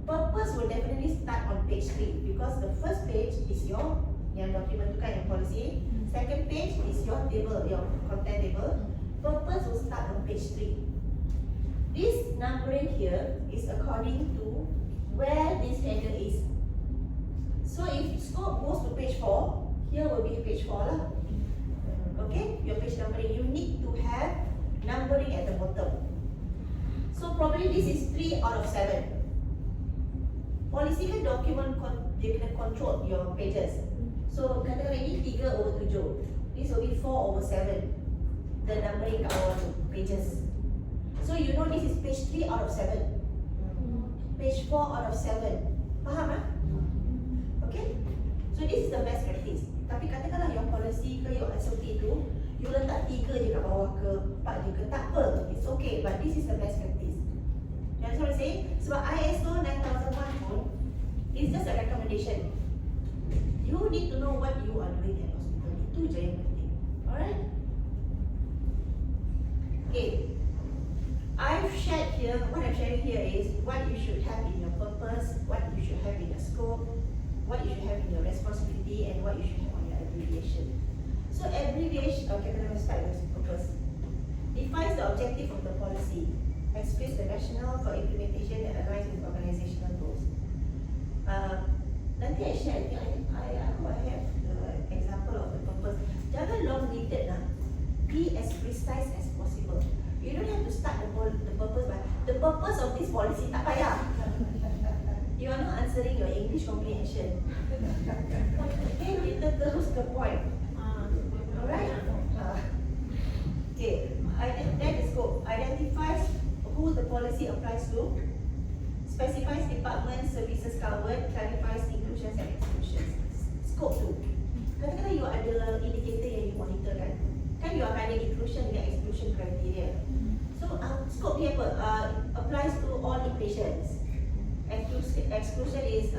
Purpose will definitely start on page 3 because the first page is your yang document tu kan yang policy. Second page is your table, your content table. Purpose will start on page 3. This numbering here is according to where this header is. So if scope goes to page 4, here will be page 4 lah. Okay, your page numbering. You need to have numbering at the bottom. So probably this is 3 out of 7. Policy kan document dia kena control your pages. So katakan ini 3 over 7. This will be 4 over 7. The numbering kat bawah tu, pages. So you know this is page 3 out of 7. Page 4 out of 7. Faham ah? Okay? So this is the best practice. Tapi katakanlah your policy ke your SOP tu, you letak 3 je kat bawah ke, 4 je ke, tak apa. It's okay, but this is the best practice. You understand what I'm saying? Sebab ISO 9001 pun, it's just a recommendation. You need to know what you are doing at hospital. Itu je yang penting. Alright? Okay. I've shared here, what I'm sharing here is what you should have in your purpose, what you should have in your scope, what you should have in your responsibility, and what you should have on your abbreviation. So abbreviation, okay, let me start with purpose. Defines the objective of the policy, explains the rationale for implementation that aligns with organizational goals. Nanti I share, I hope I have the example of the purpose. Jangan long-winded lah. Be as precise as possible. You don't have to start the purpose by the purpose of this policy, tak payah. You are not answering your English comprehension. Okay, kita terus ke point. Alright? Okay, that is scope. Identifies who the policy applies to, specifies department, services covered, clarifies inclusions and exclusions. Scope 2. Kadang-kadang you ada indicator yang you monitor kan? Kan you akan ada inclusion dan exclusion criteria. So scope dia apa? Applies to all inpatients. Exclusion is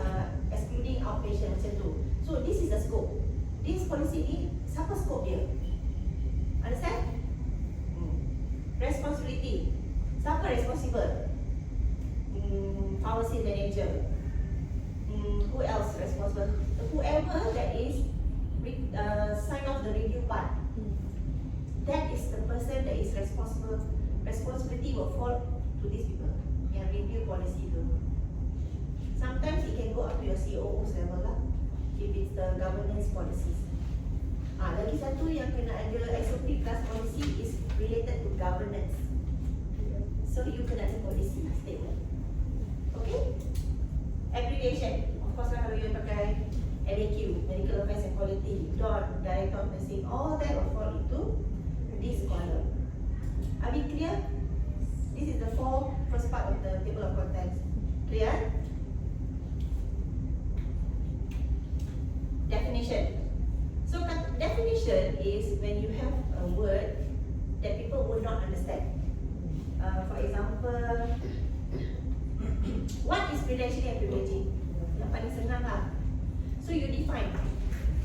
excluding outpatient macam tu. So this is the scope. This policy ni siapa scope dia? Understand? Responsibility. Siapa responsible? Pharmacy manager. Who else responsible? Whoever that is sign off the review part. That is the person that is responsible. Responsibility will fall to these people yang review policy tu. Sometimes it can go up to your COO's level lah, if it's the governance policies. Lagi satu yang kena ada SOP plus policy is related to governance. So you kena ada policy statement. Okay? Abbreviation. Of course lah kalau you pakai MAQ, Medical Affairs and Quality, DOT, Director of Nursing, all that will fall into this column. Are we clear? This is the first part of the table of contents. Clear? Definition. So definition is when you have a word that people would not understand. For example, what is credentialing and privileging? Yang paling senang lah. So you define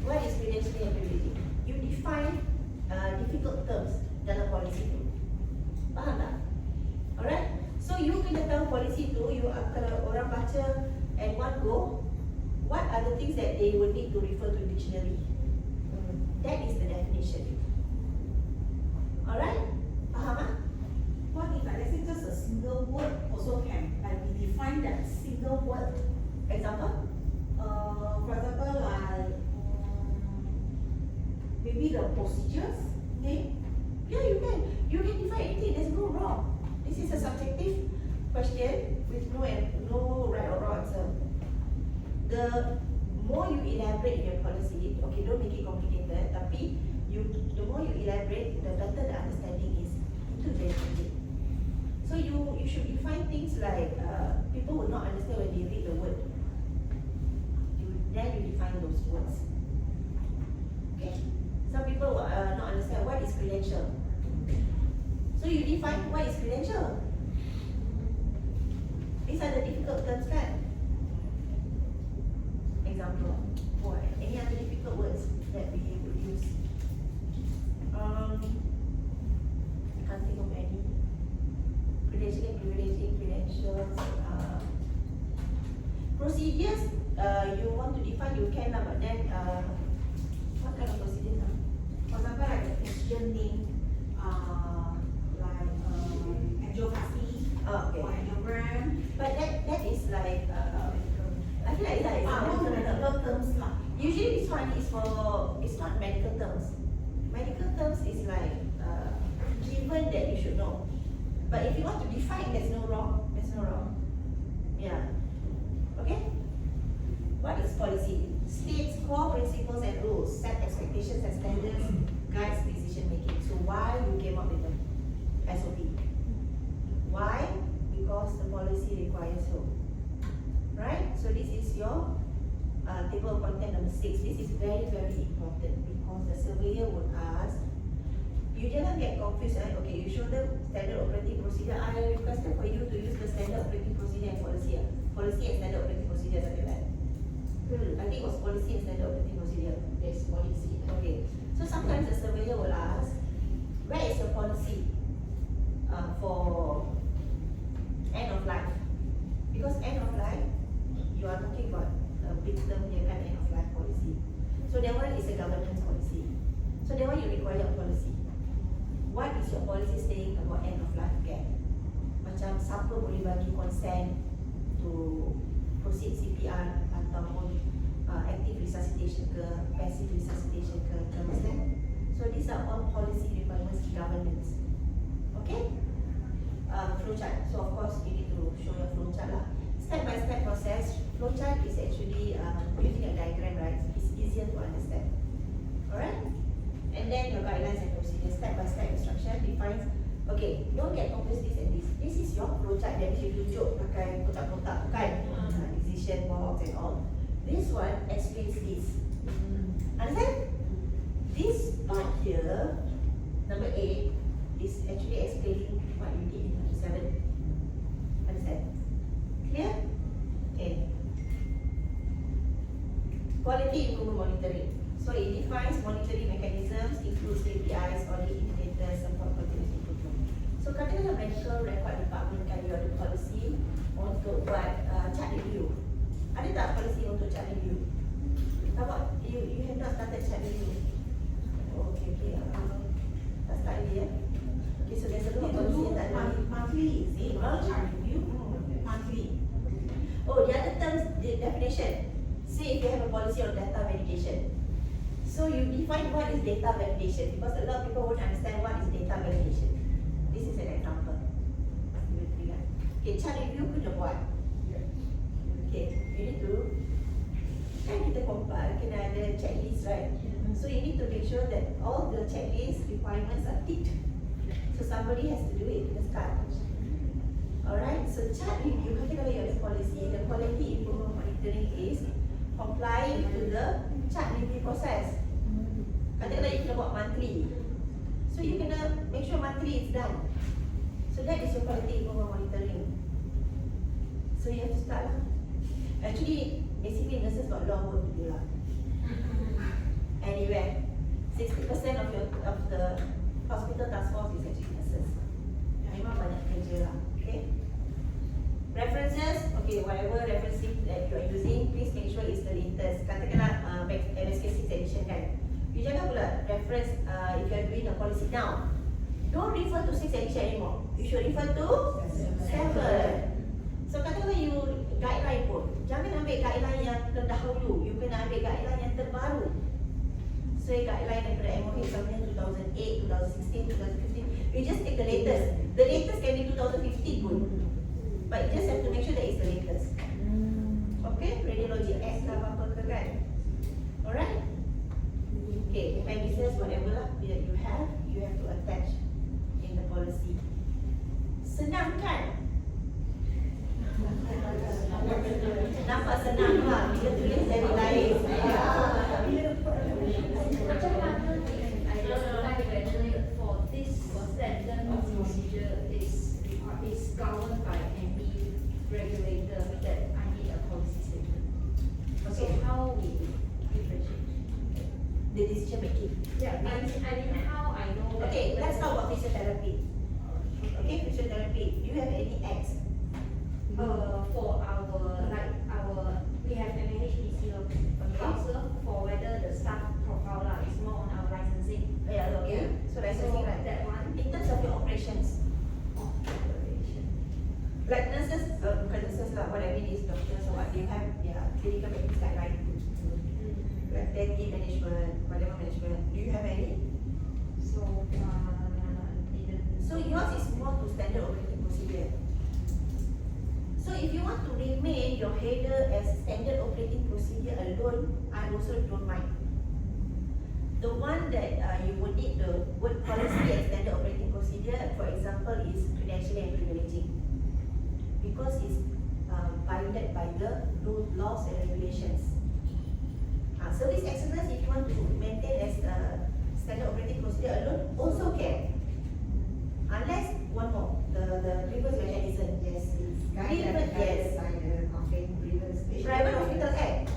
what is credentialing and privileging. You define difficult terms dalam policy tu. Faham tak? Alright? So you kena tahu policy tu, kalau orang baca and one go, what are the things that they will need to refer to dictionary? That is the definition. Alright? Faham ah? What if let's say just a single word also can, like we define that single word. Example? For example, like maybe the procedures name. Yeah, you can. You can define anything. There's no wrong. This is a subjective question with no right or wrong answer. The more you elaborate in your policy, okay, don't make it complicated. Tapi the more you elaborate, the better the understanding is. Itu very penting. So you should define things like people will not understand when they read the word. Then you define those words. Okay. Some people will not understand what is credential. So you define what is credential. These are the difficult terms kan? Example. Or any other difficult words that we would use. I can't think of any. Credentialing, privileging, credentials. Procedures, you want to define, you can lah, but then what kind of procedures? For example, like the procedure name, like angioplasty Okay. or angiogram. But that is like I feel like that is All the medical terms lah. usually this one is for, it's not medical terms. Medical terms is like given that you should know. But if you want to define, there's no wrong. There's no wrong. Yeah. Okay? What is policy? States core principles and rules, set expectations and standards, guides decision making. So why you came up with the SOP? Why? Because the policy requires so. Right? So this is your table of content number 6. This is very, very important because the surveyor would ask, you jangan get confused, right? Okay, you show them standard operating procedure. I requested for you to use the standard operating procedure and policy. Policy and standard operating procedure, something like that. I think it was policy and standard operating procedure. Yes, policy. Okay. So sometimes the surveyor will ask, where is your policy? a policy saying about end of life care. Macam siapa boleh bagi consent to proceed CPR ataupun active resuscitation ke, passive resuscitation ke, understand? So these are all policy requirements governance. Okay? Flowchart. So of course you need to show your flowchart lah. Step by step process. Flowchart is actually using a diagram, right? It's easier to understand. Alright? And then your guidelines and procedures. Step by step instruction defines. Okay, don't get confused this and this. This is your flowchart. That means you tunjuk pakai kotak-kotak kan? Decision box and all. This one explains this. Understand? This part here, number 8, is actually explaining what you did in number 7. Understand? Clear? Okay. Quality improvement monitoring. So it defines monitoring mechanisms, includes KPIs, audit indicators, support continuous improvement. So katakanlah medical record department kan, you ada policy untuk buat chart review. Ada tak policy untuk chart review? How about you have not started chart review? Oh, okay. Tak start lagi ya? Okay, so there's a lot of policy yang tak ada. Monthly, is it? Chart review? Monthly. Oh, the other terms, the definition. Say if you have a policy on data validation. So you define what is data validation because a lot of people won't understand what is data validation. This is an example. Okay, chart review kena buat. Okay, you need to, kan kita compile, kena ada checklist, right? So you need to make sure that all the checklist requirements are ticked. So somebody has to do it in the start. Alright, so chart review, katakanlah you have policy, the quality improvement monitoring is complying to the chart review process. Katakanlah you kena buat monthly. So you kena make sure monthly is done. So that is your quality improvement monitoring. So you have to start lah. Actually, basically nurses got a lot of work to do lah. Anyway, 60% of the hospital task force is actually nurses. Memang banyak kerja lah. Okay. References, okay, whatever referencing that you are using, please make sure it's the latest. Katakanlah MSK 6 edition kan. You jangan pula reference if you are doing a policy now. Don't refer to 6 edition anymore. You should refer to 7. So katakanlah you guideline pun, jangan ambil guideline yang terdahulu. You kena ambil guideline yang terbaru. So guideline daripada MOH tahun 2008, 2016, 2015. You just take the latest. The latest can be 2015 pun. But you just have to make sure that it's the latest. Okay, radiology X ke apa-apa ke kan. Alright. Okay, appendices, whatever lah that you have to attach in the policy. Senang kan? Nampak senang lah, bila tulis jadi lain. Macam mana identify whether for this standard procedure is governed by any regulator that I need a policy statement. So Okay. how we differentiate? The decision making. Yeah, I mean how I know that. Okay, let's talk about physiotherapy. Okay, physiotherapy. Do you have any X? For we have MHPC council for whether the staff profile lah is more on our licensing. Yeah, okay. So licensing, right? That one. In terms of your operations, Operation. like nurses, bukan nurses lah, what I mean is doctors or what, they have their clinical practice guideline. Like dengue management, whatever management. Do you have any? So didn't. So yours is more to standard operating procedure. So if you want to remain your header as standard operating procedure alone, I also don't mind. The one that you would need the word policy and standard operating procedure, for example, is credentialing and privileging. Because it's binded by the laws and regulations. Service excellence, if you want to maintain as standard operating procedure alone, also can. Unless one more, the grievance mechanism, yes. Grievance, yes. Private Hospital Act.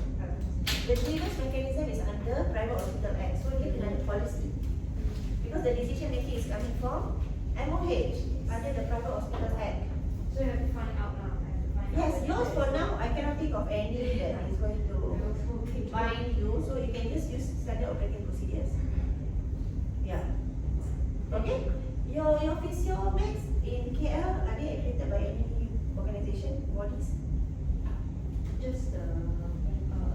The grievance mechanism is under Private Hospital Act, so you can have policy. Because the decision making is coming from MOH under the Private Hospital Act. So you have to find out now. Yes, yours for now, I cannot think of any that is going to bind you, so you can just use standard operating procedures. Yeah. Okay? Your your physio max in KL, are they accredited by any organization, bodies? Just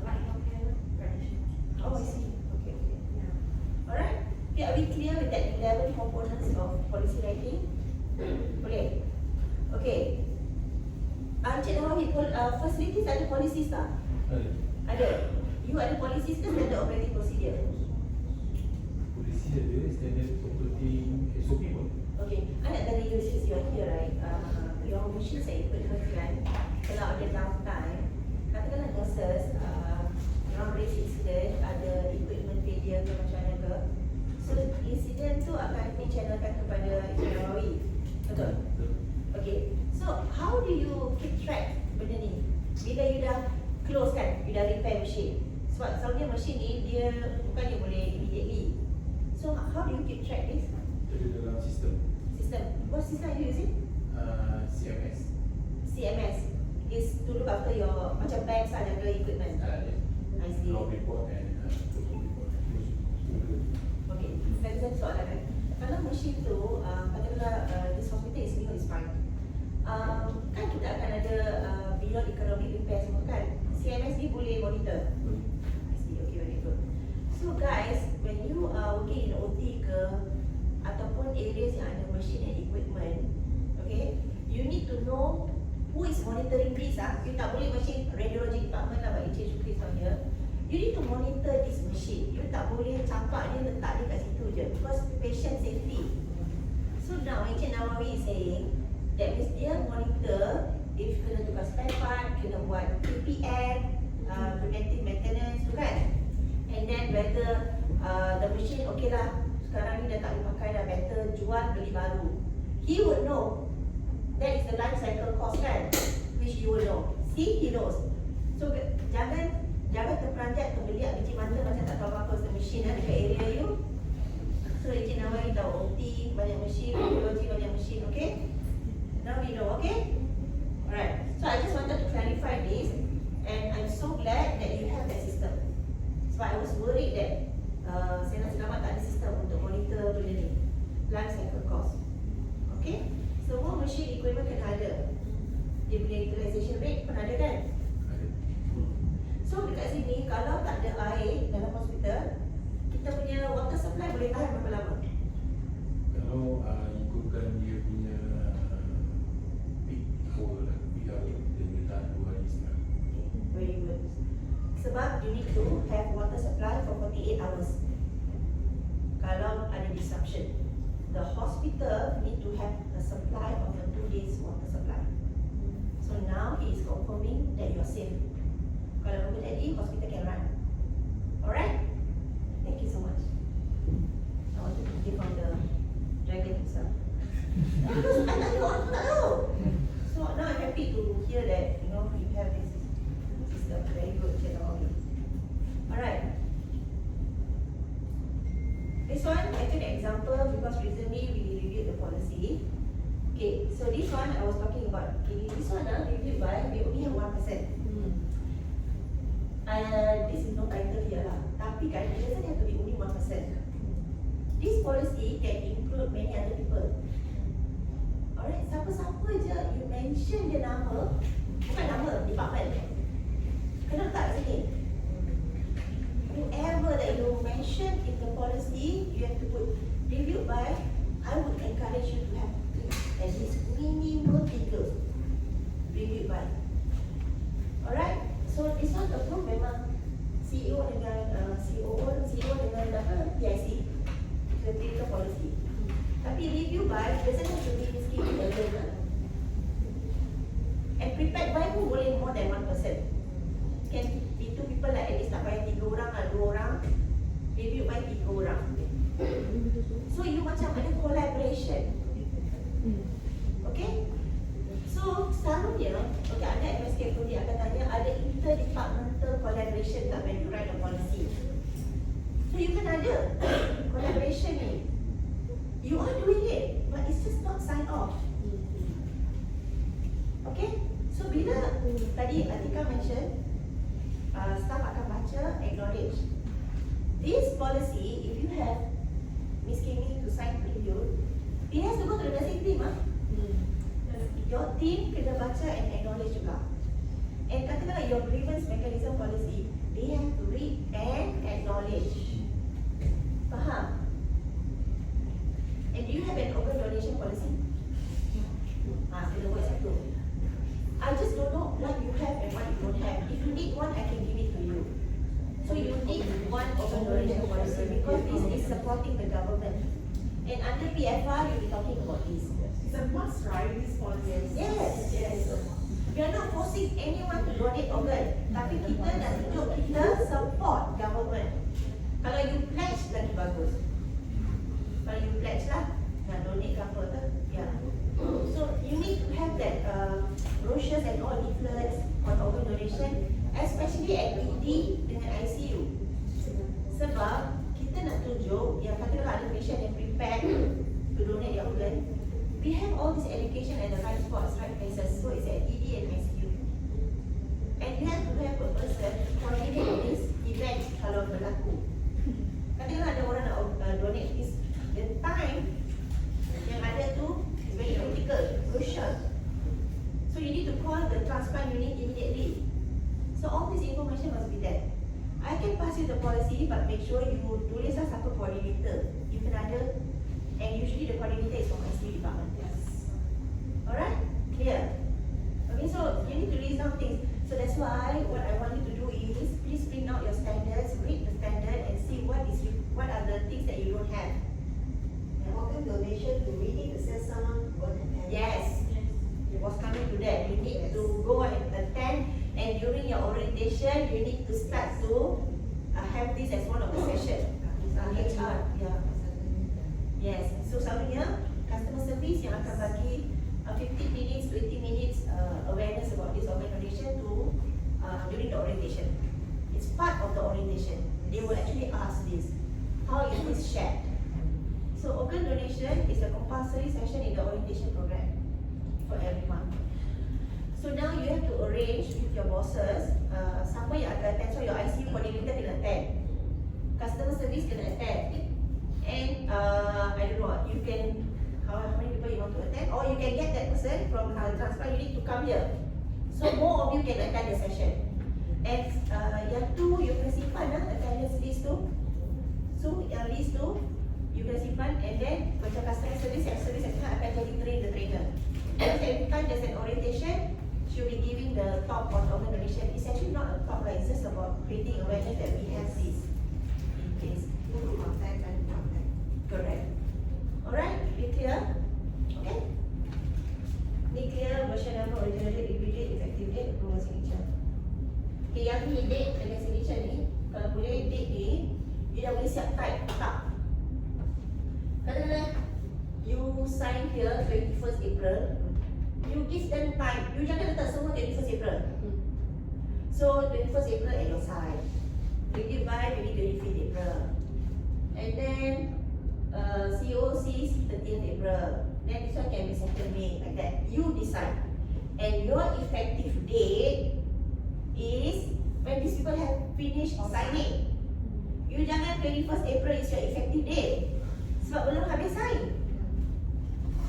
light healthcare practitioner. Oh, I see. Okay, okay. Yeah. Alright. Okay, are we clear with that 11 components of policy writing? Boleh? Okay. Encik Nawawi, facilities ada policies tak? Ada. You ada policies ke standard operating procedure? Polisi ada standard operating SOP pun. Okay, I nak tanya you since you are here, right? Your machines and equipment kan, kalau ada downtime, katakanlah nurses, orang raise incident, ada equipment failure ke macam mana ke, so incident tu akan di-channelkan kepada Encik Nawawi, betul? Okay, so how do you keep track benda ni? Bila you dah close kan, you dah repair machine. Sebab selalunya machine ni, dia bukannya boleh immediately. So how do you keep track this? Ada dalam sistem System. What system are you using? CMS. CMS is to look after your macam banks lah, jaga equipment. Yes. I see. Log report and total report. Okay, satu soalan kan. Kalau mesin tu, katakanlah this hospital is new, is fine. Kan kita akan ada beyond economic repair semua kan. CMS ni boleh monitor. I see, okay, very good. So guys, when you are working in OT ke ataupun areas yang ada machine and equipment, okay, you need to know who is monitoring this. You tak boleh machine radiology department lah, Encik Shukri on here. You need to monitor this machine. You tak boleh campak dia, letak dia kat situ je, because patient safety. So now Encik Nawawi is saying that means dia monitor if kena tukar spare part, kena buat PPM, preventive maintenance tu kan. And then whether the machine okay lah, sekarang ni dah tak boleh pakai dah, better jual beli baru. He would know. That is the life cycle cost kan, which you will know. See, he knows. So jangan terperanjat, terbeliak biji mata macam tak tahu apa-apa pasal mesin dekat area you. So Encik Nawawi tahu OT banyak mesin, radiologi banyak mesin, okay? Now we know, okay? Alright. So I just wanted to clarify this, and I'm so glad that you have that system. Sebab I was worried that Senat Selamat tak ada sistem untuk monitor benda ni, life cycle cost. Okay? Semua mesin equipment kena ada. Dia punya utilization rate pun ada kan? So dekat sini, kalau tak ada air dalam hospital, kita punya water supply boleh tahan berapa lama? Kalau ikutkan dia punya peak hour lah, peak hour, dia boleh tahan 2 hari setengah. Very good. Sebab you need to have water supply for 48 hours. Kalau ada disruption, the hospital need to have a supply of a 2 days water supply. So now he is confirming that you are safe. Kalau apa jadi, hospital can run. Alright? Thank you so much. I want to hear from the dragon himself. Because I tak tahu, aku tak tahu. So now I'm happy to hear that, you know, you have this system. Very good, technology. Alright. This one, actually an example because recently we reviewed the policy. Okay, so this one I was talking about. Okay, this one reviewed by, we only have 1%. This is no title here lah. Tapi kan, it doesn't have to be only 1%. This policy can include many other people. Alright, siapa-siapa je you mention dia nama, bukan nama, department. Kena letak kat sini. Whoever that you mention in the policy, you have to put reviewed by. I would encourage you to have at least minimum 3 reviewed by. Alright, so this one approved memang CEO dengan CEO dengan PIC, the clinical policy. Tapi review by doesn't have to be risky alone. And prepared by pun boleh more than 1%. Can be 2 people lah, at least tak payah 3 orang lah, 2 orang. Review by 3 orang. So you macam ada collaboration. Okay? So selalunya, okay, anda MSK pun dia akan tanya ada interdepartmental collaboration tak when you write a policy. So you kan ada collaboration ni. You are doing it, but it's just not signed off. Okay? So bila tadi Atika mention, staff akan baca, acknowledge. This policy, if you have Miss Kimi to sign review, It has to go to the nursing team. Your team kena baca and acknowledge juga. And katakanlah your grievance mechanism policy, they have to read and acknowledge. Faham? And do you have an organ donation policy? Kena buat satu. I just don't know what you have and what you don't have. If you need one, I can give it to you. So you need one organ donation policy because this is supporting the government. And under PFR, you'll be talking about this. It's a must, right, this policy? Yes, yes. We are not forcing anyone to donate organ. Tapi kita nak tunjuk kita support government. Kalau you pledge, lagi bagus. Kalau you pledge lah, nak donate ke apa tu. Yeah. So you need to have that brochures and all leaflets on organ donation, especially at ED dengan ICU. Sebab kita nak tunjuk yang katakanlah ada patient yang prepared to donate their organ. We have all this education at the right spots, right places. So it's at ED and ICU. And you have to have a person coordinate this event kalau berlaku. Katakanlah ada orang nak donate this, the time yang ada tu is very critical, crucial. So you need to call the transplant unit immediately. So all this information must be there. I can pass you the policy, but make sure you tulislah siapa coordinator. You can ada, and usually the coordinator is from ICU department. Yes. Alright, clear. Okay, so you need to list down things. So that's why what I want you to do is please print out your standards, read the standard, and see what are the things that you don't have. Organ donation, do we need to send someone to attend? Yes. It was coming to that. You need to go and attend, and during your orientation, you need to start to have this as one of the session. HR, yeah. Yes. So selalunya customer service yang akan bagi 15 minutes, 20 minutes awareness about this organ donation to during the orientation. It's part of the orientation. They will actually ask this. How is this shared? So organ donation is a compulsory session in the orientation program for everyone. So now you have to arrange with your bosses siapa yang akan attend. So your ICU coordinator kena attend, customer service kena attend, and I don't know, you can how many people you want to attend, or you can get that person from transplant unit to come here. So more of you can attend the session. And yang tu you kena simpan attendance list tu. So yang list tu you kena simpan, and then macam customer service akan jadi train the trainer. Because every time there's an orientation, she'll be giving the talk on organ donation. It's actually not a talk, like it's just about creating awareness that we have this in case. Correct. Alright, be clear? Okay? Ni clear, version number, original date, review date, effective date, approval signature. Okay, yang ni date dengan signature ni, kalau boleh date ni, you dah boleh siap type, tak? Katakanlah, you sign here 21st April, you give them time, you jangan letak semua 21st April. So 21st April at your side, review by maybe 25th April, and then COC 30th April, then this one can be 2nd May, like that. You decide. And your effective date is when these people have finished signing. You jangan 21st April is your effective date, sebab belum habis sign.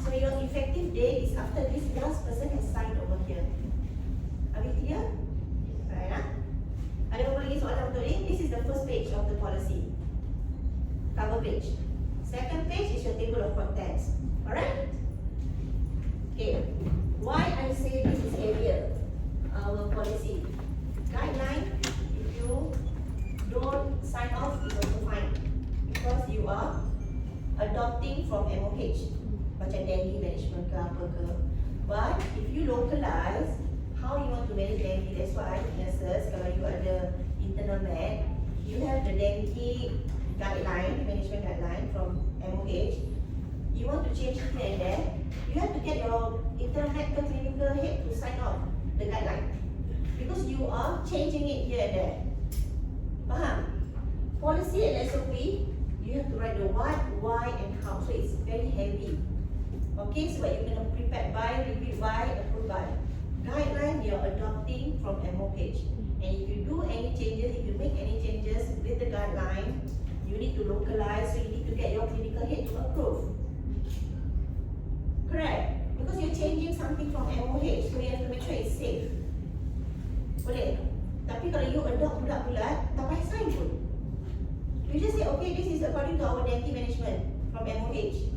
So your effective date is after this last person has signed over here. Are we clear? Right, huh? Ada apa lagi soalan untuk ni? This is the first page of the policy. Cover page. Second page is your table of contents. Alright? Okay. Why I say this is heavier? Our policy. Guideline, if you don't sign off, is also fine. Because you are adopting from MOH. Macam dengue management ke apa ke. But if you localize how you want to manage dengue, that's why nurses, kalau you ada internal med, you have the dengue guideline, management guideline from MOH. You want to change here and there, you have to get your internal medical clinical head to sign off the guideline. Because you are changing it here and there. Faham? Policy and SOP, you have to write the what, why and how. So it's very heavy. Okay, so you can prepare by, review by, approve by. Guideline you're adopting from MOH. And if you do any changes, if you make any changes with the guideline, you need to localize, so you need to get your clinical head to approve. changing something from MOH, so you have to make sure it's safe. Boleh? Tapi kalau you adopt bulat-bulat, tak payah sign pun. You just say, okay, this is according to our dengue management from MOH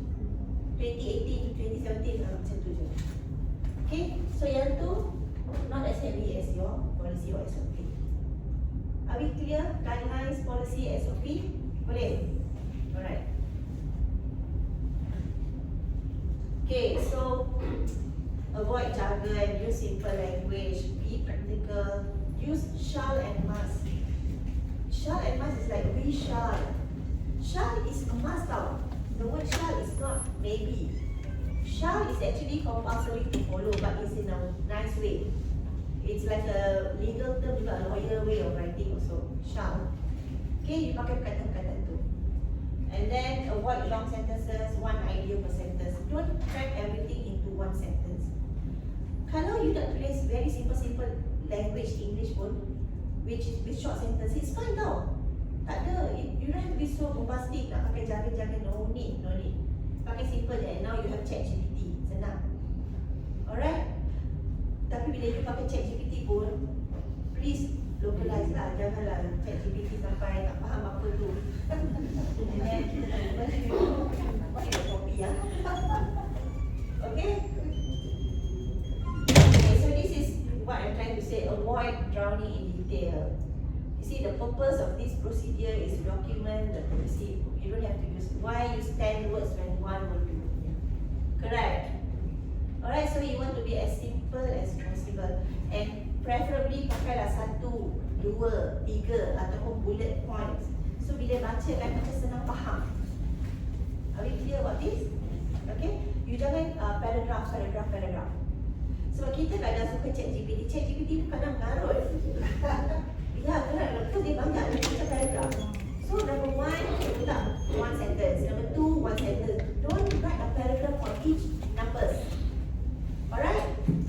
2018 to 2017, macam tu je. Okay, so yang tu not as heavy as your policy or SOP. Are we clear? Guidelines, policy, SOP? Boleh? Alright. Okay, so avoid jargon, use simple language, be practical, use shall and must. Shall and must is like we shall. Shall is a must tau. The word shall is not maybe. Shall is actually compulsory to follow, but it's in a nice way. It's like a legal term juga, a lawyer way of writing also. Shall. Okay, you pakai perkataan-perkataan tu. And then avoid long sentences, one idea per sentence. Don't cram everything into one sentence. Kalau you nak tulis very simple language English pun, which is with short sentences, it's fine tau. Tak ada, you don't have to be so bombastic nak pakai jargon-jargon, no need. Pakai simple je, and now you have ChatGPT, senang. Alright? Tapi bila you pakai ChatGPT pun, please localize lah, janganlah ChatGPT sampai tak faham apa tu. And then kita copy ya. Okay? Okay, so this is what I'm trying to say, avoid drowning in detail. You see, the purpose of this procedure is to document the policy. You don't have to use why use 10 words when one will do. Correct? Alright, so you want to be as simple as possible, and preferably pakailah 1, 2, 3 ataupun bullet points. So bila baca kan macam senang faham. Are we clear about this? Okay? You jangan paragraph. Sebab kita kadang suka ChatGPT. ChatGPT tu kadang mengarut. Ya, kadang tu dia banyak macam paragraph. So number 1, letak 1 sentence. Number 2, 1 sentence. Don't write a paragraph for each numbers. Alright?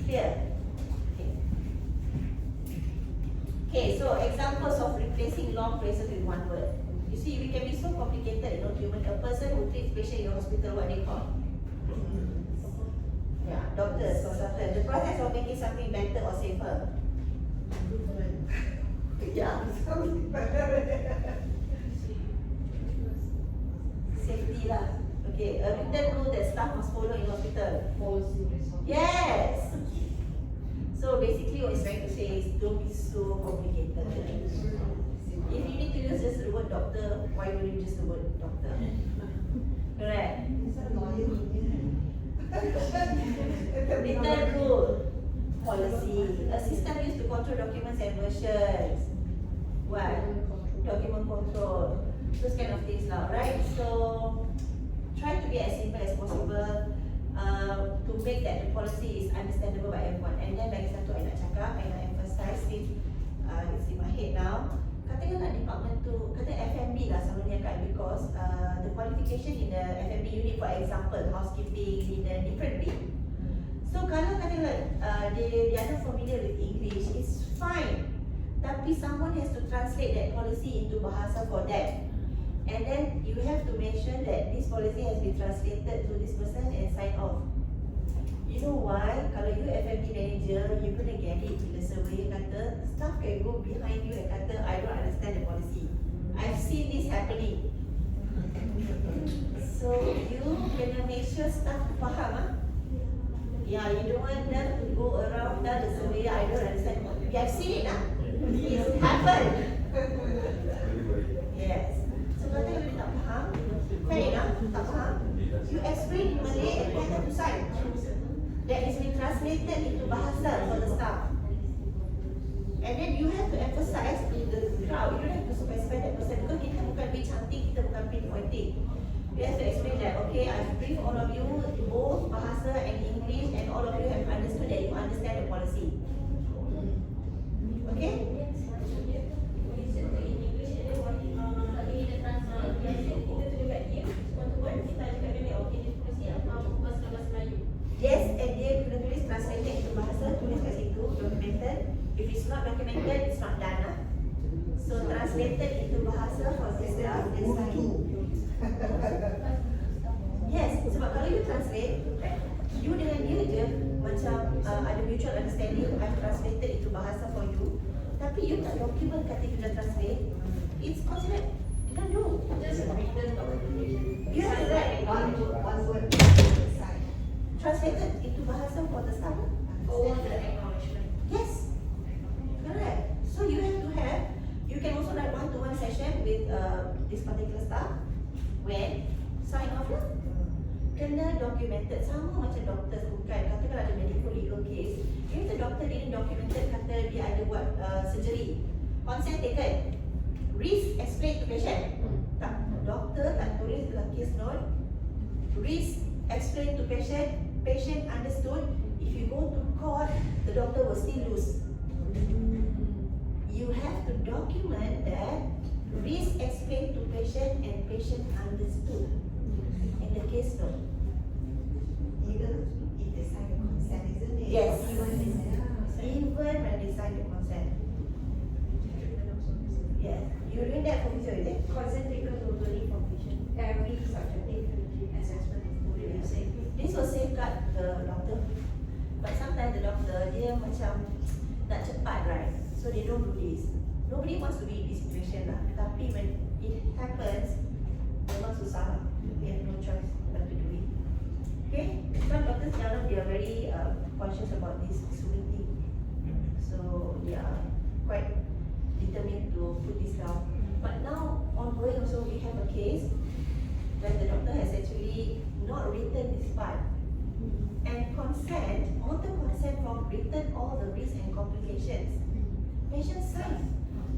Clear? Okay, so examples of replacing long phrases with one word. You see, we can be so complicated, human. A person who treats patient in your hospital, what they call? Yeah, doctors, consultants. The process of making something better or safer. Yeah, something better. Safety lah. Okay, a written rule that staff must follow in hospital. Yes. So basically what it's trying to say is don't be so complicated. If you need to use just the word doctor, why don't you use the word doctor? Correct. Written rule, policy, a system used to control documents and versions. What? Document control. Those kind of things now, right? So try to be as simple as possible. To make that the policy is understandable by everyone. And then lagi satu I nak cakap, I nak emphasize this, it's in my head now. Katakanlah department tu, kata FMB lah selalunya kan, because the qualification in the FMB unit, for example, housekeeping, dinner, different bit. So kalau katakanlah they are not familiar with English, it's fine. Tapi someone has to translate that policy into bahasa for them. And then you have to mention that this policy has been translated to this person and sign off. You know why? Kalau you FMB manager, you gonna get it bila surveyor kata, staff can go behind you and kata, I don't understand the policy. I've seen this happening. So you gonna make sure staff faham. Yeah, you don't want them to go around tell the surveyor, I don't understand. You have seen it It's happened. Yes. So kalau you tak faham, fair enough, tak faham, you explain in Malay and get them to sign. That is been translated into bahasa for the staff. And then you have to emphasize to the crowd, you don't have to specify that person, because kita bukan be cantik, kita bukan pinpointing. You have to explain that, okay, I've briefed all of you, both bahasa and English, and all of you have understood that you understand the policy. Okay? Yes, and dia kena tulis translated into bahasa, tulis kat situ, documented. If it's not documented, it's not done. So translated into bahasa for the staff and sign. Yes, sebab kalau you translate, you dengan dia je mutual understanding, I've translated into bahasa for you. Tapi you tak document kata you dah translate, it's considered you don't do. Just a written documentation. You have to write One word, sign. translated into bahasa for the staff. Or the acknowledgement. Yes, correct. So you have to have, you can also write one-to-one session with this particular staff when sign off lah. Kena documented, sama macam doktor bukan, kata kalau ada medical legal case, if the doctor didn't documented, kata dia ada buat surgery, consent taken, risk explain to patient, tak, doktor tak tulis dalam case note, risk explain to patient, patient understood, if you go to court, the doctor will still lose. You have to document that risk explained to patient and patient understood in the case note. Even if they sign the consent, isn't it? Yes. Even Even when they sign the consent. Yeah. You're doing that for physio, is it? Consent taken totally from patient. Every subjective assessment is totally the same. This will safeguard the doctor. But sometimes the doctor, dia macam nak cepat, right? So they don't do this. Nobody wants to be in this situation lah. Tapi when it happens, memang susah lah. We have no choice but to do it. Okay? Some doctors now they are very conscious about this swimming thing. So they are quite determined to put this down. But now ongoing also we have a case when the doctor has actually not written this part and consent, author consent from written all the risks and complications. Patient signs.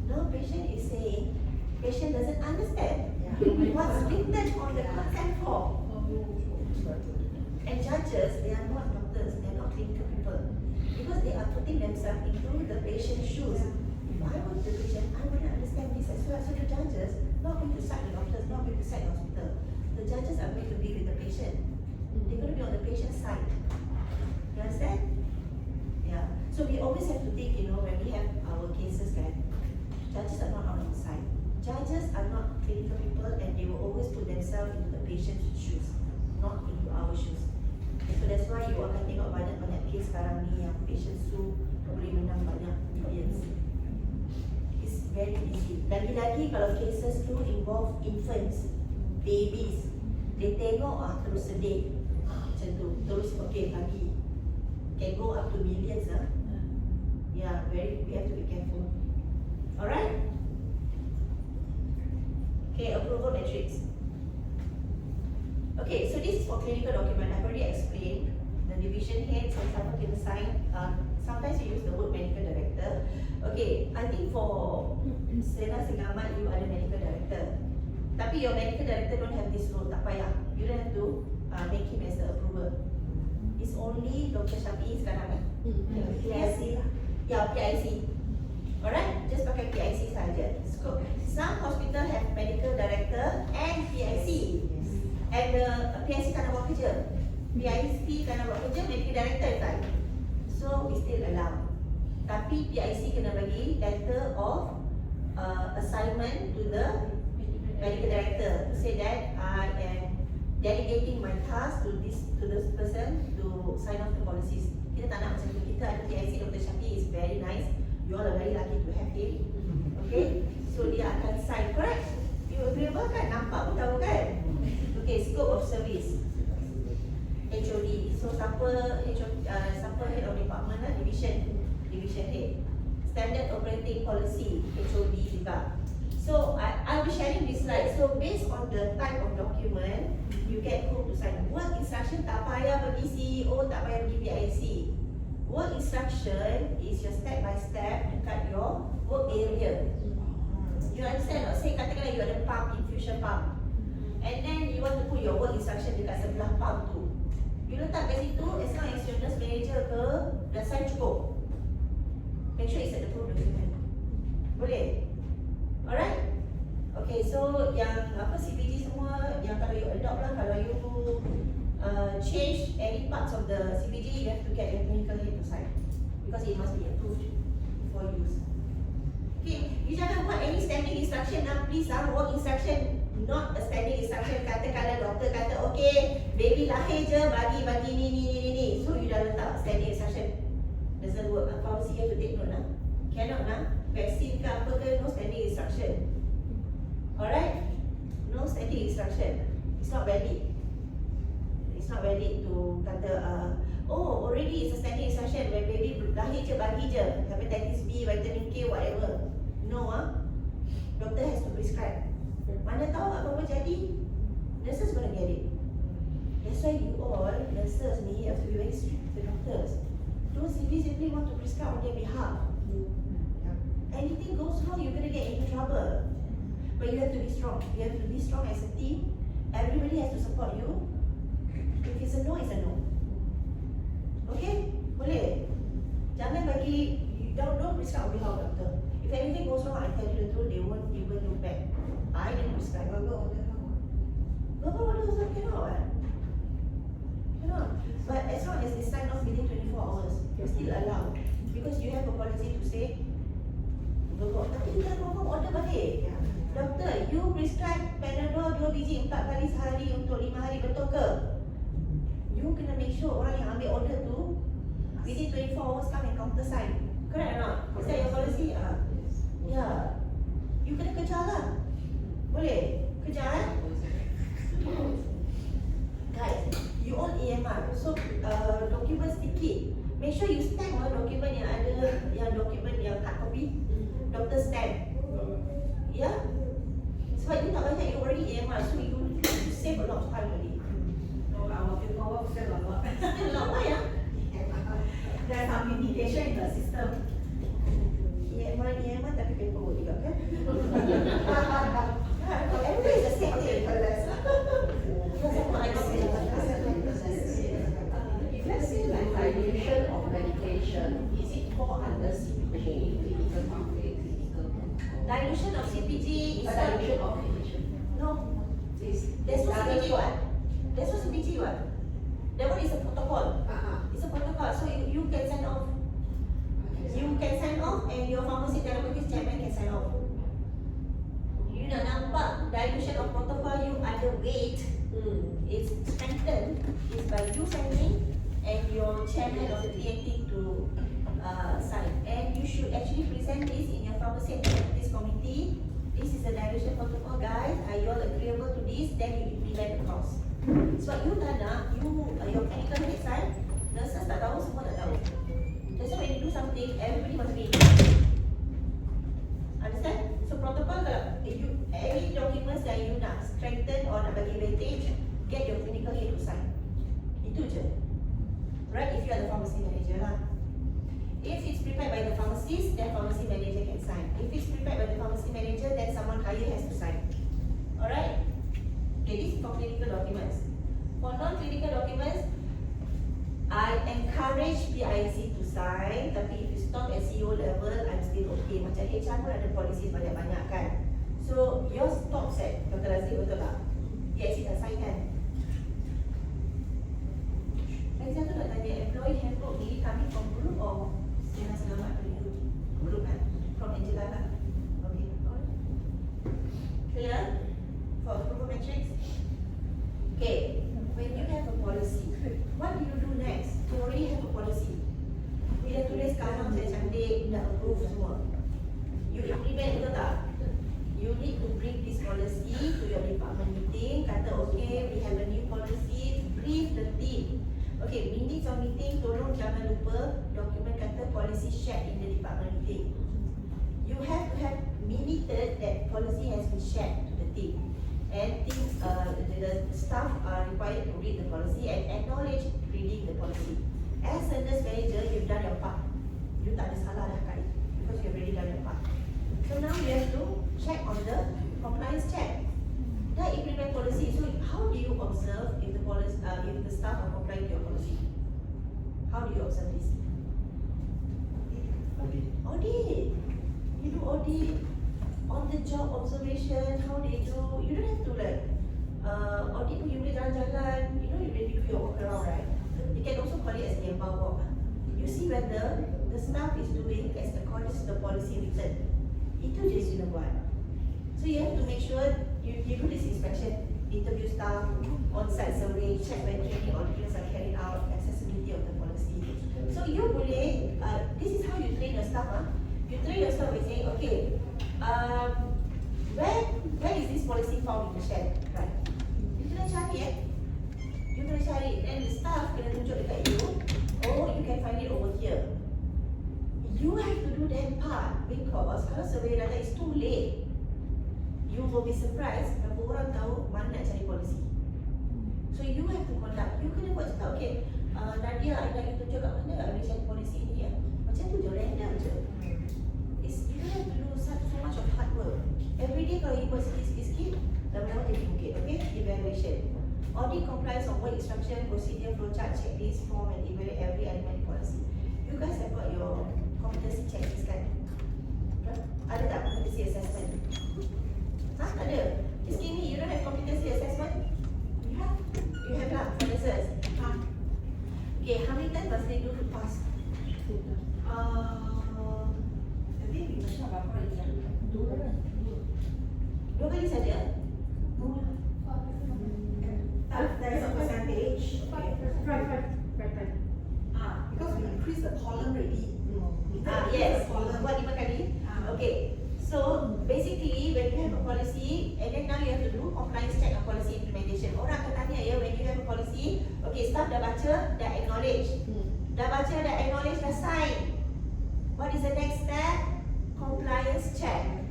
Now patient is saying patient doesn't understand what's written on the consent form. And judges, they are not doctors, they are not clinical people. Because they are putting themselves into the patient's shoes. If I were the patient, I wouldn't understand this as well. So the judges, not going to cite the doctors, not going to cite the hospital. The judges are going to be with the patient. They're going to be on the patient's side. You understand? Yeah. So we always have to think, you know, when we have our cases, right? Judges are not on our side. Judges are not clinical people and they will always put themselves into the patient's shoes, not into our shoes. So that's why you akan tengok banyak-banyak kes sekarang ni yang patient sue boleh menang banyak millions. It's very easy. Lagi-lagi kalau cases tu involve infants, babies, dia tengok terus sedih. Macam tu, terus okay lagi. Can go up to millions lah. Yeah, we have to be careful. Alright? Okay, approval matrix. Okay, so this is for clinical document. I've already explained. The division head, for example, can sign. Sometimes you use the word medical director. Okay, I think for Sena Singamat, you are the medical director. Tapi your medical director don't have this role, tak payah. You don't have to make him as the approver. It's only Dr. Shafi sekarang. PIC lah. Yeah, PIC. Alright, just pakai PIC saja. Some hospital have medical director and PIC. And PIC tak nak buat kerja. PIC tak nak buat kerja, medical director tak. So we still allow. Tapi PIC kena bagi letter of assignment to the medical director to say that I am delegating my task to this person to sign off the policies. Kita tak nak macam tu. Kita ada PIC, Dr. Shafi is very nice. You all are very lucky to have him. Okay, so dia akan sign, correct? You agreeable kan? Nampak pun tahu kan? Okay, scope of service. HOD. So siapa head of department lah, division head. Standard operating policy, HOD juga. So I'll be sharing this slide. So based on the type of document, you get who to sign. Work instruction tak payah bagi CEO, tak payah bagi PIC. Work instruction is your step by step dekat your work area. You understand not? Say katakanlah you ada pump, infusion pump. And then you want to put your work instruction dekat sebelah pump tu. You letak kat situ, as long as your nurse manager ke, dah sign cukup. Make sure it's at the full document. Boleh? Alright? Okay, so yang CPG semua, yang kalau you adopt lah, kalau you change any parts of the CPG, you have to get your clinical head to sign. Because it must be approved before use. Okay, you jangan buat any standing instruction lah, please lah. Work instruction, not a standing instruction. Katakanlah doktor kata, okay, baby lahir je, bagi ni. So you dah letak standing instruction. policy you have to take note lah. Cannot lah. Vaksin ke apa ke, no standing instruction. Alright? No standing instruction. It's not valid. It's not valid to kata, oh already it's a standing instruction when baby lahir je bagi je hepatitis B, vitamin K, whatever. No doctor has to prescribe. Mana tahu apa jadi, nurses gonna get it. That's why you all nurses ni have to be very strict with the doctors. Don't simply want to prescribe on their behalf. Anything goes wrong, you're gonna get into trouble. But you have to be strong. You have to be strong as a team. Everybody has to support you. If it's a no, it's a no. Okay? Boleh? Jangan bagi, don't prescribe on behalf of doctor. If anything goes wrong, I tell you the truth, they won't even look back. I didn't prescribe. Verbal order also cannot. Cannot. But as long as it's signed off within 24 hours, you're still allowed. Because you have a policy to say, verbal order, tapi jangan verbal order balik. Doktor, you prescribe Panadol 2 biji 4 kali sehari untuk 5 hari, betul ke? You kena make sure orang yang ambil order tu within 24 hours come and countersign. Correct or not? Is that your policy? Yeah. You kena kejar lah. Boleh? Kejar guys, you own EMR. So document sticky. Make sure you stamp document yang ada, yang document yang hard copy. Doctor stamp. Yeah? Sebab you tak banyak, you already EMR, so you save a lot of time already. So our paperwork still a lot. Still a lot, why There's some limitation in the system. EMR tapi paperwork juga kan? Everybody is the same thing. If let's say like dilution of medication, is it fall under CPG, clinical pathway, clinical protocol? Dilution of CPG is Dilution of medication. no. There's no CPG what? There's no CPG what? That one is a protocol. It's a protocol. So you can sign off. You can sign off and your pharmacy therapist chairman can sign off. You nak nampak dilution of protocol, you ada weight. It's strengthened is by you signing and your chairman of the TNT to sign. And you should actually present this in your pharmacy and therapist committee. This is a dilution protocol, guys. Are you all agreeable to this? Then you implement across. So you tak nak, your clinical head sign, nurses tak tahu, semua tak tahu. That's why when you do something, everybody must be. Understand? So protocol kalau any documents that you nak strengthen or nak bagi weightage, get your clinical head to sign. Itu je. Right? If you are the pharmacy manager lah. If it's prepared by the pharmacist, then pharmacy manager can sign. If it's prepared by the pharmacy manager, then someone higher has to sign. Alright? Okay, this is for clinical documents. For non-clinical documents, I encourage PIC to sign, tapi if you stop at CEO level, I'm still okay. Macam HR pun ada policy banyak-banyak kan. So, yours stops at Dr. Razif, betul tak? PIC dah sign kan? Saya tu nak tanya, employee handbook ni coming from group or Sinar Selamat dari group kan? From Angela lah. Okay, clear? For approval matrix? Okay, when you have a policy, what do you do next? You already have a policy. Bila tulis sekarang saya cantik, dah approve semua. You implement, betul tak? You need to bring this policy to your department meeting. Kata okay, we have a new policy. Brief the team. Okay, minutes of meeting, tolong jangan lupa dokumen kata policy shared in the department meeting. You have to have minuted that policy has been shared to the team. And the staff are required to read the policy and acknowledge reading the policy. As a nurse manager, you've done your part. You tak ada salah dah kali because you've already done your part. So now you have to check on the compliance check. Dah implement policy. So how do you observe if the policy, if the staff are complying to your policy? How do you observe this? Audit. You do audit. On the job observation, how they do. You don't have to like audit pun you boleh jalan-jalan. You know you really do your walk around, right? You can also call it as gambar walk. You see whether the staff is doing as according to the policy written. Itu je you nak buat. So you have to make sure you do this inspection, interview staff, on-site survey, check when training or drills are carried out, accessibility of the policy. So you boleh, this is how you train stuff, you train yourself by saying, okay, where is this policy found in the shell, right? You kena cari you kena cari, and the staff kena tunjuk dekat you, oh you can find it over here. You have to do that part because kalau survey data is too late, you will be surprised berapa orang tahu mana nak cari polisi. So you have to conduct. You kena buat cakap, okay, Nadia, I nak you tunjuk kat mana I boleh cari polisi ni ya. Macam tu je, random je. You don't have to do so much of hard work. Every day kalau you buat sikit-sikit, lama-lama jadi bukit, okay? Evaluation. Audit complies on work instruction, procedure, flowchart, checklist, form and evaluate every element policy. You guys have got your competency checklist kan? Ada tak competency assessment? Tak ada. Just give me, you don't have competency assessment? You have? You have lah, for nurses. Okay, how many times must they do to pass? Jadi macam berapa kali? Dua kali saja? There is a percentage. Right. Because we increase the column already. Yes, buat 5 kali. Okay, so basically when you have a policy and then now you have to do compliance check and policy implementation. Orang akan tanya ya, when you have a policy, okay, staff dah baca, dah acknowledge. Dah baca, dah acknowledge, dah sign. What is the next step? Compliance check.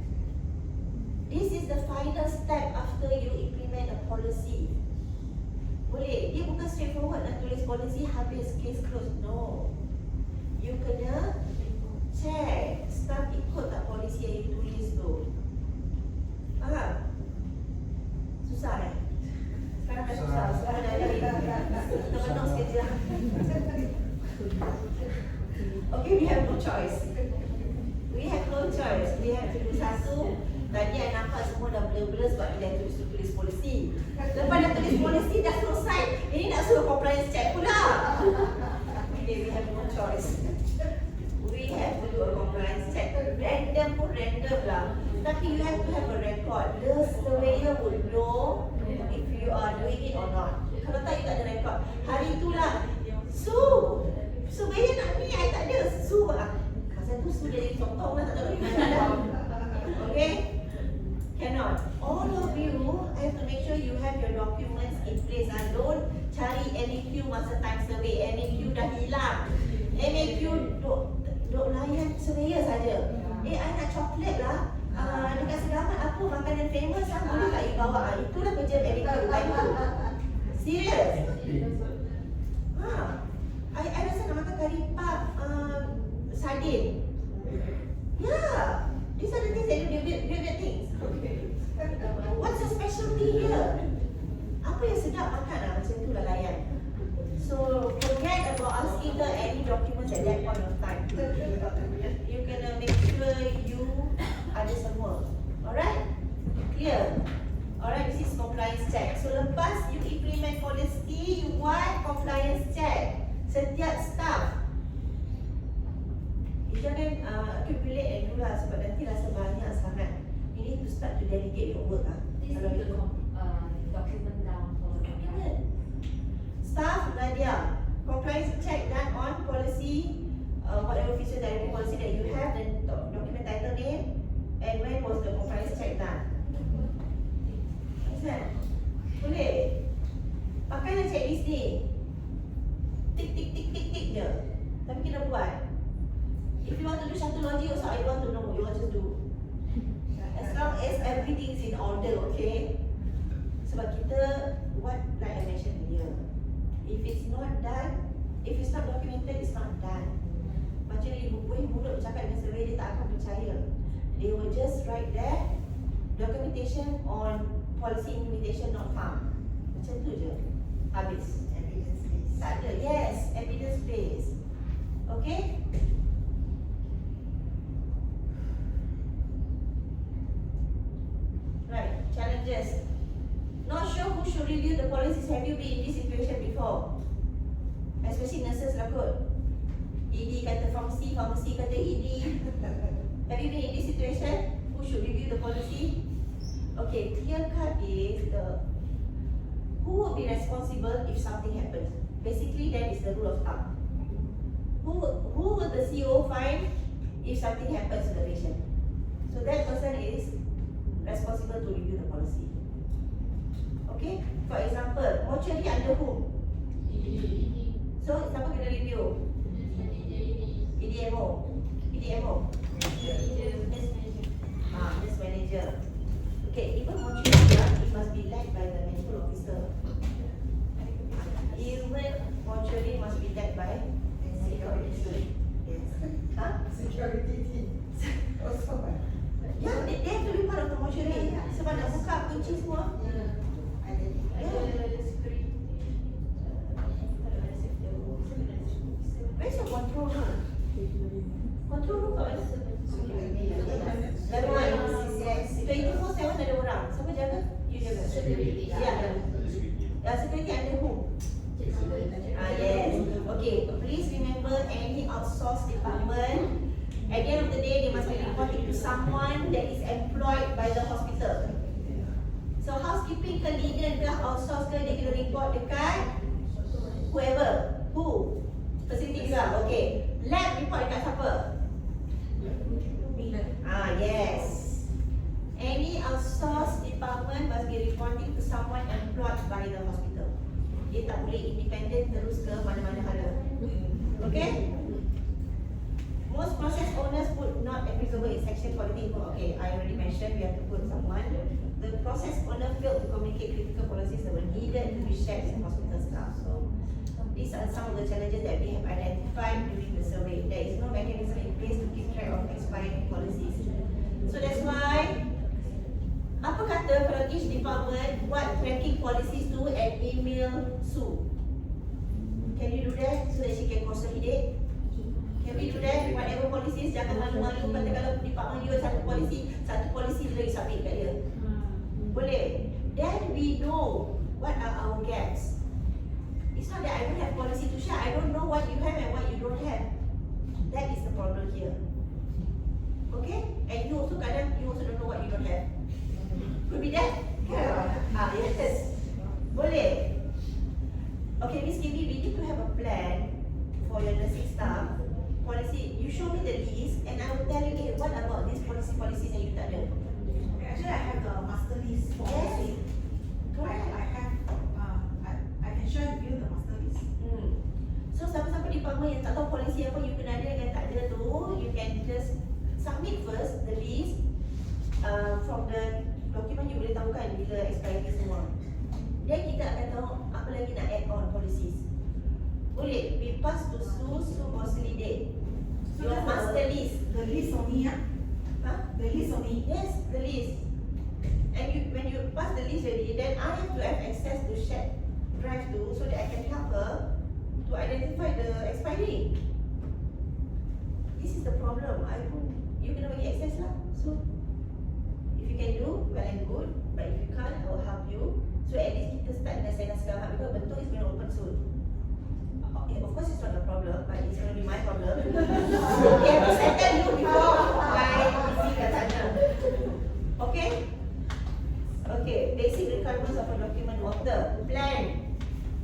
This is the final step after you implement a policy. Boleh, dia bukan straightforward nak tulis policy habis case close. No. You kena check staff ikut tak polisi yang you tulis tu. Faham? Susah Sekarang dah susah. Sekarang dah terbentuk sekejap. Okay, we have no choice. We have to do satu. Tadi I nampak semua dah blur-blur sebab dia tulis polisi. Lepas dah tulis polisi dah selesai, ini nak suruh compliance check pula. Okay, we have no choice. We have to do a compliance check. Random pun random lah. Tapi you have to have a record. The surveyor would know if you are doing it or not. Kalau tak, you tak ada record. Hari itulah, surveyor nak ni, I tak ada. Masa tu jadi contoh lah, tak tahu di mana. Okay? Cannot. All of you have to make sure you have your documents in place. Don't cari NAQ masa time survey. NAQ dah hilang. NAQ duk layan surveyor saja. I nak coklat lah. Dekat sedamat apa makanan famous lah, boleh tak you bawa? Itulah kerja NAQ time tu. Serius. I rasa nak makan kari pap, sardin. Yeah. These are the things that you weird things. What's the specialty here? Apa yang sedap makan macam tu lah layan. So forget about asking her any documents at that point of time. You kena make sure you ada semua. Alright? Clear? Alright, this is compliance check. So lepas you implement policy, you want compliance check. Setiap staff. Jangan accumulate and do lah sebab nanti rasa banyak sangat. You need to start to delegate your work This is the document down for the document. Staff, Nadia, compliance check done on policy, whatever official directory policy that you have, then document title name, and when was the compliance check done. Understand? Boleh? Pakailah checklist ni. Tik je. Tapi kita buat. If you want to do satu logic also, I don't want to know. You want to do. As long as everything is in order, okay? Sebab kita, like I mentioned earlier, if it's not done, if it's not documented, it's not done. Macam ni, mulut bercakap dengan survey, dia tak akan percaya. They will just write there, documentation on policy implementation not found. Macam tu je. Habis. Evidence based. Tak ada. Yes, evidence based. Okay? Right, challenges. Not sure who should review the policies. Have you been in this situation before? Especially nurses lah kot. ED kata pharmacy, pharmacy kata ED. Have you been in this situation? Who should review the policy? Okay, clear cut is who would be responsible if something happens. Basically, that is the rule of thumb. Who will the CEO find if something happens to the patient. So that person is responsible to review the policy. Okay? For example, mortuary under whom? So siapa kena review? EDMO. Nurse manager. Okay, even mortuary, it must be led by the medical officer. Even mortuary must be led by security. Yes. Security team. Also, Yeah, they have to be part of the mortuary. Sebab nak buka kunci semua. Where's your control room? Control room kat mana? Level 1. Yes. 24/7 ada orang. Siapa jaga? You jaga. Security. Yeah, security under whom? Yes. Okay, please remember any outsourced department, at the end of the day, they must be reporting to someone that is employed by the hospital. So housekeeping ke linen ke outsource ke, dia kena report dekat whoever. Who? Facility juga. Okay. Lab report dekat siapa? Yes. Any outsourced department must be reporting to someone employed by the hospital. Dia tak boleh independent terus ke mana-mana hala. Okay? Most process owners put not applicable in section 14. Okay, I already mentioned we have to put someone. The process owner failed to communicate critical policies that were needed to be shared with hospital staff. So these are some of the challenges that we have identified during the survey. There is no mechanism in place to keep track of expiring policies. So that's why, apa kata kalau each department what tracking policies to and email Sue? Can you do that so that she can consolidate? Can we do that? Whatever policies, jangan malu-malu kata kalau department you satu polisi dia lagi submit kat dia. Boleh. Then we know what are our gaps. It's not that I don't have policy to share. I don't know what you have and what you don't have. That is the problem here. Okay? And you also kadang you also don't know what you don't have. Could be that? Yes. Boleh. Okay, Miss Kimi, we need to have a plan for your nursing staff. Policy, you show me the list and I will tell you, hey, what about these policies that you tak ada? actually I have the master list for Yes. this. I can share with you the master list. So siapa-siapa department yang tak tahu polisi apa you kena ada dan tak ada tu, you can just submit first the list. From the document you boleh tahu kan bila expiry semua. Then kita akan tahu apa lagi nak add on policies. Boleh, we pass to Sue consolidate So your that's master list. The list only, yeah? The list only. Yes, the list. And when you pass the list already, then I have to have access to shared drive too, so that I can help her to identify the expiry. This is the problem. You kena bagi access lah. So if you can do, well and good. But if you can't, I will help you. So at least kita start dengan saya sekarang because bentuk is going to open soon. Of course it's not your problem, but it's going to be my problem. We have to settle you before I busy kat sana. Okay? Okay, basic requirements of a document author. Plan,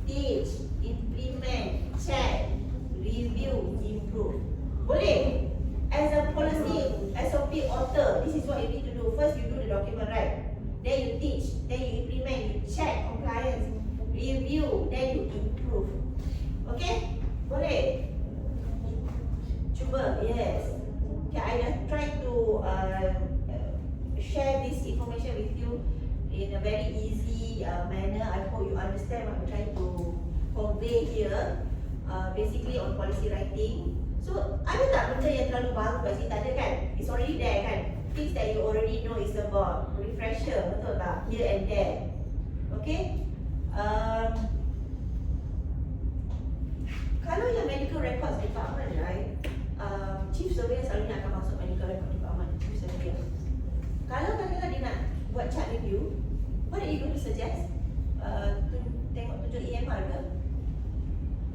teach, implement, check, review, improve. Boleh? As a policy, SOP author, this is what you need to do. First you do the document, right? Then you teach, then you implement, you check compliance, review, then you improve. Okay? Boleh? Cuba, yes. Okay, I just try to share this information with you in a very easy manner. I hope you understand what I'm trying to convey here. Basically on policy writing. So, ada tak benda yang terlalu baru kat sini? Tak ada kan? It's already there kan? Things that you already know is about. Refresher, betul tak? Here and there. Okay? Kalau yang medical records department, right? Chief surveyor selalunya akan masuk medical record department. Chief surveyor. Kalau kadang-kadang dia nak buat chart review, what are you going to suggest? Tengok tunjuk EMR ke?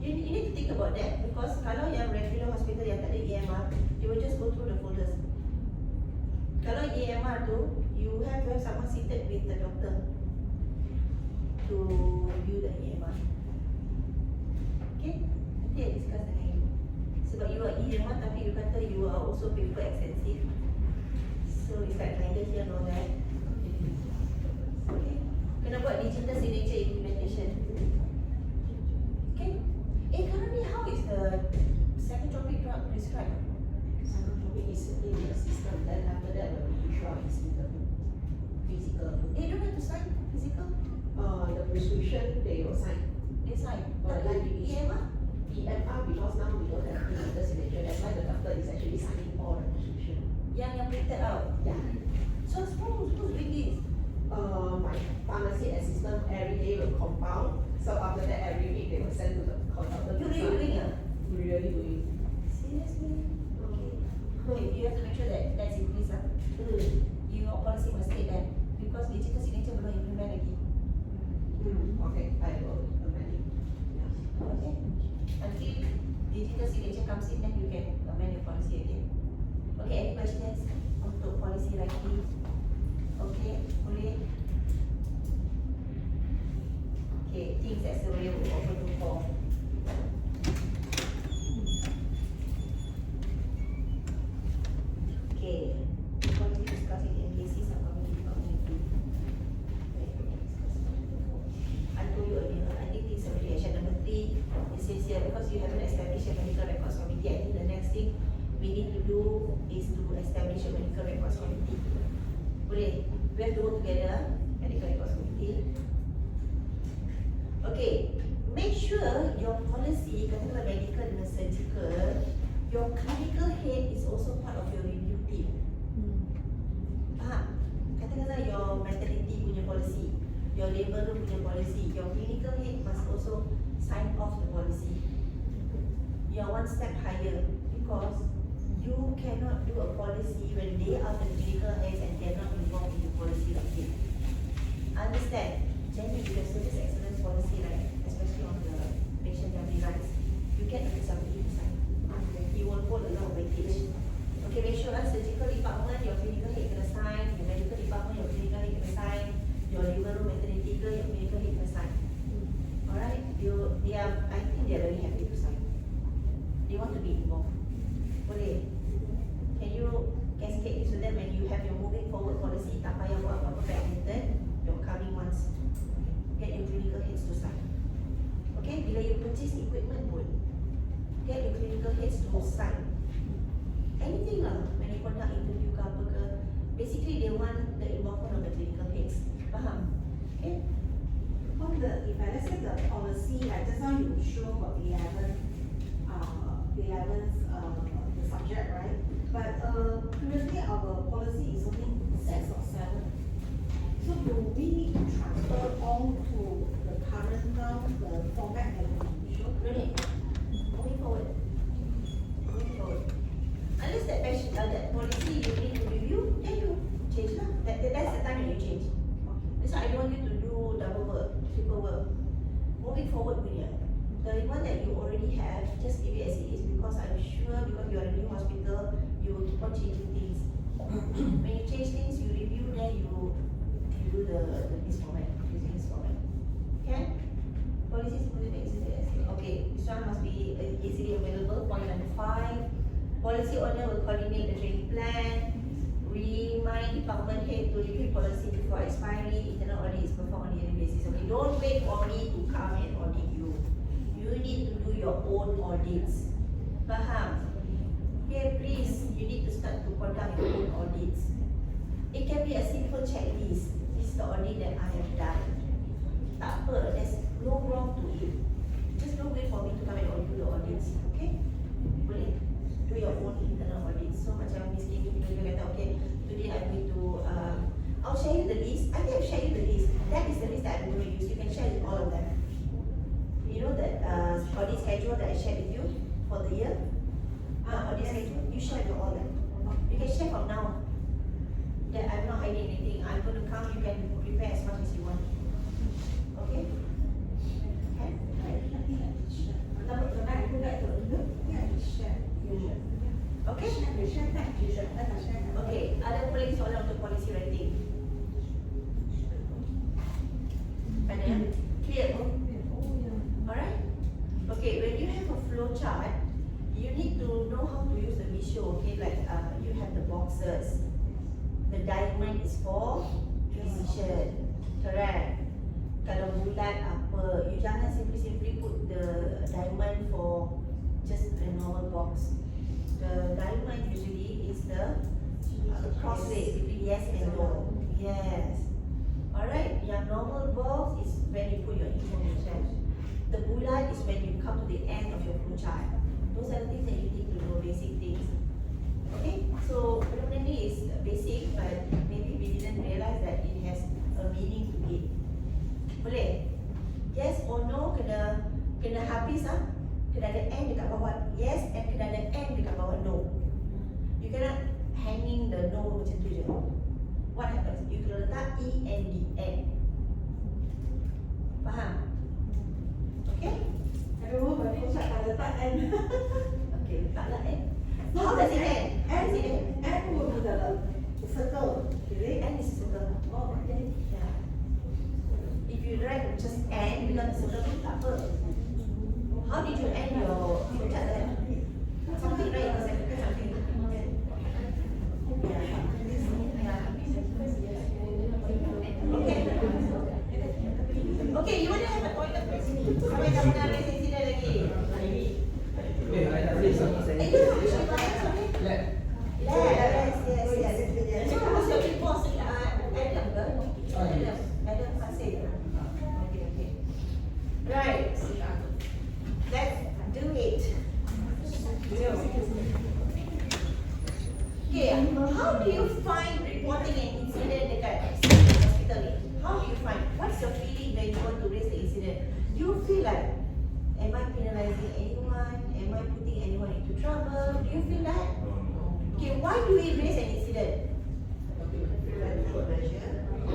You need to think about that because kalau yang regular hospital yang tak ada EMR, they will just go through the folders. Kalau EMR tu, you have to have someone seated with the doctor to review the EMR. Okay? Nanti I discuss dengan you. Sebab you are E1 tapi you kata you are also paper extensive. So it's like neither here nor there. Okay. Kena buat digital signature implementation. Okay. Currently how is the psychotropic drug prescribed? Psychotropic is in the system, then after that when we issue our physical. You don't have to sign physical. The prescription they will sign. They sign. But like Tapi the EMR? EMR, because now we don't have digital signature, that's why the doctor is actually signing all the prescription. Yang printed out. Yeah. So who's doing this? My pharmacy assistant every day will compound. So after that, every week they will send to the consultant. You really doing it? We really doing. Seriously? Okay. You have to make sure that that's in place. Your policy must state that because digital signature belum implement lagi. Okay, I will amend it. Yeah. Okay. Until digital signature comes in, then you can amend your policy again. Okay, any questions untuk policy writing? Okay, boleh? Okay, things that survey will open to for. Okay, policy discussing MKCs are coming in community. I told you earlier, I think this is already action number 3. It says here, because you haven't established a medical records committee, I think the next thing we need to do is to establish a medical records committee. Boleh? We have to work together, medical records committee. Okay, make sure your policy, katakanlah medical dan surgical, your clinical head is also part of your review team. Faham? Katakanlah your maternity punya policy, your labor room punya policy, your clinical head must also sign off the policy. You are one step higher because you cannot do a policy when they are the clinical heads and they are not involved in the policy writing. Understand? Generally, with the service excellence policy, right, especially on the patient family rights, you get a somebody to sign. You will hold a lot of weightage. Okay, make sure surgical department, your clinical head kena sign, your medical department, your clinical head kena sign, your labor room maternity girl, your clinical head kena sign. Alright, I think they are very happy to sign. They want to be involved. Boleh? Can you cascade this to them when you have your moving forward policy, tak payah buat apa-apa badminton, your coming months. Get your clinical heads to sign. Okay, bila you purchase equipment pun, get your clinical heads to sign. Anything lah, when you conduct interview ke apa ke, basically they want the involvement of the clinical heads. Faham? Okay? On the, if I let's say the policy, like just now you show got 11, the subject, right? But previously our policy is only 6 or 7. So do we need to transfer all to the current now, the format that we show? Really? Moving forward. Moving forward. Unless that policy you need to review, then you change lah. That's the time that you change. That's why I don't want you to do double work, triple work. Moving forward punya, the one that you already have, just leave it as it is because I'm sure because you are a new hospital, you will keep on changing things. When you change things, you review, then you do this format, using this format. Okay? Policy is supposed to exist as okay, this one must be easily available. Point number 5. Policy owner will coordinate the training plan. Remind department head to review policy before expiry. Internal audit is performed on a yearly basis. Okay, don't wait for me to come and audit you. You need to do your own audits. Faham? Okay, please, you need to start to conduct your own audits. It can be a simple checklist. This is the audit that I have done. Tak apa, there's no wrong to it. Just don't wait for me to come and do the audits. Okay? Boleh? Do your own internal audits. So macam Miss Kimi tiba-tiba kata, okay, today I'm going to, I'll share you the list. I think I've shared you the list. That is the list that I'm going to use. You can share with all of them. You know that audit schedule that I shared with you for the year? Audit schedule, you share with all of them. You can share from now. That I'm not hiding anything. I'm going to come, you can prepare as much as you want. Okay? Okay? Okay? Okay, ada apa lagi soalan untuk policy writing? Ada yang? Clear? Alright? Okay, when you have a flow chart, you need to issue, okay, like you have the boxes. The diamond is for precision, correct? Kalau bulat apa, you jangan simply put the diamond for just a normal box. The diamond usually is the crossway between yes and no. Yes. Alright, yang normal box is when you put your information. The bulat is when you come to the end of your flowchart. Those are the things that you need to know, basic things. Okay, so benda ni is basic, but maybe we didn't realize that it has a meaning to it. Boleh? Yes or no kena habis ah. Kena ada N dekat bawah yes and kena ada N dekat bawah no. You cannot hanging the no macam tu je. What happens? You kena letak E and D N. Faham? Okay? I don't know, but aku tak letak N. Okay, letaklah N. How does it end? N will be the circle. Is it? N is a circle. Oh, okay. Yeah. If you write just N without a circle, tak apa. How did you end your flowchart then? Something, right? Because I forgot something. Okay. Okay, you want to have a toilet break? Sampai dah pernah raise incident lagi. I nak raise something. You know which device, sorry? Let. Yes. So who's your big boss? Adam ke? Adam Pasir. Okay. Right. Let's do it. Okay, how do you find reporting an incident dekat hospital ni? How do you find? What's your feeling when you want to raise the incident? You feel like, am I penalizing anyone? Am I putting anyone into trouble? Do you feel that? Okay, why do we raise an incident?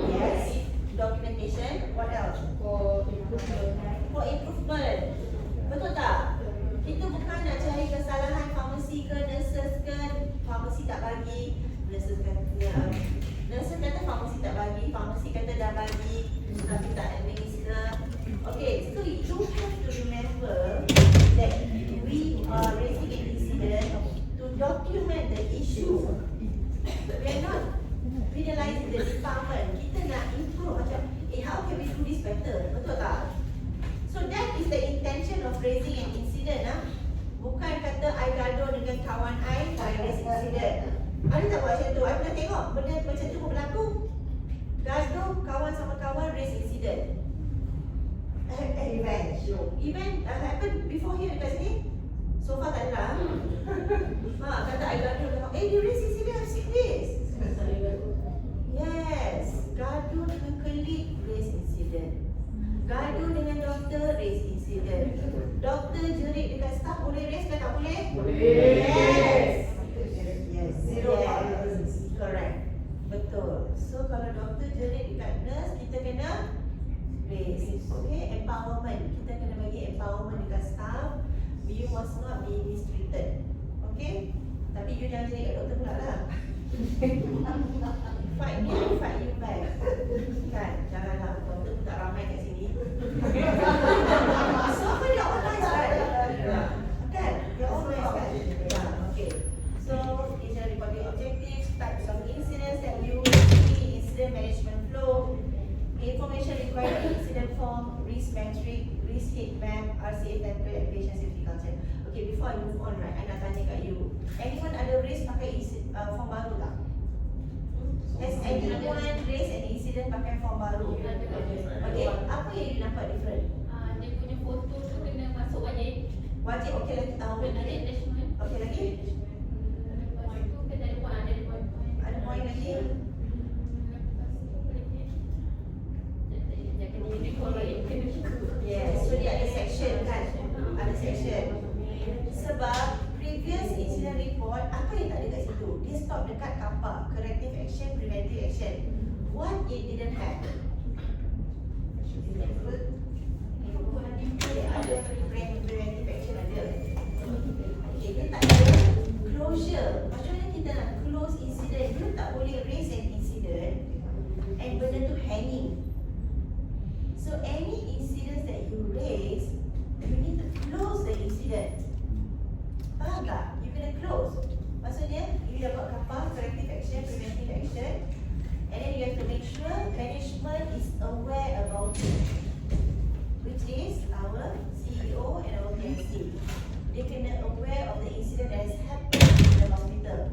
Yes. Documentation. What else? For improvement. For improvement. Betul tak? Kita bukan nak cari kesalahan pharmacy ke, nurses ke, pharmacy tak bagi, nurses kata pharmacy tak bagi, pharmacy kata dah bagi, tapi tak administer. Okay, so you have to remember that we are raising an incident to document the issue. We are not penalizing the department. Kita nak improve macam, how can we do this better? Betul tak? So that is the intention of raising an incident. Bukan kata I gaduh dengan kawan I raise incident. Ada tak buat macam tu? I pernah tengok benda macam tu berlaku. Gaduh kawan sama kawan raise incident. Event happen before here dekat sini. So far tak ada lah. Kata I gaduh dengan you raise incident, I've seen this. Yes, gaduh dengan colleague raise incident. Gaduh dengan doktor, raise incident. Doktor jerit dekat staff, boleh raise ke tak boleh? Boleh. Yes. Zero tolerance. Correct. Betul. So kalau doktor jerit dekat nurse, kita kena raise. Okay, empowerment. Kita kena bagi empowerment dekat staff. You must not be mistreated. Okay? Tapi you jangan jerit kat doktor pula lah. Fight me, I fight you back. Kan? Janganlah, doktor pun tak ramai kat sini. So they are all nice, right? Kan? They are all nice, kan? Okay. So, incident reporting objectives, types of incidents that you see, incident management flow, information required in incident form, risk metric, risk heat map, RCA template, and patient safety culture. Okay, before I move on, right, I nak tanya kat you. Anyone ada raise pakai form baru tak? Has anyone raised an incident pakai form baru? Okay, apa yang you nampak different? Dia punya foto tu kena masuk wajib. Wajib, okay lagi tahu. Kena ada attachment. Okay lagi? Lepas tu kena ada point, Ada point lagi? Yes, so dia ada section kan? Ada section. Sebab previous incident report, apa yang tak ada kat situ? Dia stop dekat KAPA, corrective action, preventive action. What it didn't have? Ada preventive action ada. Okay, dia tak ada closure. Macam mana kita nak close incident? You tak boleh raise an incident and benda tu hanging. So any incidents that you raise, you need to close the incident. Faham tak? You kena close. Lepas maksudnya you dah buat kapal, corrective action, preventive action, and then you have to make sure management is aware about it, which is our CEO and our PIC. They kena aware of the incident that has happened in the hospital.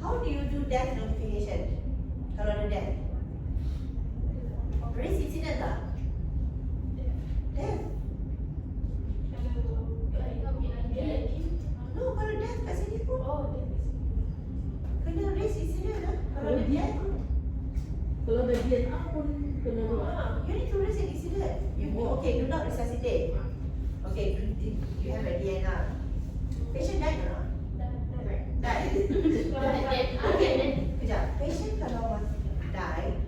How do you do death notification? Kalau ada death, raise incident tak? Death? No, kalau death kat sini pun kena raise incident lah. Kalau ada death, Kalau ada DNA pun kena buat. you need to raise an incident. Okay, do not resuscitate. Okay, you have a DNR. Patient died or not? Died. Okay, kejap. Patient kalau die,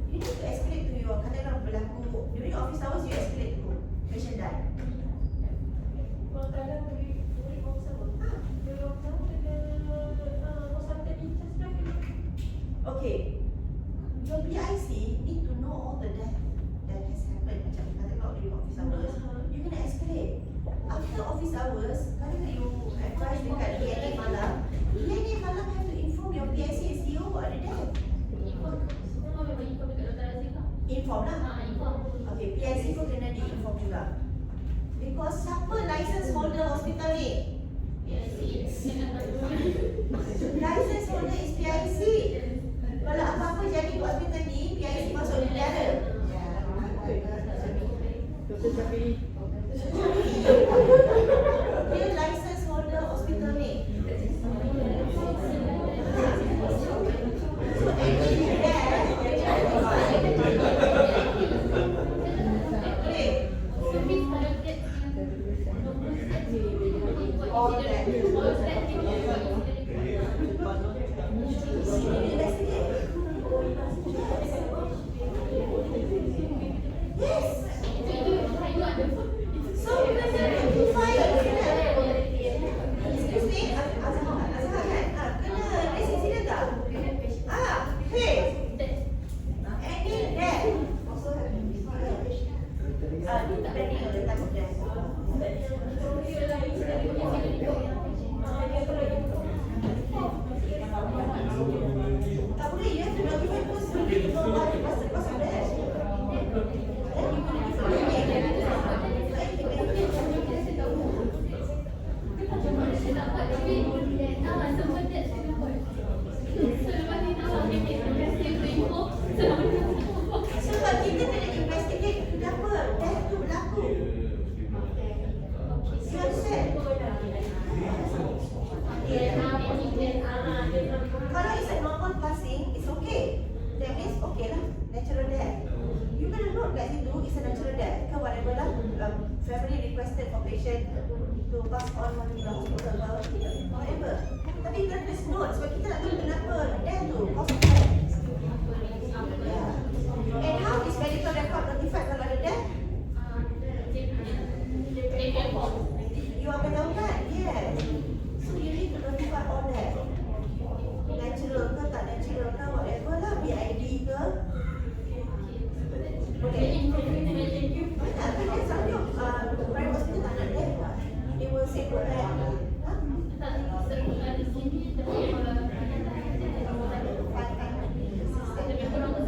you need to escalate to your, katakanlah berlaku during office hours, you escalate to patient died. Okay, your PIC need to know all the death that has happened. Macam katakanlah during office hours, you kena escalate. After office hours, kalau you advise dekat DNA malam, DNA malam have to inform your PIC and CEO about the death. Inform lah. Okay, PIC pun kena di-inform juga. Because siapa license holder hospital ni? License holder is PIC. Kalau apa-apa jadi di hospital ni, PIC masuk di dalam. Dia license holder hospital ni. So any death, all that. Yes. So you can identify excuse me, Azhar kan? Kena raise incident tak? Hey. Any death also have to be depending on the type of death. Tak boleh, you have to notify first so you know what's the cause of death. Then you can give a sebab kita kena investigate kenapa death tu berlaku. You understand? Kalau it's a normal passing, it's okay. That means okay lah, natural death. You kena note kat situ, it's a natural death. Ke whatever lah, family requested for patient to pass on to the hospital, whatever. Tapi you kena just note, sebab kita nak tahu kenapa death tu, cause of death. Yeah. And how is medical record notified kalau ada death? You akan tahu kan? Yes. So you need to notify all that. Natural ke tak natural ke whatever lah, BID ke. Okay. Tak, kan selalu private hospital tak nak death lah. They will say put that.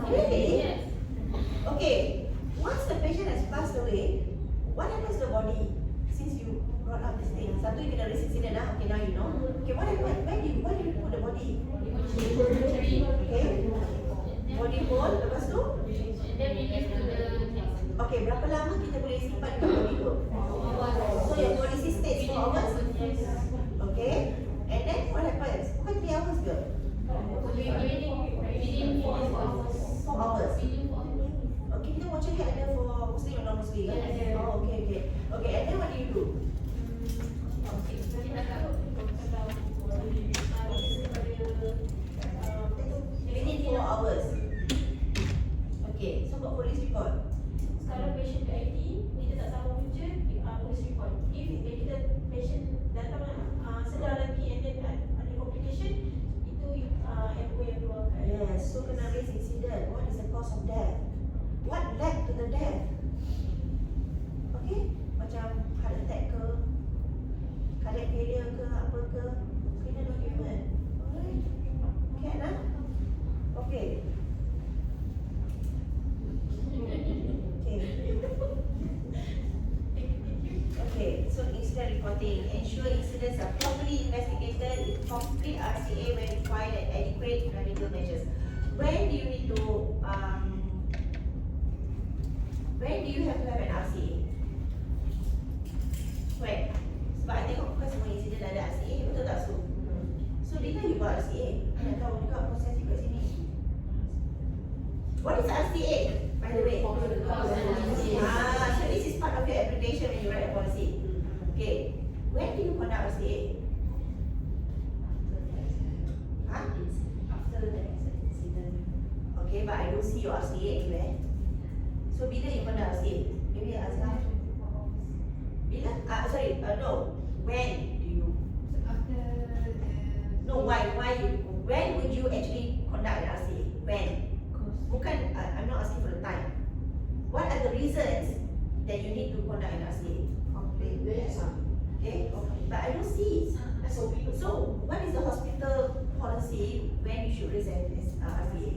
Really? Okay. Once the patient has passed away, what happens to the body? Since you brought up this thing, satu you kena raise incident lah. Okay, now you know. Okay, what happened? Where do you put the body? Okay. Body hold, lepas tu? Okay, berapa lama kita boleh simpan di body hold? So your body stays 4 hours? Okay. And then what happens? Bukan 3 hours ke? 4 hours. Okay, kita mau cari ada for Muslim or non-Muslim? Oh, okay. Okay, and then what do you do? Within 4 hours. Okay, so got police report. Sekarang patient PID, kita tak sambung kerja, police report. If kita patient datang sedar lagi and then ada complication, itu MO yang keluarkan. Yes, so kena raise incident. What is the cause of death? What led to the death? Okay, macam heart attack ke, cardiac failure ke, apa ke, kena document. complete RCA when required and adequate remedial measures. When do you need to when do you have to have an RCA? When? Sebab I tengok bukan semua insiden ada RCA, betul tak Su? So bila you buat RCA? I nak tahu juga proses you kat sini. What is RCA, by the way? So this is part of your accreditation when you write a policy. Okay, when do you conduct RCA? Huh? After the incident. Okay, but I don't see your RCA anywhere. So bila you conduct RCA? Maybe Azhar. Bila? No. When do you? After No, why you? When would you actually conduct an RCA? When? Bukan, I'm not asking for the time. What are the reasons that you need to conduct an RCA? Okay, but I don't see. So, what is the hospital policy when you should raise an RCA?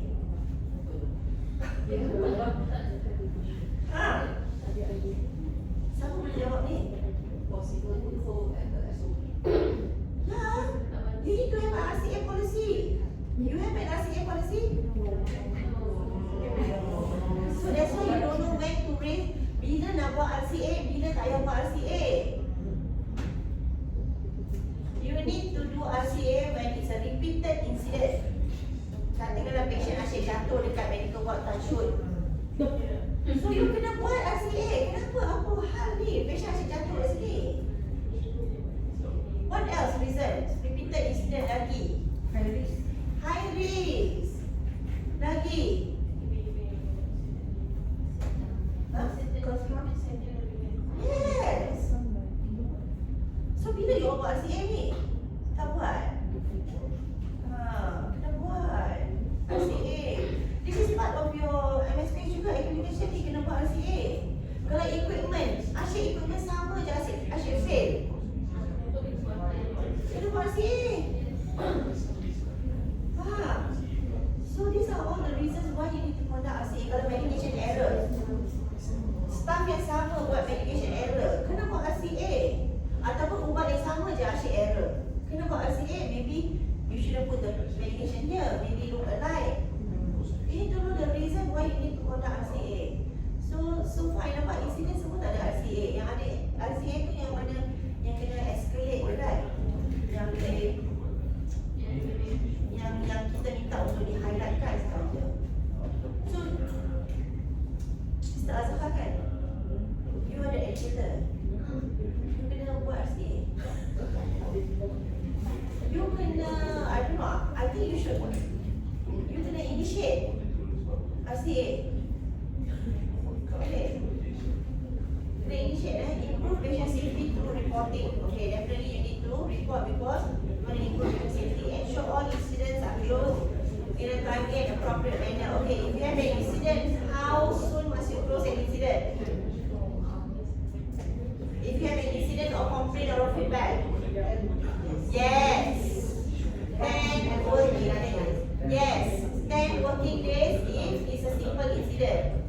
Siapa boleh jawab ni? Possible info and the SOP. Yeah, you need to have an RCA policy. You have an RCA policy? So that's why you don't know when to raise. Bila nak buat RCA, bila tak payah buat RCA. You need to do RCA when it's a repeated incident. Katakanlah patient asyik jatuh dekat medical ward, touch-wood. So you kena buat RCA. Kenapa? Apa hal ni? Patient asyik jatuh kat sini. What else reason? Repeated incident lagi. High risk. Lagi. Huh? Yes. So bila you buat RCA ni? Tak buat. Kena buat RCA. This is part of your MSP juga, accreditation ni kena buat RCA. Kalau equipment, asyik equipment sama je asyik fail. Kena buat RCA. So these are all the reasons why you need to conduct RCA. Kalau medication error, staff yang sama buat medication error, kena buat RCA. Ataupun ubat yang sama je asyik error, kena buat RCA. Maybe you shouldn't put the medication here, maybe look alike. You need to know the reason why you need to conduct RCA. So far I nampak insiden semua tak ada RCA. Yang ada RCA tu yang mana yang kena escalate je kan, yang kita minta untuk di-highlightkan sekarang je. So Mr. Azhar kan, you are the educator, you kena buat RCA. You kena, I don't know, I think you should, you kena initiate RCA. Okay, kena initiate improve patient safety through reporting. Okay, definitely you need to report because you want to improve patient safety. Ensure all incidents are closed in a timely and appropriate manner. Okay, if you have an incident, how soon must you close an incident? If you have an incident or complaint or feedback? Yes. 10 working days. Yes. 10 working days if it's a simple incident.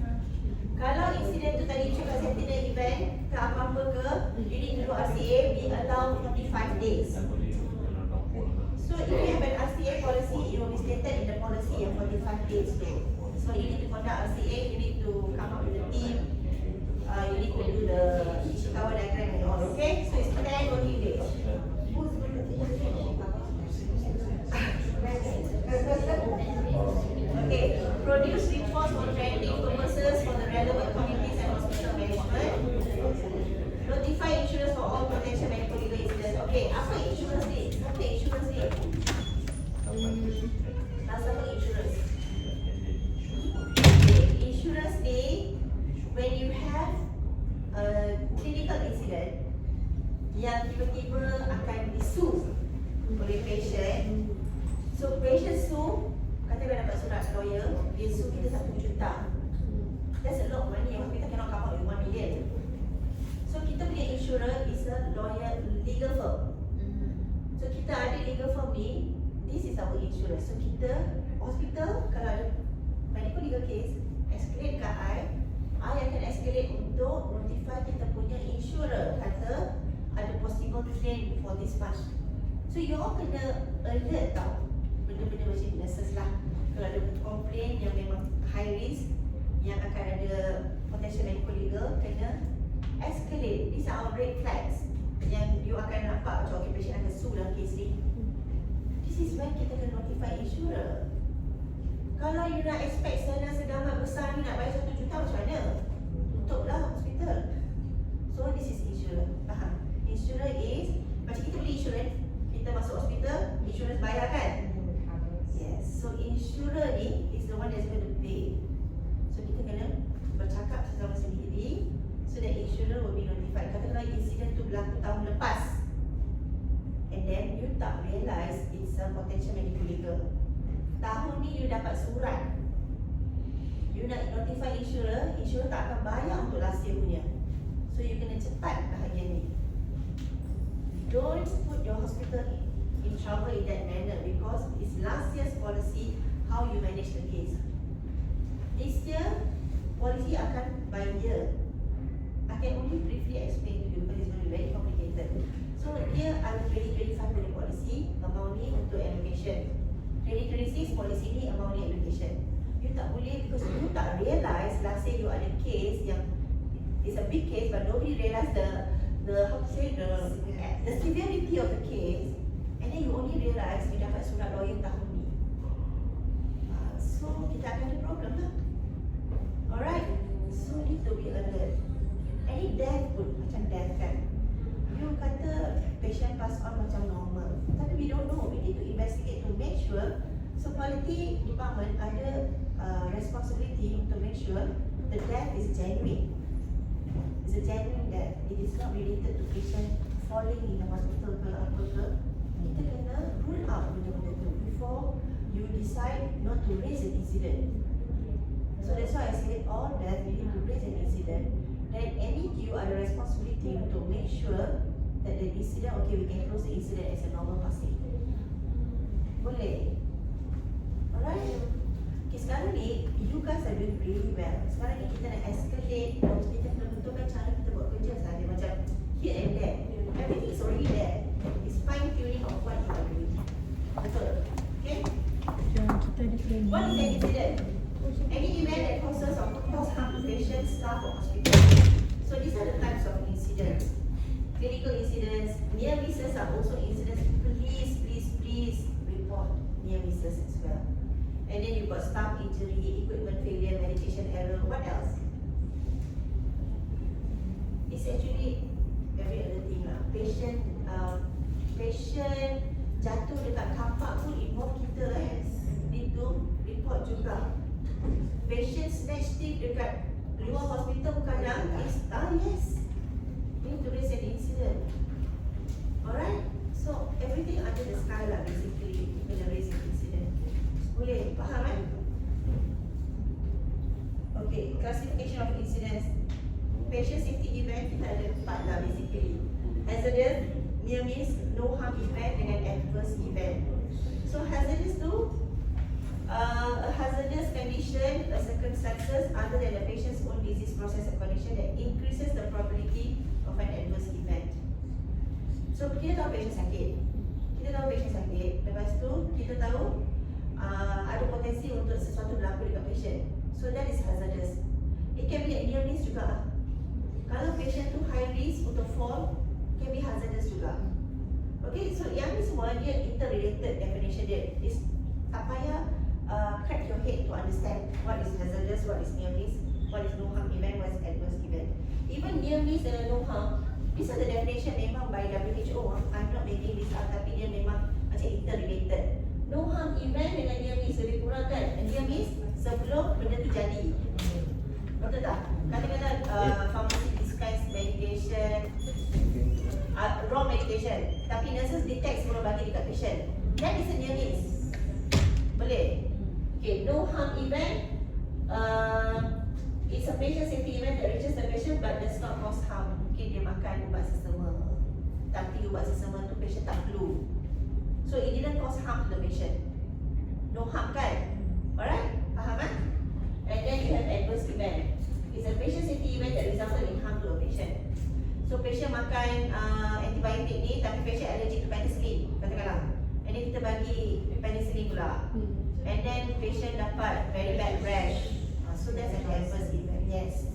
Kalau insiden tu tadi cakap sentinel event ke apa-apa ke, you need to do RCA, we allow 45 days. So if you have an RCA policy, it will be stated in the policy yang 45 days tu. So you need to conduct RCA, you need to come up with a team, you need to do the Ishikawa diagram and all, okay? So it's 10 working days. Okay, produce reports for training purposes for the relevant communities and hospital management. Notify insurance for all potential medical legal incidents. Okay, apa insurance ni? Apa insurance ni? Apa insurance? Okay, insurance ni, when you have a clinical incident yang tiba-tiba akan disu oleh patient. So patient sue, katakan dapat surat lawyer, dia sue kita 1 juta. That's a lot of money, hospital cannot come out with 1 million. So kita punya insurer is a lawyer, legal firm. So kita ada legal firm ni, this is our insurance. So kita, hospital kalau ada medical legal case, escalate kat I akan escalate untuk notify kita punya insurer, kata ada possible claim for this much. So you all kena alert tau benda-benda macam ni, nurses lah. Kalau ada komplain yang memang high risk, yang akan ada potential medical legal, kena escalate. These are our red flags yang you akan nampak macam okay, patient akan sue dalam kes ni. This is when kita kena notify insurer. Kalau you nak expect sana sedamat besar ni nak bayar 1 juta macam mana? Tutuplah hospital. So this is insurer. Faham? Insurer is macam kita beli insurance, kita masuk hospital, insurance bayar kan? Yes. So insurer ni is the one that's going to pay. So kita kena bercakap sesama sendiri so that insurer will be notified. Katakanlah insiden tu berlaku tahun lepas, and then you tak realise it's a potential medical legal. Tahun ni you dapat surat, you nak notify insurer, insurer tak akan bayar untuk last year punya. So you kena cepat bahagian ni. Don't put your hospital in trouble in that manner because it's last year's policy how you manage the case. This year, policy akan by year. I can only briefly explain to you because it's going to be very complicated. So here ada 2025 punya policy, amount ni untuk allocation. 2026 policy ni amount ni allocation. You tak boleh because you tak realise last year you ada case yang it's a big case but nobody realise the how to say the severity of the case, and then you only realise you dapat surat lawyer tahun ni. So kita akan ada problem lah. Alright, so need to be alert. Any death pun macam death kan, you kata patient pass on macam normal, tapi we don't know. We need to investigate to make sure. So quality department ada responsibility to make sure the death is genuine. It's a genuine death. It is not related to patient falling in the hospital ke apa ke. Kita kena rule out benda-benda tu before you decide not to raise an incident. So that's why I said all death you need to raise an incident. Then any you are the responsibility to make sure that the incident, okay, we can close the incident as a normal passing. Boleh? Alright? Okay, sekarang ni you guys are doing really well. Sekarang ni kita nak escalate, kita kena betulkan cara kita buat kerja sahaja macam here and there. Everything is already there. It's fine tuning of what you are doing. Betul? Okay? What is an incident? Any event that causes or cause harm to patients, staff or hospital. So these are the types of incidents. Clinical incidents, near misses are also incidents. Please report near misses as well. And then you've got staff injury, equipment failure, medication error. What else? It's actually every other thing lah. Patient jatuh dekat kampak pun involve kita need to report juga. Patient snatch stick dekat luar hospital kadang is yes, we need to raise an incident. Alright, so everything under the sky lah basically we kena raise an incident. Boleh faham kan? Okay, classification of incidents. Patient safety event kita ada 4 lah basically. Hazardous, near miss, no harm event dengan adverse event. So hazardous tu a hazardous condition, a circumstances other than the patient's own disease process or condition that increases the probability of an adverse event. So kita tahu patient sakit, lepas tu kita tahu ada potensi untuk sesuatu berlaku dekat patient. So that is hazardous. It can be near miss juga. Kalau patient tu high risk untuk fall, can be hazardous juga. Okay, so yang ni semua dia interrelated definition dia. Is tak payah crack your head to understand what is hazardous, what is near miss, what is no harm event, what is adverse event. Even near miss dan no harm, these are the definition memang by WHO. I'm not making this up, tapi dia memang macam interrelated. No harm event dengan near miss lebih kurang kan? Near miss sebelum benda tu jadi. Betul tak? Kadang-kadang pharmacy disguise medication, wrong medication, tapi nurses detect sebelum bagi dekat patient. That is a near miss. Boleh? Okay, no harm event. It's a patient safety event that reaches the patient but does not cause harm. Mungkin dia makan ubat sesama, tapi ubat sesama tu patient tak flu. So it didn't cause harm to the patient. No harm kan? Alright? Faham kan? And then you have adverse event. It's a patient safety event that resulted in harm to a patient. So patient makan antibiotik ni tapi patient allergic to penicillin, katakanlah. And then kita bagi penicillin pula. And then patient dapat very bad rash. So that's an adverse event. Yes.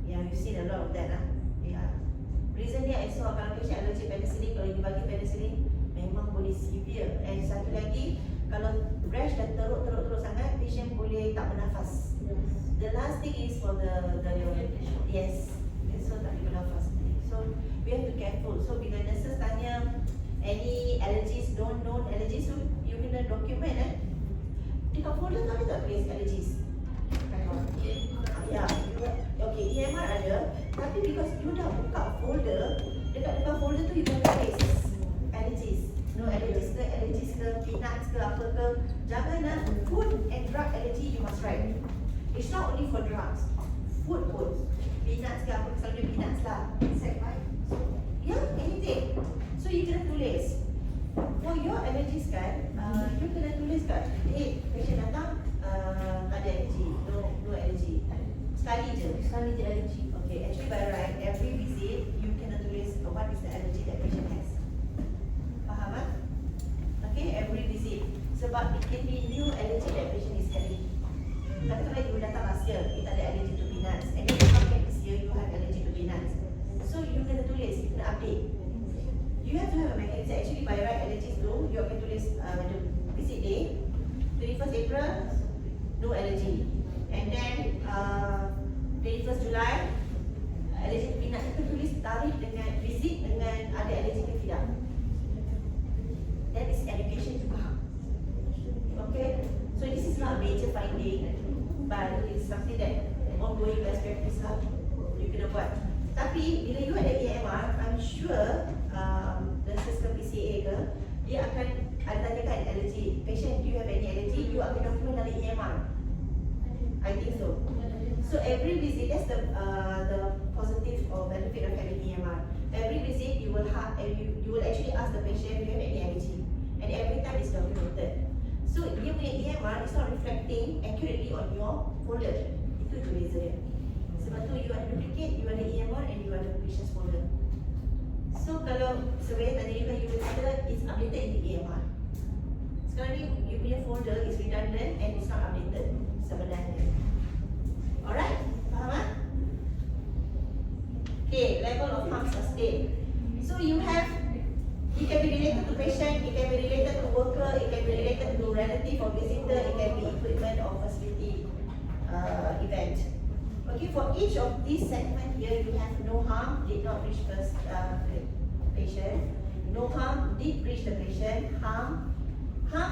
Yeah, you've seen a lot of that lah. Yeah. Reason dia I saw kalau patient allergic penicillin, kalau you bagi penicillin memang boleh severe. And satu lagi, kalau rash dah teruk sangat, patient boleh tak bernafas. The last thing is for the yes. So tak boleh bernafas. So we have to be careful. So bila nurses tanya any allergies, known allergies, so you kena document dekat folder tu ada tak tulis allergies? Ya, okay, EMR ada, tapi because you dah buka folder, dekat folder tu you dah tulis allergies. No allergies ke, peanuts ke, apa ke. Jangan food and drug allergy you must write. It's not only for drugs, food pun. Peanuts ke apa, selalu peanuts lah. Insect bite. Yeah, anything. So you kena tulis. For your allergies kan, you kena tulis kan, patient datang ada allergy, no allergy. Sekali je allergy. Okay, actually by right, every visit you kena tulis what is the allergy that patient has. Faham ah? Okay, every visit. Sebab it can be new allergy that patient is having. Katakanlah you datang last year, you tak ada allergy to peanuts, and then you come back this year, you have allergy to peanuts. So you kena tulis, you kena update. You have to have a mechanism. Actually by right allergies tu, you akan tulis the visit day, 21st April, no allergy. And then 21st July, allergy to peanut, kita tulis tarikh dengan visit dengan ada allergy ke tidak. That is education juga. Okay, so this is not a major finding, but it's something that ongoing best practice lah you kena buat. Tapi bila you ada EMR, I'm sure nurses ke PCA ke, dia akan tanyakan allergy. Patient, do you have any allergy? You akan document dalam EMR. I think so. So every visit, that's the positive or benefit of having EMR. Every visit, you will actually ask the patient, do you have any allergy? And every time it's documented. So dia punya EMR is not reflecting accurately on your folder. Itu beza dia. Sebab tu you ada duplicate, you ada EMR and you ada patient's folder. So kalau surveyor tanya you consider it's updated in the EMR. Sekarang ni you punya folder is redundant and it's not updated sebenarnya. Alright? Faham ah? Okay, level of harm sustained. So you have, it can be related to patient, it can be related to worker, it can be related to relative or visitor, it can be equipment or facility event. Okay, for each of these segments here, you have no harm, did not reach the patient. No harm, did reach the patient. Harm,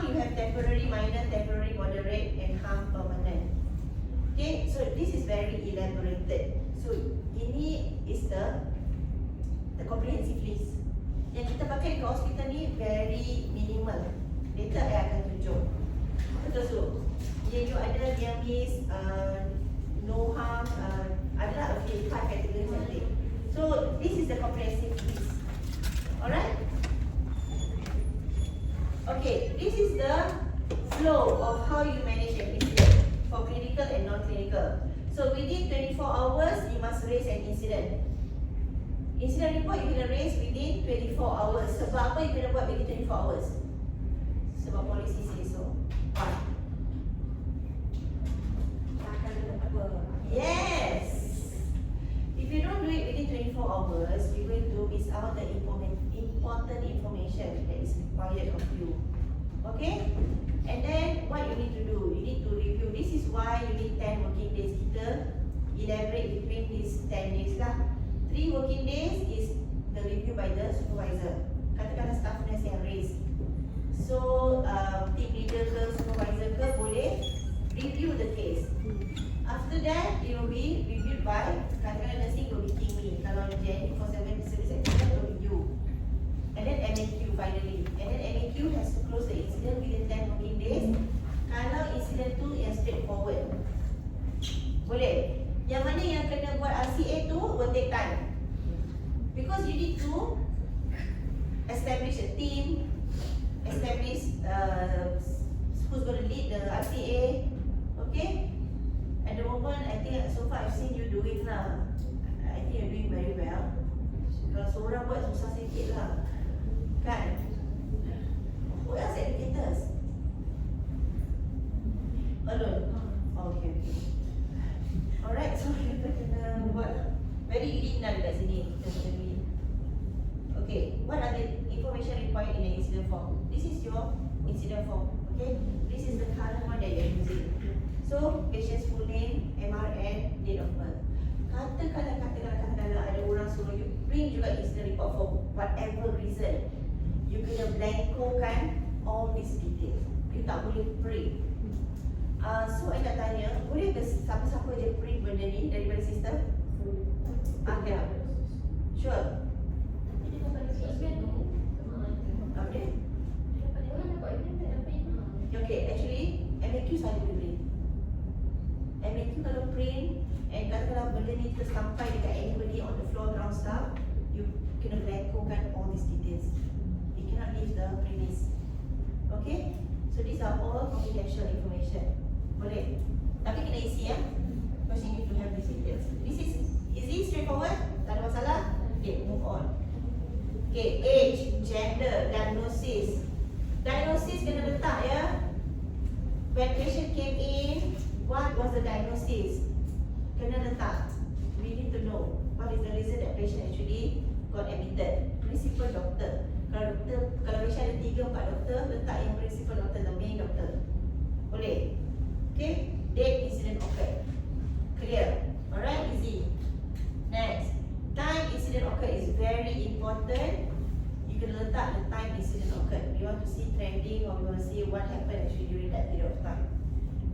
you have temporary, minor, temporary, moderate, and harm permanent. Okay, so this is very elaborated. So ini is the comprehensive list. Yang kita pakai di hospital ni very minimal. Later I akan tunjuk. Betul so. Yang you ada yang miss, no harm, adalah a few 5 categories I think. So this is the comprehensive list. Alright? Okay, this is the flow of how you manage an incident for clinical and non-clinical. So within 24 hours, you must raise an incident. Incident report you kena raise within 24 hours. Sebab apa you kena buat within 24 hours? Sebab polisi say so. Why? Yes. If you don't do it within 24 hours, you're going to miss out the important information that is required of you. Okay? And then what you need to do, you need to review. This is why you need 10 working days. Kita elaborate between these 10 days lah. 3 working days is the review by the supervisor. Katakanlah staff nurse yang raise. So team leader ke supervisor ke boleh review the case. After that, it will be reviewed by, kadang-kadang nursing will be me. Kalau Jenny for 7 service accident will be you. And then MAQ finally. And then MAQ has to close the incident within 10 working days. Kalau incident tu yang straightforward. Boleh. Yang mana yang kena buat RCA tu will take time. Because you need to establish a team, establish who's going to lead the RCA. Okay? At the moment, I think so far I've seen you doing lah. I think you're doing very well. Kalau seorang buat susah sikit lah. Kan? Who else educators? Alone? Okay. Alright, so kita kena buat very linear dekat sini. Okay, what are the information required in the incident form? This is your incident form. Okay, this is the current one that you are using. So, patient's full name, MRN, date of birth. Katakanlah ada orang suruh you print juga incident report for whatever reason, you kena blankokan all these details. You tak boleh print. So, I nak tanya, boleh ke siapa-siapa je print benda ni daripada sistem? Okay lah. Sure. Okay. Okay, actually, MAQ sahaja boleh print. MAQ kalau print, and katakanlah benda ni tersampai dekat anybody on the floor, ground staff, you kena blankokan all these details. You cannot leave the premise. Okay? So these are all confidential information. Boleh? Tapi kena isi ya. Because you need to have these details. This is easy, straightforward. Tak ada masalah. Okay, move on. Okay, age, gender, diagnosis. Diagnosis kena letak ya. When patient came in, what was the diagnosis? Kena letak. We need to know what is the reason that patient actually got admitted. Principal doctor. Kalau patient ada 3-4 doktor, letak yang principal doctor, the main doctor. Boleh? Okay, date incident occurred. Clear? Alright, easy. Next, time incident occurred is very important. You can letak the time incident occurred. We want to see trending, or we want to see what happened actually during that period of time.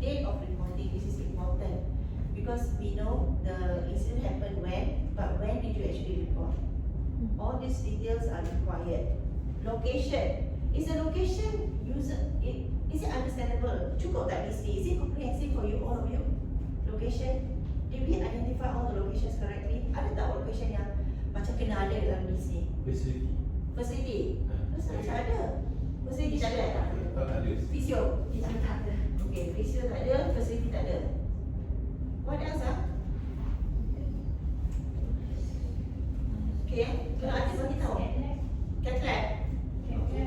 Date of reporting, this is important because we know the incident happened when, but when did you actually report? All these details are required. Location, is the location is it understandable? Cukup tak list ni? Is it comprehensive for you, all of you? Location, did we identify all the locations correctly? Ada tak location yang macam kena ada dalam list ni? Facility. Facility? Macam ada. Facility tak ada? Tak ada. Physio? Physio tak ada. Okay, physio tak ada, facility tak ada. What else ah? Okay, kalau ada bagi tahu. Cat lab. Okay.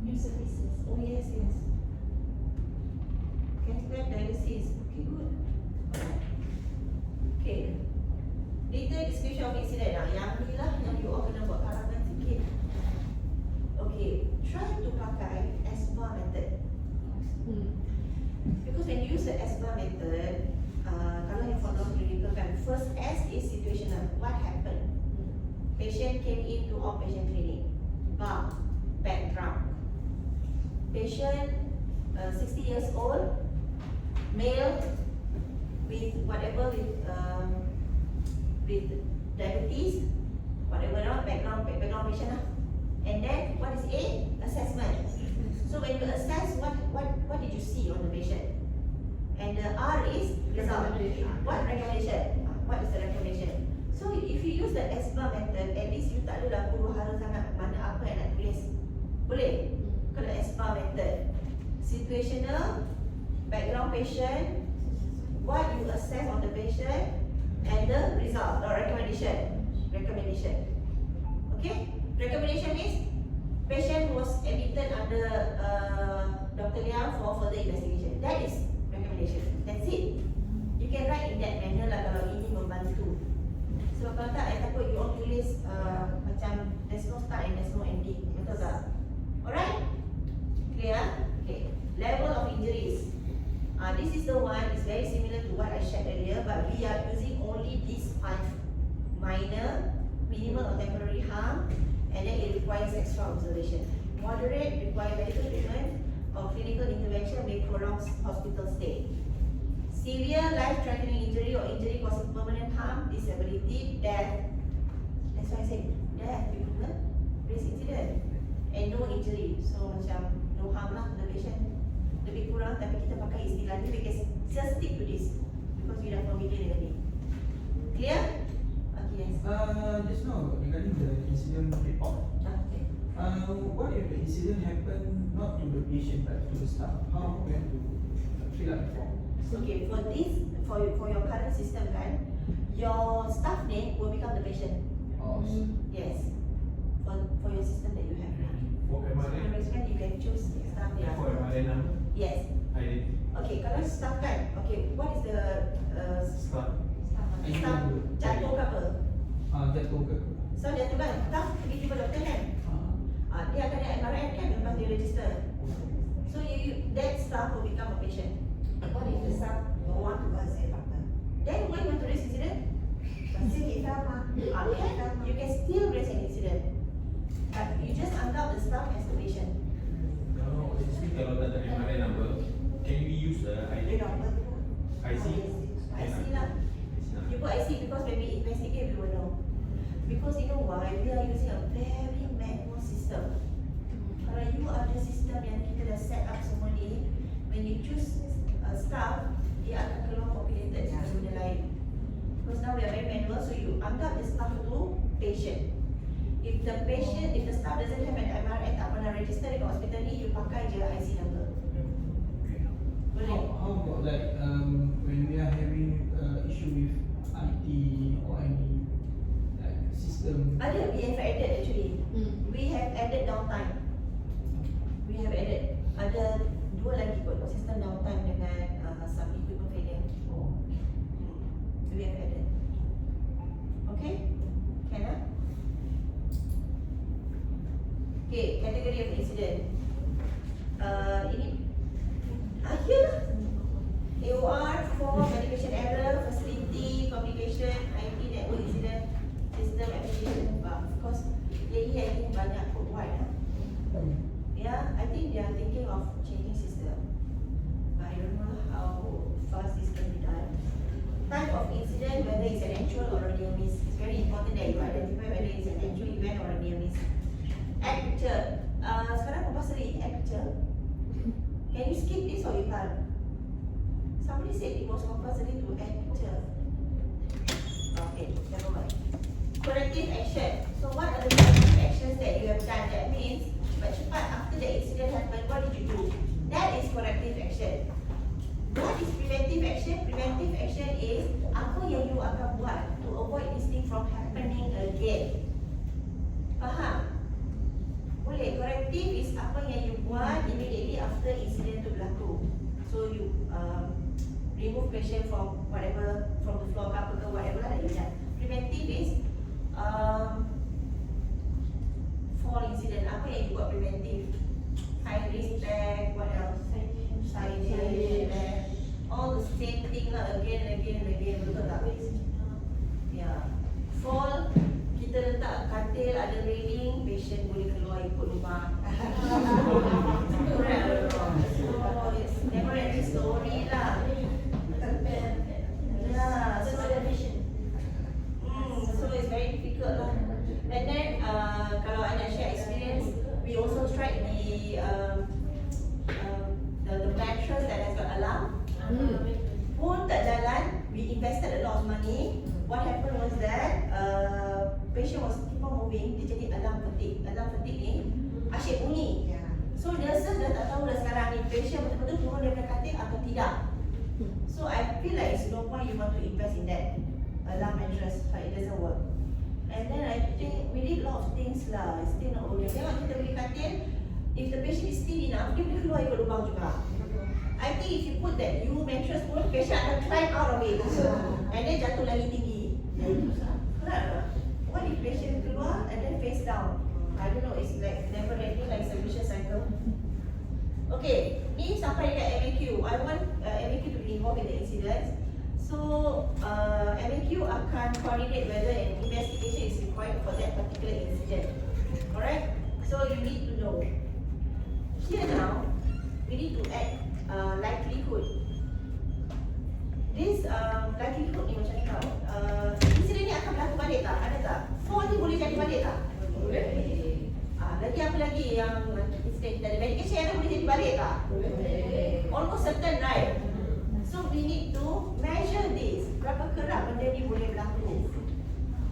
New services. Oh yes, yes. Cat lab dialysis. Okay, good. Alright. Okay. Detailed description of incident. Yang ni lah yang you all kena buat karangan sikit. Okay, try to pakai ESBA method. Because when you use the ESBA method, kalau yang for non-clinical kan, first S is situational. What happened? Patient came into outpatient clinic. Background. Patient 60 years old, male, with whatever, with diabetes, whatever background patient lah. And then what is A? Assessment. So when you assess, what did you see on the patient? And the R is result. What recommendation? What is the recommendation? So if you use the ESBA method, at least you tak adalah huru-hara sangat mana apa yang nak tulis. Boleh? Kalau ESBA method, situational, background patient, what you assess on the patient, and the result or recommendation. Okay? Recommendation is patient was admitted under Dr. Liang for further investigation. That is recommendation. That's it. You can write in that manner lah kalau ini membantu. So kalau tak, I takut you all tulis macam there's no start and there's no ending. Betul tak? Alright? Clear? Okay. Level of injuries. This is the one, it's very similar to what I shared earlier, but we are using only these 5. Minor, minimal or temporary harm, and then it requires extra observation. Moderate, require medical treatment or clinical intervention may prolong hospital stay. Severe life-threatening injury or injury causing permanent harm, disability, death. That's why I said death because the race incident. And no injury, so macam no harm lah to the patient. Lebih kurang, tapi kita pakai istilah ni because just stick to this because we dah familiar dengan ni. Clear? Okay, yes. Just now regarding the incident report. Okay. What if the incident happened not to the patient but to the staff? How we have to fill up the form? Okay, for your current system kan, your staff name will become the patient. Yes. For your system that you have. For So MRA, management you can choose staff for yang. MRA number, Yes. identity, Okay, kalau staff kan, okay, what is the start. staff jatuh ke apa? Jatuh ke? So jatuh kan, staff pergi jumpa doktor kan? Dia akan ada MRN kan lepas dia register. So that staff will become a patient. What if the staff don't want to go and see a doctor? Then why you want to raise incident? Masih kita mah. You can still raise an incident. But you just anggap the staff as the patient. Kalau kalau tak ada MRA number, can we use the Dia ID? doktor tu. IC? IC lah. You put IC because when we investigate we will know. Because you know why? We are using a very manual system. Kalau you ada sistem yang kita dah set up semua ni, when you choose staff, dia akan keluar populated dengan benda lain. Because now we are very manual, so you anggap the staff tu patient. If the staff doesn't have an MRN, tak pernah register dekat hospital ni, you pakai je IC number. Boleh? How about like when we are having issue with IT or any like system? Ada, we have added actually. We have added downtime. We have added. Ada dua lagi kot, sistem downtime dengan some equipment failure. Oh. We have added. Okay? Can ah? Okay, category of incident. Ini akhir AOR for medication error, facility, communication, IT network incident, system application. Of course, lately I think banyak put wide. Yeah, I think they are thinking of changing system. But I don't know how fast this can be done. Type of incident, whether it's an actual or a near miss. It's very important that you identify whether it's an actual event or a near miss. Add picture. Sekarang compulsory add picture. Can you skip this or you can't? Somebody said it was compulsory to add picture. Okay, never mind. Corrective action. So what are the corrective actions that you have done? That means, cepat after the incident happened, what did you do? That is corrective action. What is preventive action? Preventive action is apa yang you akan buat to avoid this thing from happening again. Faham? Boleh. Corrective is apa yang you buat immediately after incident tu berlaku. So you remove patient from whatever, from the floor ke apa ke whatever lah that you done. Preventive is fall incident. Apa yang you buat preventive? High risk tag, what else? Signage, all the same thing lah, again and again and again, betul tak? Yeah. Fall, kita letak katil, ada railing, patient boleh keluar ikut lubang. Correct. So it's never ending story lah. Yeah, so it's very difficult lah. And then kalau I nak share experience, we also tried the mattress that has got alarm. Pun tak jalan, we invested a lot of money. What happened was that patient was keep on moving, dia jadi alarm fatigue. Alarm fatigue ni asyik bunyi. So nurses dah tak tahu dah sekarang ni patient betul-betul turun daripada katil atau tidak. So I feel like it's no point you want to invest in that alarm mattress, but it doesn't work. And then I think we did a lot of things lah. It's still not okay. Tengok kita beli katil, if the patient is still enough, dia boleh keluar ikut lubang juga. I think if you put that U mattress pun, patient akan climb out of it. And then jatuh lagi tinggi. Correct tak? What if patient keluar and then face down? I don't know, it's like never ending, like it's a vicious cycle. Okay, ni sampai dekat MAQ. I want MAQ to be involved in the incidents. So MAQ akan coordinate whether an investigation is required for that particular incident. Alright? So you need to know. Here now, we need to add likelihood. This likelihood ni macam ni tau. Insiden ni akan berlaku balik tak? Ada tak? Fall ni boleh jadi balik tak? Boleh. Lagi apa lagi yang insiden kita ada? Medication error boleh jadi balik tak? Boleh. Almost certain, right? So we need to measure this. Berapa kerap benda ni boleh berlaku?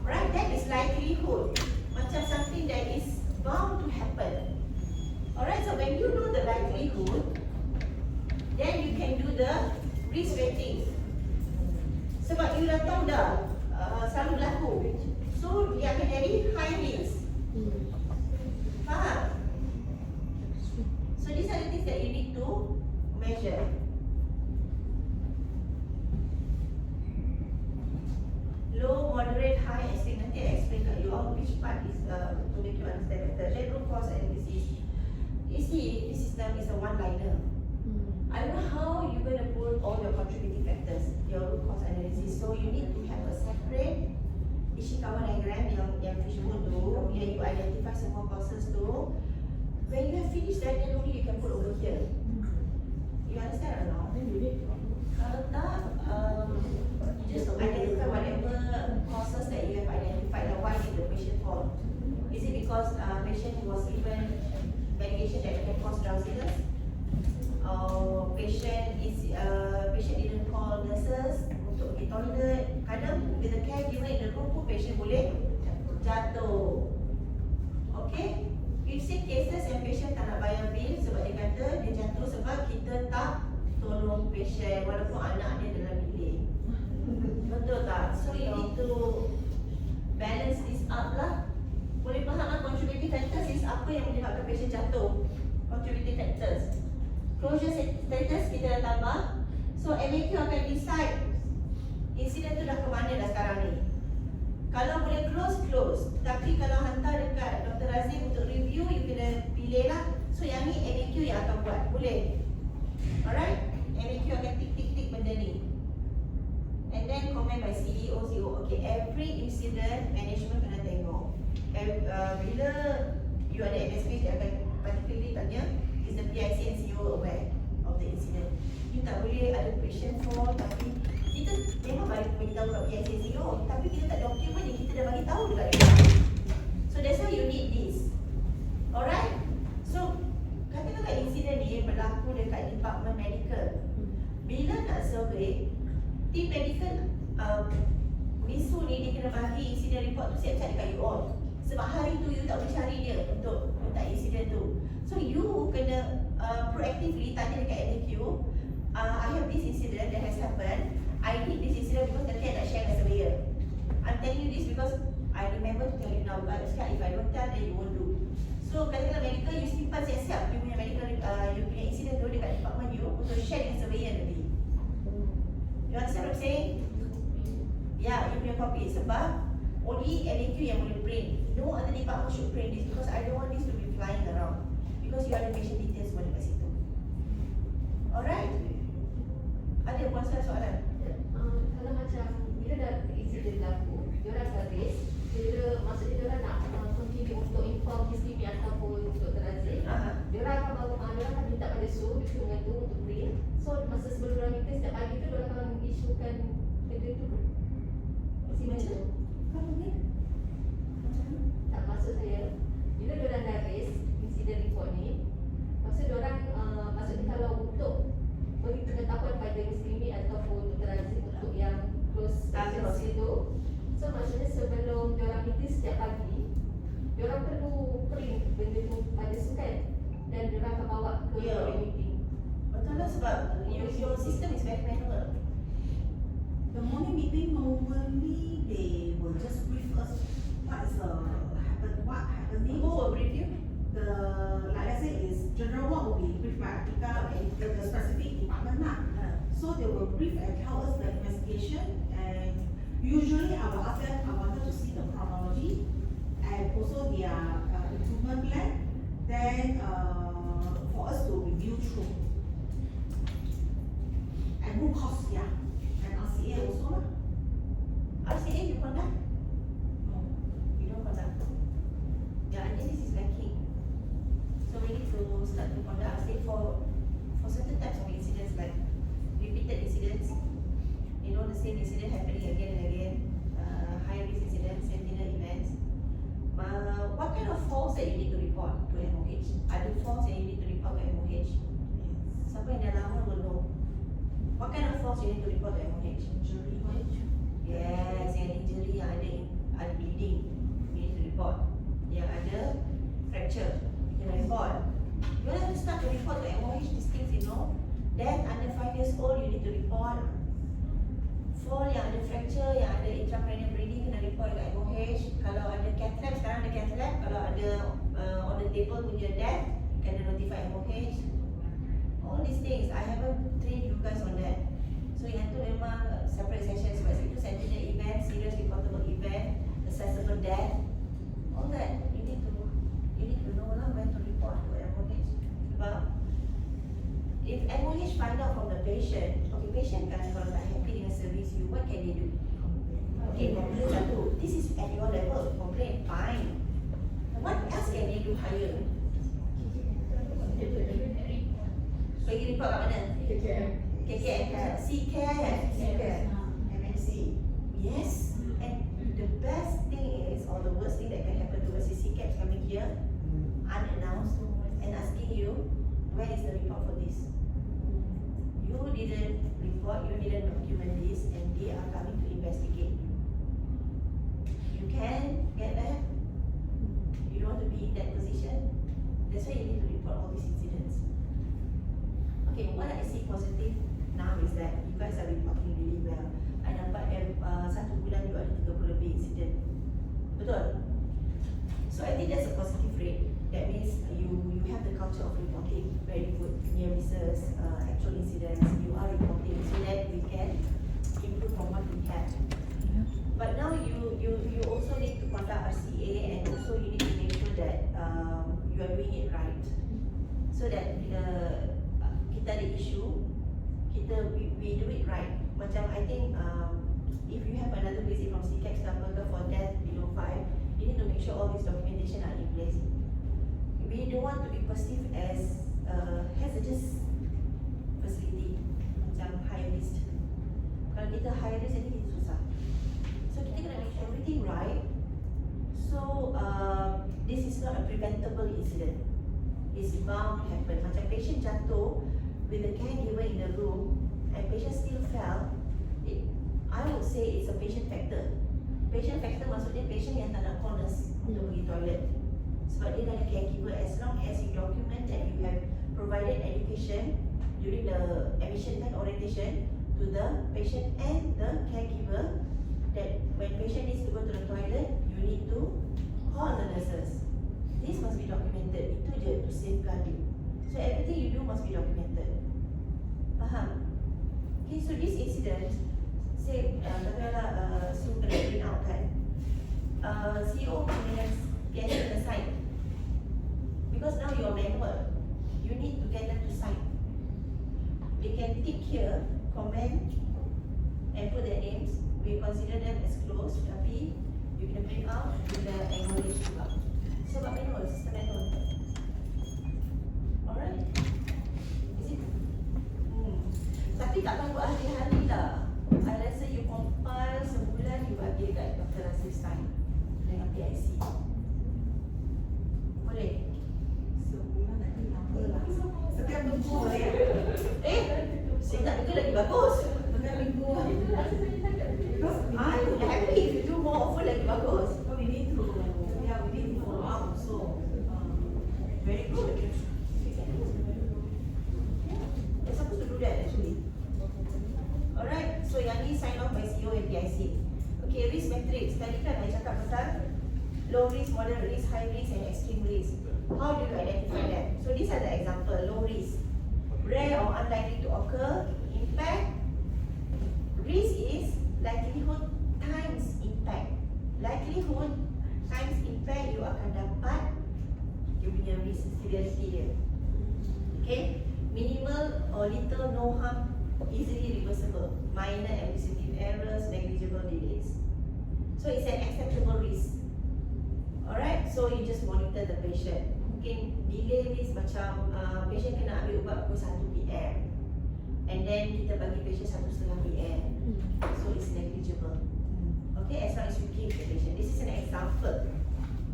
Right? That is likelihood. Macam something that is bound to happen. Alright, so when you know the likelihood, then you can do the risk rating. Sebab you dah tahu dah selalu berlaku. So So dia akan jadi high risk. Faham? So these are the things that you need to measure. Low, moderate, high, extreme. Nanti I explain kat you all which part is to make you understand better. Then root cause analysis. You see, this system is a one-liner. I don't know how you're going to put all your contributing factors, your root cause analysis. So you need to have a separate Ishikawa diagram yang fishbone tu, yang you identify semua causes tu. When you have finished that, then only you can put over here. You understand or not? Kalau tak, you just identify whatever causes that you have identified. Like why did the patient fall? Is it because patient was given medication that can cause drowsiness? Or patient didn't call nurses untuk pergi toilet. Kadang with the caregiver in the room pun patient boleh jatuh. Okay? We've seen cases yang patient tak nak bayar bil sebab dia kata dia jatuh sebab kita tak tolong patient walaupun anak dia dalam bilik. Betul tak? So you need to balance this up lah. Boleh faham lah contributing factors is apa yang menyebabkan patient jatuh. Contributing factors. Closure status kita dah tambah. So MAQ akan decide insiden tu dah ke mana dah sekarang ni. Kalau boleh close. Tapi kalau hantar dekat Dr. Razif untuk review, you kena pilih lah. So yang ni MAQ yang akan buat. Boleh? Alright? MAQ akan tik benda ni. And then comment by CEO, CEO. Okay, every incident management kena tengok. Bila you ada MSP, dia akan particularly tanya, is the PIC and CEO aware of the incident? You tak boleh ada patient fall, tapi kita memang bagi beritahu kat PIC and CEO, tapi kita tak document yang kita dah bagi tahu dekat dia. So that's why you need this. Alright? So katakanlah insiden ni berlaku dekat department medical. Bila nak survey, team medical misu ni dia kena bagi insiden report tu siap-siap dekat you all. Sebab hari tu you tak boleh cari dia untuk minta insiden tu. So you kena proactively tanya dekat NAQ, I have this incident that has happened. I need this incident because nanti I nak share dengan surveyor. I'm telling you this because I remember to tell you now. But if I don't tell, then you won't do. So katakanlah medical, you simpan siap-siap you punya medical, you punya incident tu dekat department you untuk share dengan surveyor nanti. You understand what I'm saying? Yeah, you punya copy. Sebab only NAQ yang boleh print. No other department should print this because I don't want this to be flying around. Because you ada patient details semua dekat situ. Alright? Ada puan soalan? Kalau macam bila dah insiden berlaku, diorang dah raise, maksudnya diorang nak continue untuk inform HDB ataupun Dr. Aziz, diorang akan minta pada SU dengan tu untuk print. So masa sebelum diorang minta setiap pagi tu diorang akan isukan benda tu. Macam tu. Tak, maksud saya bila diorang dah raise insiden report ni, maksud diorang maksudnya kalau untuk beri pengetahuan pada HDB ataupun Dr. Aziz untuk yang close agency tu, so maksudnya sebelum diorang meeting setiap pagi, diorang perlu print benda tu pada sukan dan diorang akan bawa ke meeting. Betul lah sebab your system is very manual. The morning meeting normally they will just brief us what is what happening. Who will brief you? The like I say is general one will be briefed by Atika and the specific department lah. So they will brief and tell us the investigation, and usually I will ask them, I wanted to see the chronology and also their improvement plan. Then for us to review through and root cause, yeah, and RCA also lah. RCA you conduct? No. You don't conduct. Yeah, I think this is lacking. So we need to start to conduct RCA for certain types of incidents like repeated incidents, you know, the same incident happening again and again, high risk incidents, sentinel events. What kind of falls that you need to report to MOH? Are there falls that you need to report to MOH? Siapa yang dah lama will know. What kind of falls you need to report to MOH? Injury. Yes, yang injury, yang ada bleeding, you need to report. Yang ada fracture, you can report. You have to start to report to MOH these things, you know. Death under 5 years old, you need to report. fall, yang ada fracture, yang ada intracranial bleeding kena report dekat MOH. Kalau ada cath lab, sekarang ada cath lab. Kalau ada on the table punya death, kena notify MOH. All these things, I haven't trained you guys on that. So yang tu memang separate session. Sebab itu sentinel event, serious reportable event, accessible death, all that you need to know lah when to report to MOH. Sebab if MOH find out from the patient, okay, patient kan kalau tak happy dengan service you, what can they do? Okay, complain satu. This is at your level, complain, fine. What else can they do higher? Pergi report kat mana? KKM, C-Care, MNC. Yes, and the best thing is, or the worst thing that can happen to us is C-Care coming here, unannounced, and asking you, where is the report for this? You didn't report, you didn't document this, and they are coming to investigate. You can get that. You don't want to be in that position. That's why you need to report all these incidents. Okay, what I see positive now is that you guys are reporting really well. I nampak satu bulan you ada 30 lebih incident. Betul? So I think that's a positive rate. That means you have the culture of reporting very good. Near misses, actual incidents, you are reporting so that we can improve from what we have. But now you also need to conduct RCA, and also you need to make sure that you are doing it right. So that bila kita ada issue, we do it right. Macam I think if you have another visit from CCAX for death below 5, you need to make sure all these documentation are in place. We don't want to be perceived as hazardous facility, macam high risk. Kalau kita high risk, nanti kita susah. So kita kena make everything right. So this is not a preventable incident. It's bound to happen. Macam patient jatuh with the caregiver in the room and patient still fell, I would say it's a patient factor. Patient factor maksudnya patient yang tak nak corners untuk pergi toilet. Sebab dia dah ada caregiver. As long as you document that you have provided education during the admission and orientation to the patient and the caregiver, that when patient needs to go to the toilet, you need to call the nurses. This must be documented. Itu je to safeguard you. So everything you do must be documented. Faham? Okay, so this incident, say, katakanlah Sue kena print out kan, CEO kena get them to sign. Because now you're manual, you need to get them to sign. They can tick here, comment, and put their names. We consider them as closed, tapi you can print out with the acknowledge juga. Sebab manual, sistem manual. Alright? Is it? Tapi tak tahu hari-hari lah. I rasa you compile sebulan, you bagi dekat Dr. Nasir sign dengan PIC. Boleh? Sebulan nanti lama lah. Setiap minggu ya. Saya tak betul lagi bagus. Setiap minggu. Because I would happy if you do more often lagi bagus. we need to, yeah, we need to follow up. So, Very good. You're supposed to do that actually. Alright, so yang ni sign off by CEO and PIC. Okay, risk matrix. Tadi kan I cakap pasal low risk, moderate risk, high risk and extreme risk. How do you identify them? So these are the example. Low risk, rare or unlikely to occur. Impact, risk is likelihood times impact. Likelihood times impact, you akan dapat you punya risk severity dia. Okay, minimal or little no harm, easily reversible, minor administrative errors, negligible delays. So it's an acceptable risk. Alright, so you just monitor the patient. Mungkin delay risk macam patient kena ambil ubat pukul 1 PM and then kita bagi patient 1:30 PM. So it's negligible. Okay, as long as you keep the patient. This is an example.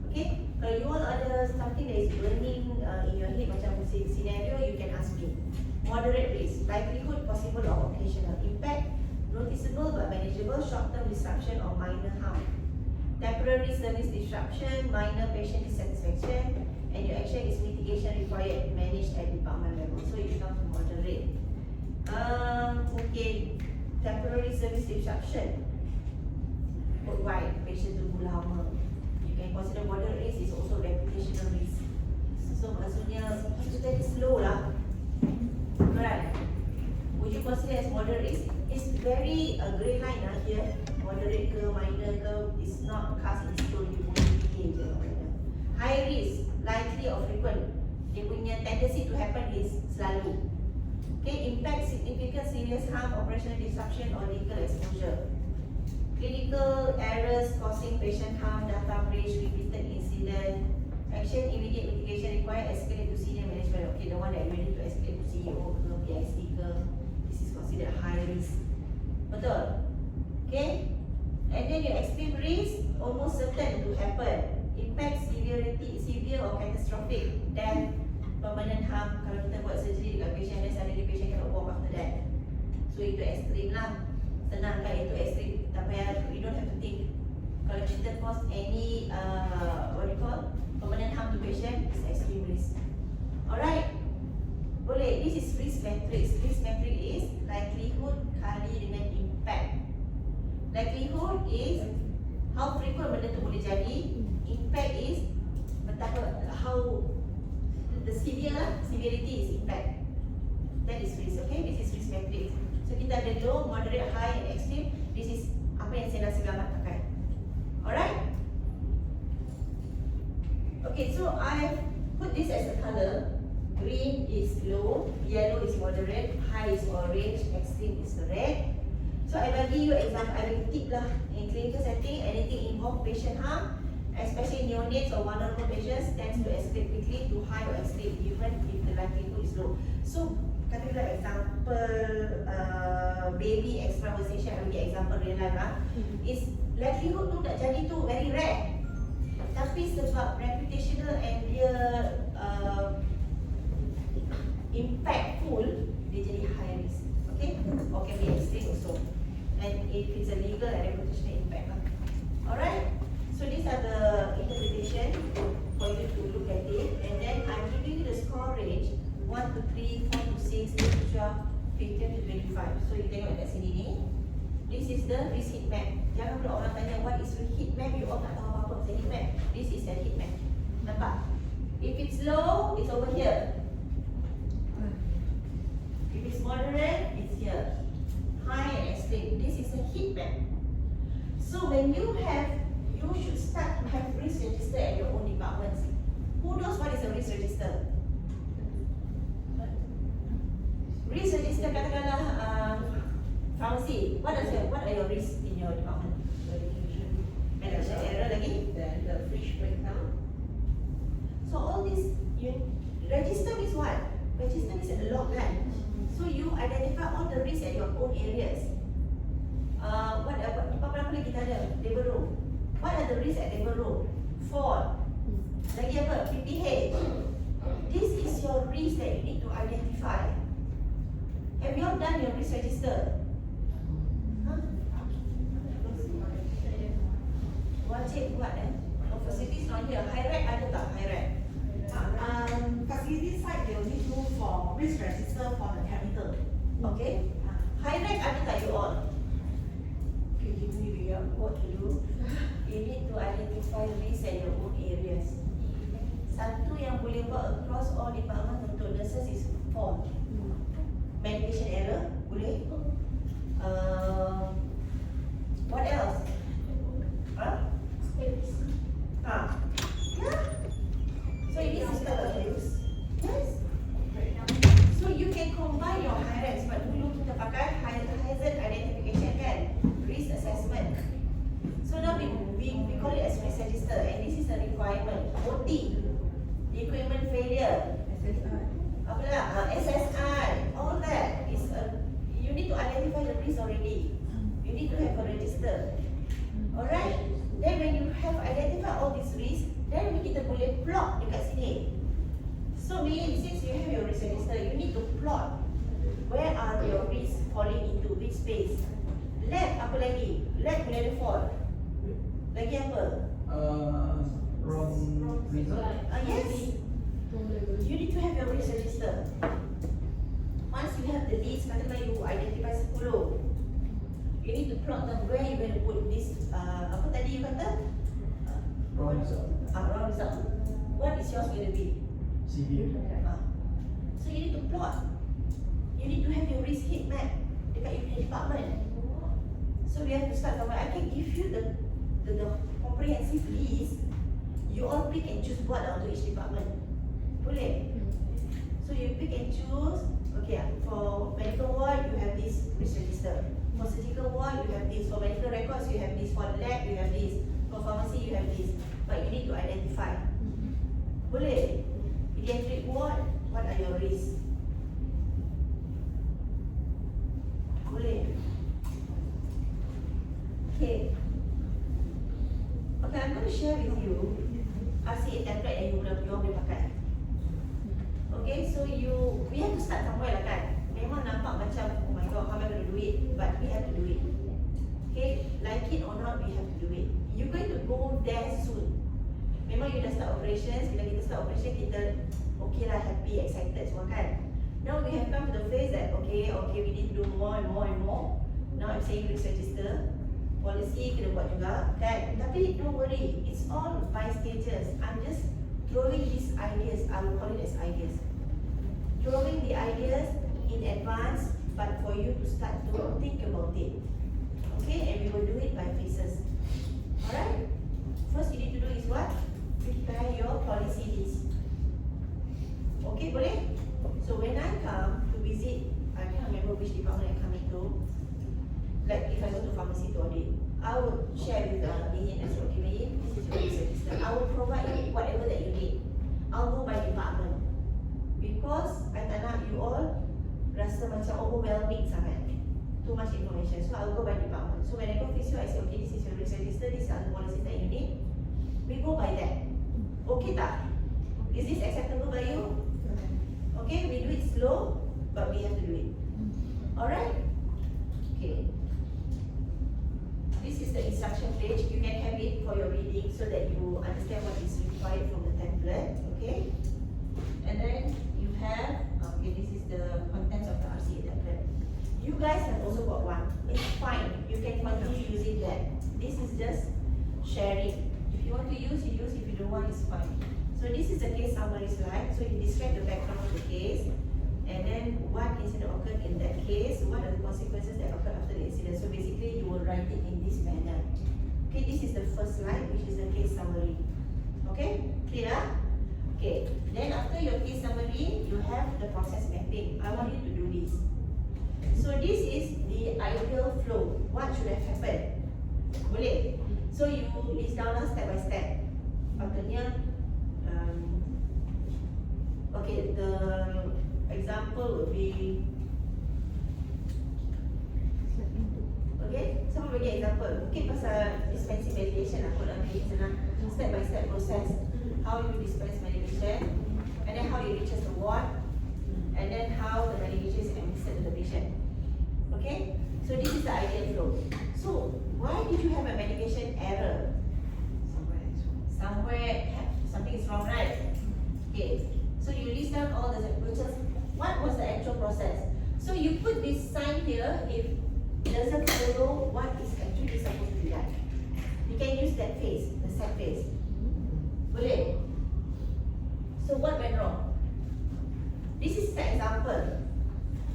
Okay, kalau you all ada something that is burning in your head macam scenario, you can ask me. Moderate risk, likelihood possible or occasional. Impact, noticeable but manageable, short-term disruption or minor harm. Temporary service disruption, minor patient dissatisfaction, and your action is mitigation required, managed at department level. So it's not moderate. Okay, temporary service disruption. Worldwide, patient tunggu lama. You can consider moderate risk is also reputational risk. So maksudnya hospital is slow lah. Correct? Would you consider as moderate risk? It's very grey line lah here. Moderate ke, minor ke, it's not cast in stone. You boleh fikir je. High risk, likely or frequent. Dia punya tendency to happen is selalu. Okay, impact significant serious harm, operational disruption or legal exposure. Clinical errors causing patient harm, data breach, repeated incident. Action immediate mitigation required, escalate to senior management. Okay, the one that ready to escalate to CEO ke, PIC ke, this is considered high risk. Betul? Okay? And then your extreme risk, almost certain to happen. Impact severity, severe or catastrophic, death, permanent harm. Kalau kita buat surgery dekat patient, then suddenly patient cannot walk after that. So itu extreme lah. Senang kan, itu extreme. Tak payah, you don't have to think. Kalau kita cause any what do you call, permanent harm to patient, is extreme risk. Alright, boleh. This is risk matrix. Risk matrix is likelihood kali dengan impact. Likelihood is how frequent benda tu boleh jadi. Impact is betapa how the severe lah, severity is impact. That is risk. Okay, this is risk matrix. So kita ada low, moderate, high and extreme. This is apa yang saya nak selamatkan. Alright? Okay, so I put this as a color. Green is low, yellow is moderate, high is orange, extreme is red. So I bagi you example, I will tip lah. In clinical setting, anything involve patient harm, especially neonates or vulnerable patients, tends to escalate quickly to high or extreme, even if the likelihood is low. So katakanlah example baby extravasation, I bagi example real life lah. Is likelihood tu nak jadi tu very rare. Tapi sebab reputational and dia impactful, dia jadi high risk. Okay? Or can be extreme also. And if it's a legal and reputational impact lah. Alright? So these are the interpretation for you to look at it. And then I'm giving you the score range 1 to 3, 4 to 6, 8 to 12, 15 to 25. So you tengok kat sini ni. This is the risk heat map. Jangan pula orang tanya what is risk heat map, you all tak tahu apa-apa pasal heat map. This is a heat map. Nampak? If it's low, it's over here. If it's moderate, it's here. High and extreme. This is a heat map. So when you should start to have risk register at your own departments. Who knows what is a risk register? Risk register katakanlah pharmacy. What are your risks in your department? Medication error lagi. Then the fridge breakdown. So all this register means what? Register means a log kan. So you identify all the risks at your own areas. What department apa lagi kita ada? Labor room. What are the risks at labor room? Fall. Lagi apa? PPH. This is your risk that you need to identify. Have you all done your risk register? Huh? Wajib buat facilities not here. High rate ada tak? High rate. Facility side they will need to for risk register for the capital. Okay. High rate ada tak you all? Okay, give me what to do. You need to identify risk at your own areas. Satu yang boleh buat across all department untuk nurses is fall. Medication error, boleh. What else? Huh? Yeah. So it is a start of use. Yes. So you can combine your high risk, but dulu kita pakai hazard identification kan, risk assessment. So now we call it as risk register, and this is a requirement. OT, equipment failure, apa lah, SSI, all that is you need to identify the risk already. You need to have a register. Alright. Then when you have identified all these risks, then kita boleh plot dekat sini. So since you have your risk register, you need to plot where are your risks falling into which space. Lab apa lagi? Lab boleh ada fall. Lagi apa? Wrong result. Yes. You need to have your risk register. Once you have the list, katakanlah you identify 10. You need to plot down where you're going to put this, apa tadi you kata? Wrong result. Wrong result. What is yours going to be? CV. So you need to plot. You need to have your risk heat map dekat your department. So we have to start somewhere. I can give you the comprehensive list. You all pick and choose what untuk each department. Boleh? So you pick and choose. Okay, for medical ward you have this risk register. For surgical ward you have this. For medical records you have this. For lab you have this. For pharmacy you have this. But you need to identify. Boleh? Pediatric ward, what are your risks? Boleh? Okay. Okay, I'm going to share with you RCA template yang you boleh pakai. Okay, so we have to start somewhere lah kan. Memang nampak macam, oh my god, how am I going to do it? But we have to do it. Okay, like it or not, we have to do it. You're going to go there soon. Memang you dah start operations, bila kita start operation, kita okay lah, happy, excited semua kan. Now we have come to the phase that, okay, we need to do more and more and more. Now I'm saying risk register, policy kena buat juga kan. Tapi don't worry, it's all by stages. I'm just throwing these ideas, I will call it as ideas. Throwing the ideas in advance, but for you to start to think about it. Okay, and we will do it by phases. Alright? First you need to do is what? Prepare your policy list. Okay, boleh? So when I come to visit, I can't remember which department I'm coming to. Like if I go to pharmacy to audit, I would share with Mihin and say, okay Mihin, this is your risk register. I will provide you whatever that you need. I'll go by department. Because I tak nak you all rasa macam overwhelming sangat. Too much information. So I'll go by department. So when I go physio, I say, okay, this is your risk register, these are the policies that you need. We go by that. Okay tak? Is this acceptable by you? Okay, we do it slow, but we have to do it. Alright? Okay. This is the instruction page. You can have it for your reading so that you understand what is required from the template. Okay? And then you have, okay, this is the contents of the RCA template. You guys have also got one. It's fine. You can continue using that. This is just sharing. If you want to use, you use. If you don't want, it's fine. So this is the case summary slide. So you describe the background of the case, and then what incident occurred in that case, what are the consequences that occurred after the incident. So basically, you will write it in this manner. Okay, this is the first slide, which is the case summary. Okay, clear? Okay, then after your case summary, you have the process mapping. I want you to do this. So this is the ideal flow. What should have happened? Boleh? So you list down step by step. Patutnya, okay, the example would be, okay, someone bagi example. Mungkin pasal dispensing medication, aku nak bagi senang step by step process. How you dispense medication, and then how you reaches the ward, and then how the medication is administered to the patient. Okay, so this is the ideal flow. So why did you have a medication error? Somewhere something is wrong, right? Okay, so you list down all the approaches. What was the actual process? So you put this sign here if it doesn't follow what is actually supposed to be done. You can use that phase, the set phase. Boleh? So what went wrong? This is the example.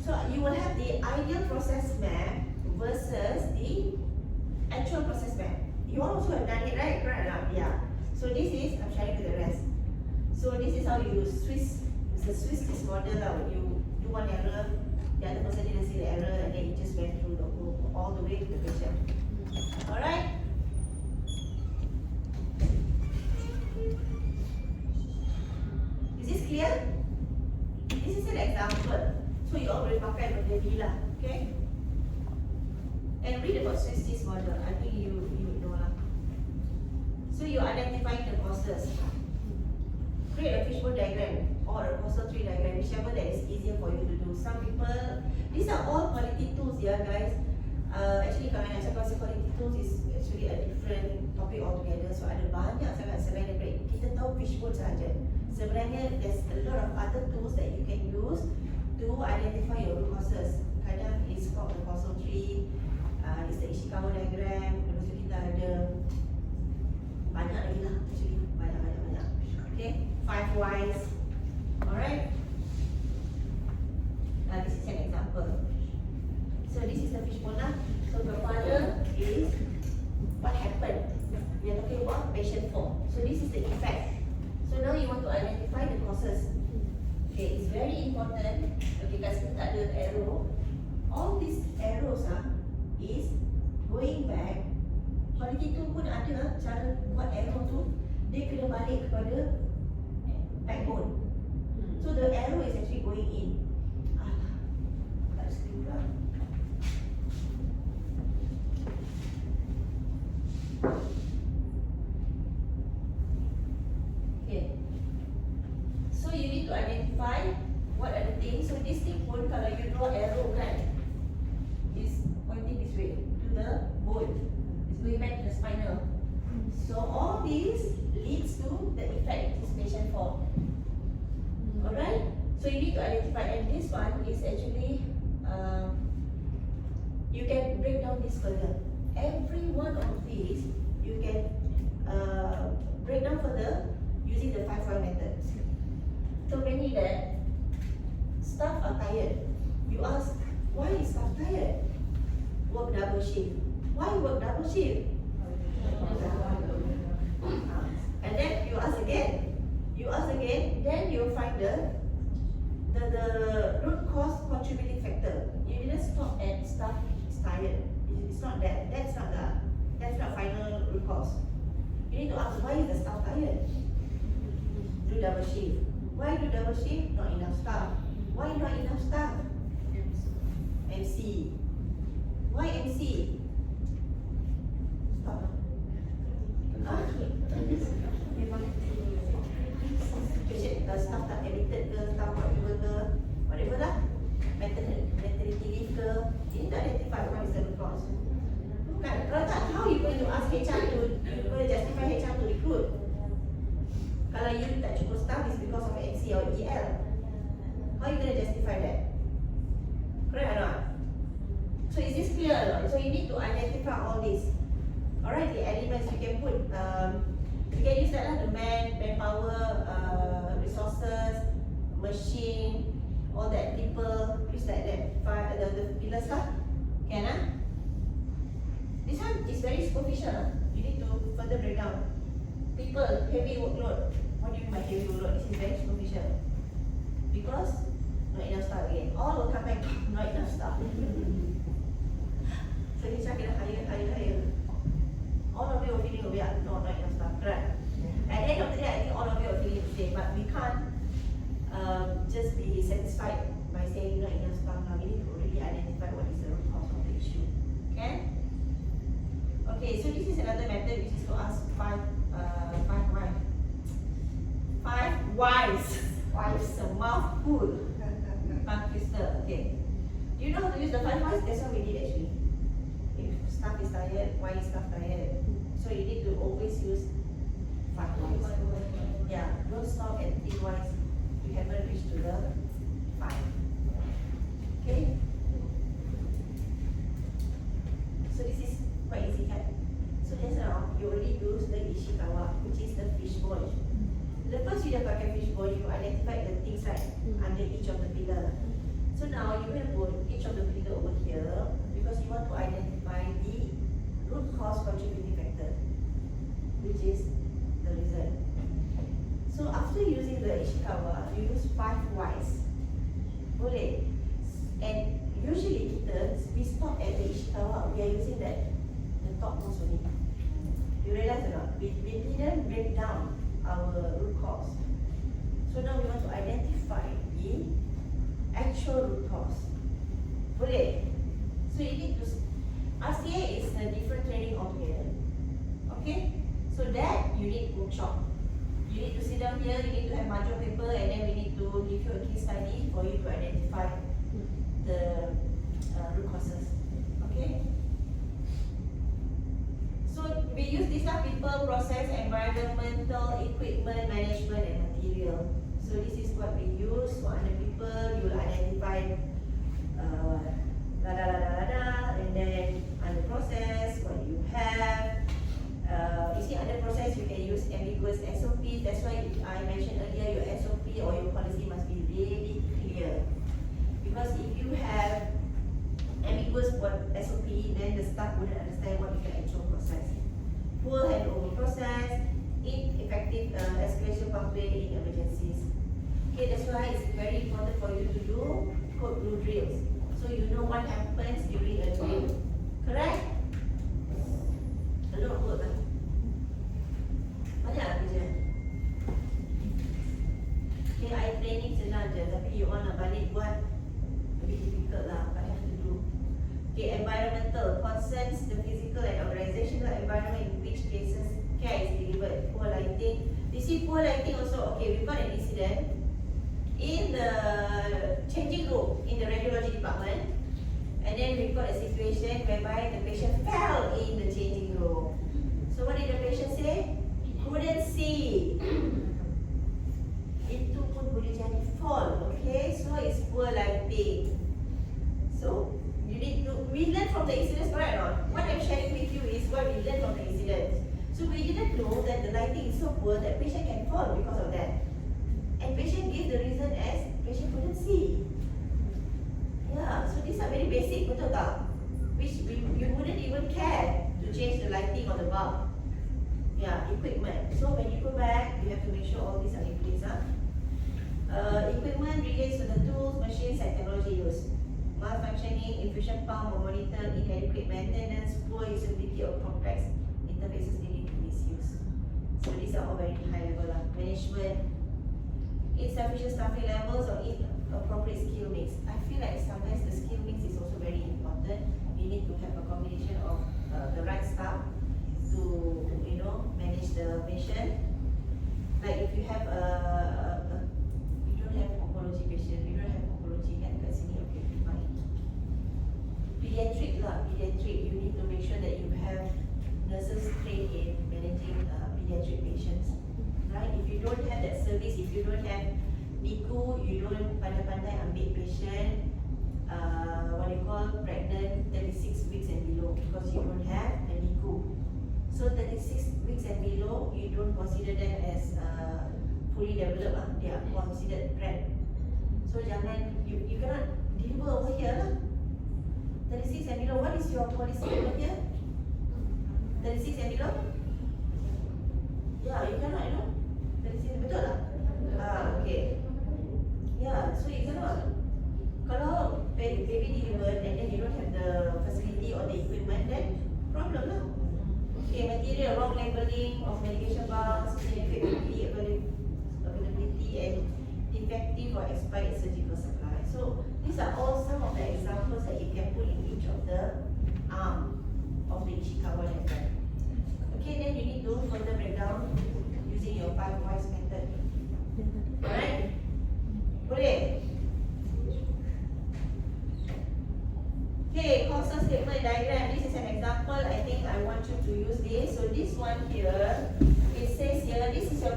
So you will have the ideal process map versus the actual process map. You all also have done it, right? Correct? Yeah. So this is, I'm sharing to the rest. So this is how you Swiss, it's a Swiss test model lah. You do one error, the other person didn't see the error, and then it just went through the whole, all the way to the patient. Alright? Is this clear? This is an example. So you all boleh pakai benda ni lah, okay? And read about Swiss test model. I think you know lah. So you identify the causes. Create a fishbone diagram or a causal tree diagram, whichever that is easier for you to do. Some people, these are all quality tools, yeah, guys. Actually, kalau nak cakap pasal quality tools is actually a different topic altogether. So ada banyak sangat selain daripada kita tahu fishbone sahaja. Sebenarnya there's a lot of other tools that you can use to identify your root causes. Kadang it's called the causal tree. It's the Ishikawa diagram. Lepas tu kita ada banyak lagi lah, actually banyak. Okay, 5 whys. Alright. This is an example. So this is the fishbone lah. So kepala is what happened. We are talking about patient 4. So this is the effect. So now you want to identify the causes. Okay, it's very important. Okay, kat sini tak ada arrow. All these arrows is going back. Quality tu pun ada cara buat arrow tu. Dia kena balik kepada backbone. So the arrow is actually going in. Tak ada screen pula. Okay. So you need to identify what are the things. So this thing pun kalau you draw arrow kan, is pointing this way to the bone. It's going back to the spinal. So all these leads to the effect, which is patient 4. Alright? So you need to identify, and this one is actually, you can break down this further. Every one of these, you can break down further using the 5 why method. So many that staff are tired. You ask, why is staff tired? Work double shift. Why work double shift? And then you ask again. Then you find the root cause contributing factor. You didn't stop at staff is tired. It's not that. That's not final root cause. You need to ask, why is the staff tired? Do double shift. Why do double shift? Not enough staff. Why not enough staff? MC. Why MC? Stop. Staff tak admitted ke, staff whatever lah, maternity leave ke, you need to identify what is the root cause. Bukan, kalau tak, how you going to ask HR to, you going to justify HR to recruit? Kalau you tak cukup staff is because of NC or EL. How you going to justify that? Correct or not? So is this clear or not? So you need to identify all this. Alright, the elements you can put, you can use that lah, the manpower, resources, machine, all that, people, use that, the pillars lah. Can ah? This one is very superficial. You need to further break down. People, heavy workload. What do you mean by heavy workload? This is very superficial. Because not enough staff again. All will come back to not enough staff. So this one kena higher. All of you are feeling not enough staff, correct? At the end of the day, I think all of you are feeling the same, but we can't just be satisfied by saying not enough staff. Now we need to really identify what is the root cause of the issue. Okay? Okay, so this is another method which is to ask 5 why. 5 whys. Why is a mouthful? Crystal. Okay. Do you know how to use the 5 whys? That's what we did actually. If staff is tired, why is staff tired? So you need to always use 5 whys. Yeah, don't stop at 3 whys. You haven't reached to the 5. Okay? So this is quite easy, kan? So just now, you already do the Ishikawa, which is the fishbone. Lepas you dah pakai fishbone, you identify the things right under each of the pillar. So now you will put each of the pillar over here because you want to identify the root cause contributing factor, which is the reason. So after using the Ishikawa, you use 5 whys. Boleh. And usually we stop at the Ishikawa. We are using the topmost only. You realize or not? We didn't break down our root cause. So now we want to identify the actual root cause. Boleh? So you need to, RCA is a different training altogether. Okay? So that you need workshop. You need to sit down here, you need to have module paper, and then we need to give you a case study for you to identify the root causes. Okay? So we use these are people, process, environmental, equipment, management, and material. So this is what we use. So under people, you will identify and then under poorly, then the staff wouldn't understand what is the actual process. Poor handover process, ineffective escalation pathway in emergencies. Okay, that's why it's very important for you to do code blue drills. So you know what happens during a drill. Correct? A lot of work lah. Banyak lah kerja. Okay, I training senang je, tapi you all nak balik buat a bit difficult lah, but have to do. Okay, environmental concerns the physical and organizational environment in which cases care is delivered. Poor lighting. You see poor lighting also, okay, we've got an incident in the changing room in the radiology department, and then we've got a situation whereby the patient fell in the changing room. So what did the patient say? Couldn't see. Itu pun boleh jadi fall, okay? So it's poor lighting. So you need to, we learn from the incidents, correct or not? What I'm sharing with you is what we learn from the incidents. So we didn't know that the lighting is so poor that patient can fall because of that. And patient gave the reason as patient couldn't see. Yeah, so these are very basic, betul tak? Which you wouldn't even care to change the lighting or the bulb. Yeah, equipment. So when you go back, you have to make sure all these are in place. Equipment relates to the tools, machines, and technology used. Malfunctioning, infusion pump or monitor, inadequate maintenance, poor usability of complex interfaces leading to misuse. So these are all very high level lah. Management, insufficient staffing levels or inappropriate skill mix. I feel like sometimes the skill mix is also very important. You need to have a combination of the right staff to, you know, manage the patient. Like if you have you don't have oncology patient, you don't have oncology kan kat sini, okay, fine. Pediatric lah, pediatric. You need to make sure that you have nurses trained in managing pediatric patients. Right? If you don't have that service, if you don't have NICU, you don't pandai-pandai ambil patient what you call pregnant 36 weeks and below, because you don't have a NICU. So 36 weeks and below, you don't consider them as fully developed, they are considered prep. So jangan, you cannot deliver over here lah. 36 and below, what is your policy over here? 36 and below? Yeah, you cannot, you know. Betul tak? Okay. Yeah, so you cannot. Kalau baby delivered and then you don't have the facility or the equipment, then problem lah. Okay, material, wrong labeling of medication box, inadequate availability and defective or expired surgical supply. So these are all some of the examples that you can put in each of the arm of the Ishikawa diagram. Okay, then you need to further break down using your 5 whys method. Alright? Boleh? Okay, causal statement diagram. This is an example. I think I want you to use this. So this one here, it says here, this is your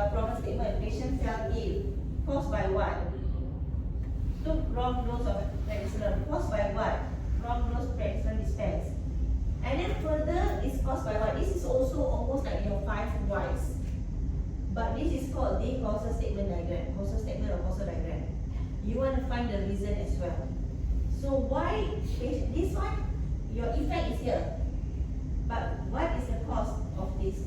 problem statement. Patient fell ill. Caused by what? Took wrong dose of prednisolone. Caused by what? Wrong dose of prednisolone dispense. And then further is caused by what? This is also almost like your 5 whys. But this is called the causal statement diagram. Causal statement or causal diagram. You want to find the reason as well. So why this one? Your effect is here. But what is the cause of this?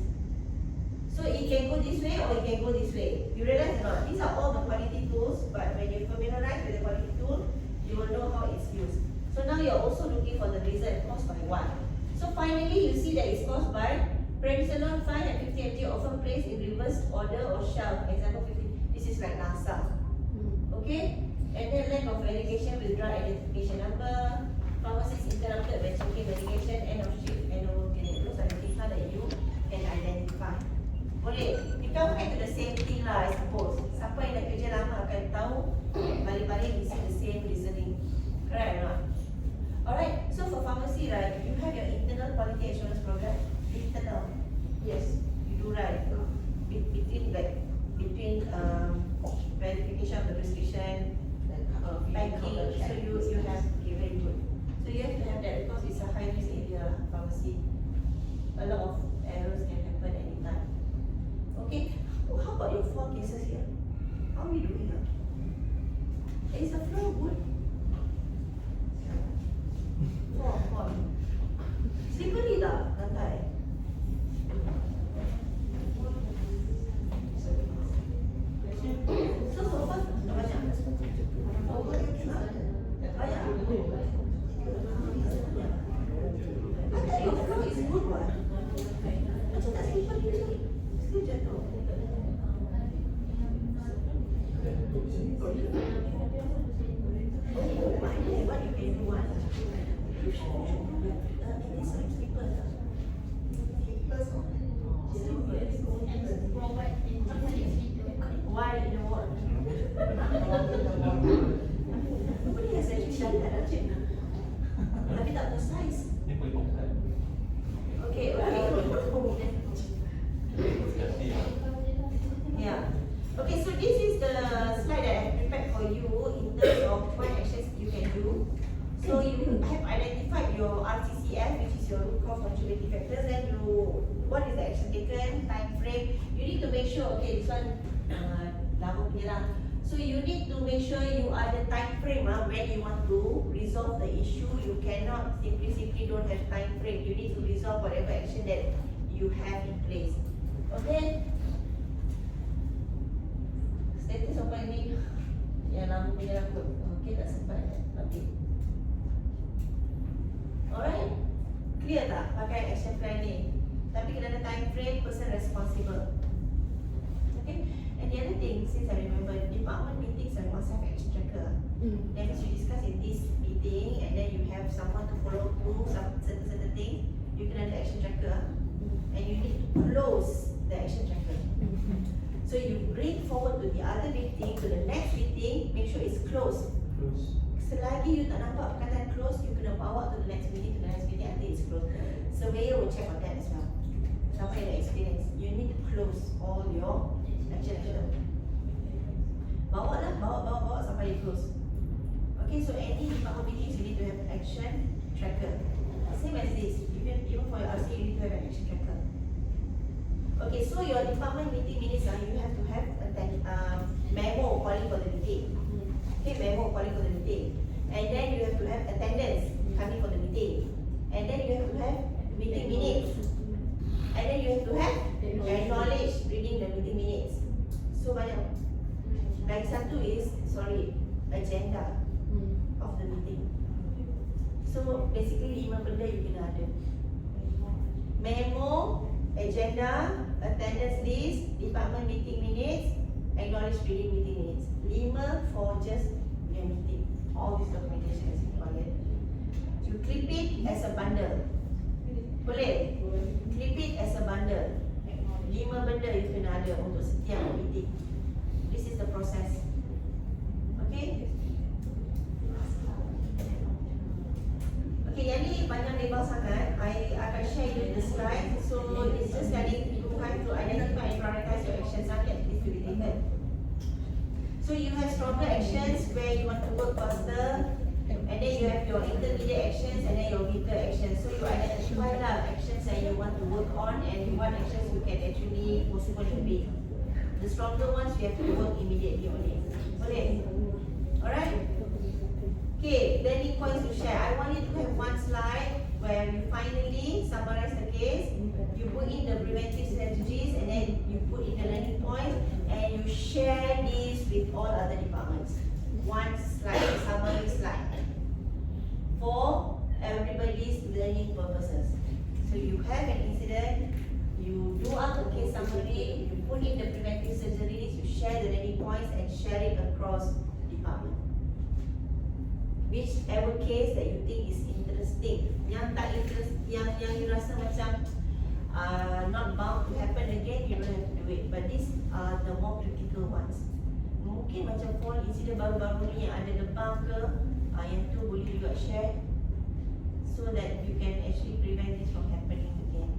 So it can go this way or it can go this way. You realize or not? These are all the quality tools, but when you familiarize with the quality tool, you will know how it's used. So now you're also looking for the reason caused by what. So finally, you see that it's caused by prednisolone 5 and 50 mg often placed in reverse order or shelf. Example 50. This is like NASA. Okay? And then lack of medication with drug identification number. Pharmacist interrupted when checking medication. End of shift and no clinic. Those are the things that you can identify. Boleh? We come back to the same thing lah, I suppose. Siapa yang dah kerja lama akan tahu balik-balik you see the same reasoning. Correct or not? Alright, so for pharmacy, right, you have your internal quality assurance program. Internal. Yes, you do right. Between verification of the prescription, banking, so you have, okay, very good. So you have to have that because it's a high risk area, pharmacy. A lot of errors can happen anytime. Okay, how about your 4 cases here? How are you doing now? Is the flow good? 4. It is like slippers. Slippers or why in the wall? Nobody has actually done that, tapi tak precise. Ni boleh bukan. Okay. Yeah. Okay, so this is the slide that I have prepared for you in terms of what actions you can do. So you have identified your RCCF, which is your root cause contributing factors. Then what is the action taken, time frame. You need to make sure, okay, this one lama punya lah. So you need to make sure you are the time frame when you want to resolve the issue. You cannot simply don't have time frame. You need to resolve whatever action that you have in place. Okay. Status apa ini? Yang lama punya aku. Okay, tak sempat update. Alright. Clear tak pakai action plan ni? Tapi kena ada time frame, person responsible. Okay. And the other thing, since I remember, department meetings I must have action tracker. That means you discuss in this meeting and then you have someone to follow through some certain things. You can ada action tracker and you need to close the action tracker. So you bring forward to the other meeting, to the next meeting, make sure it's closed. Selagi you tak nampak perkataan close, you kena bawa to the next meeting, until it's closed. Surveyor will check on that as well. Sampai the experience, you need to close all your action. Bawa sampai close. Okay, so any department meetings you need to have action tracker. Same as this, even for your RC you need to have an action tracker. Okay, so your department meeting minutes, you have to have a memo calling for the meeting. Okay, memo calling for the meeting. And then you have to have attendance coming for the meeting. And then you have to have meeting minutes. And then you have to have acknowledge reading the meeting minutes. So banyak. Lagi satu is, agenda of the meeting. So basically 5 benda you kena ada. Memo, agenda, attendance list, department meeting minutes, acknowledge reading meeting minutes. 5 for just your meeting. All this documentation is required. You clip it as a bundle. Boleh? Clip it as a bundle. 5 benda you kena ada untuk setiap meeting. This is the process. Okay? Okay, yang ni banyak lebar sangat. I akan share you the slide. So it's just that you have to identify and prioritize your actions that is to be taken. So you have stronger actions where you want to work faster, and then you have your intermediate actions and then your weaker actions. So you identify the actions that you want to work on and what actions you can actually postpone a bit. The stronger ones you have to work immediately on it. Boleh? Alright? Okay, learning points to share. I want you to have one slide where you finally summarize the case, you put in the preventive strategies, and then you put in the learning points, and you share this with all other departments. One slide, summary slide, for everybody's learning purposes. So you have an incident, you do up the case summary, you put in the preventive surgeries, you share the learning points, and share it across the department. Whichever case that you think is interesting, yang tak interest, yang you rasa macam not bound to happen again, you don't have to do it. But these are the more critical ones. Mungkin macam fall incident baru-baru ni yang ada lebam ke, yang tu boleh juga share, so that you can actually prevent this from happening again.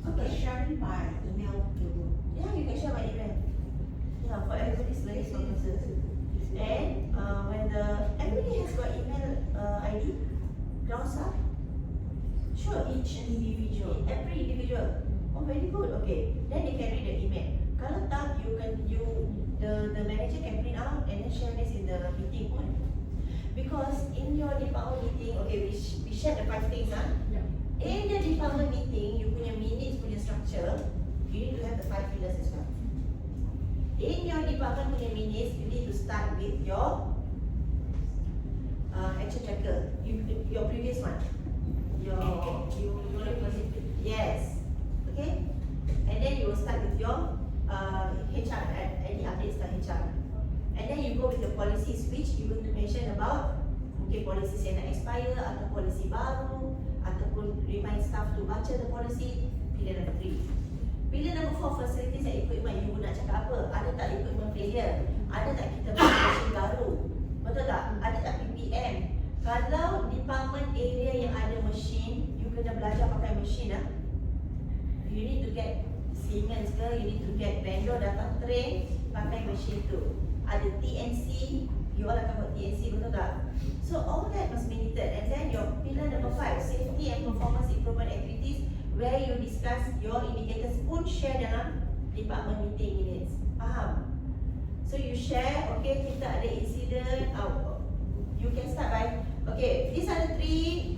Okay, sharing by email to. Yeah, you can share by email. Yeah, for everybody's learning purposes. And when everybody has got email ID, ground staff. Sure, each individual, every individual. Oh, very good. Okay, then they can read the email. Kalau tak, the manager can print out and then share this in the meeting one. Because in your department meeting, okay, we share the 5 things. In the department meeting, you punya minutes punya structure, you need to have the 5 pillars as well. In your department punya minutes, you need to start with your action tracker, your previous one. Yes. Okay. And then you will start with your HR, any updates to HR. And then you go with the policies which you going to mention about. Okay, Maybe policies yang nak expire, atau polisi baru, ataupun remind staff to baca the policy. Pillar number 3. Pillar number 4, facilities and equipment. You nak cakap apa? Ada tak equipment failure? Ada tak kita beli mesin baru? Betul tak? Ada tak PPM? Kalau department area yang ada mesin, you kena belajar pakai mesin lah. You need to get Siemens ke, you need to get vendor datang train pakai mesin tu. Ada TNC, you all akan buat TNC, betul tak? So all that must be needed. And then your pillar number 5, safety and performance improvement activities, where you discuss your indicators pun share dalam department meeting minutes. Faham? So you share, okay, kita ada incident, you can start by, okay, these are the 3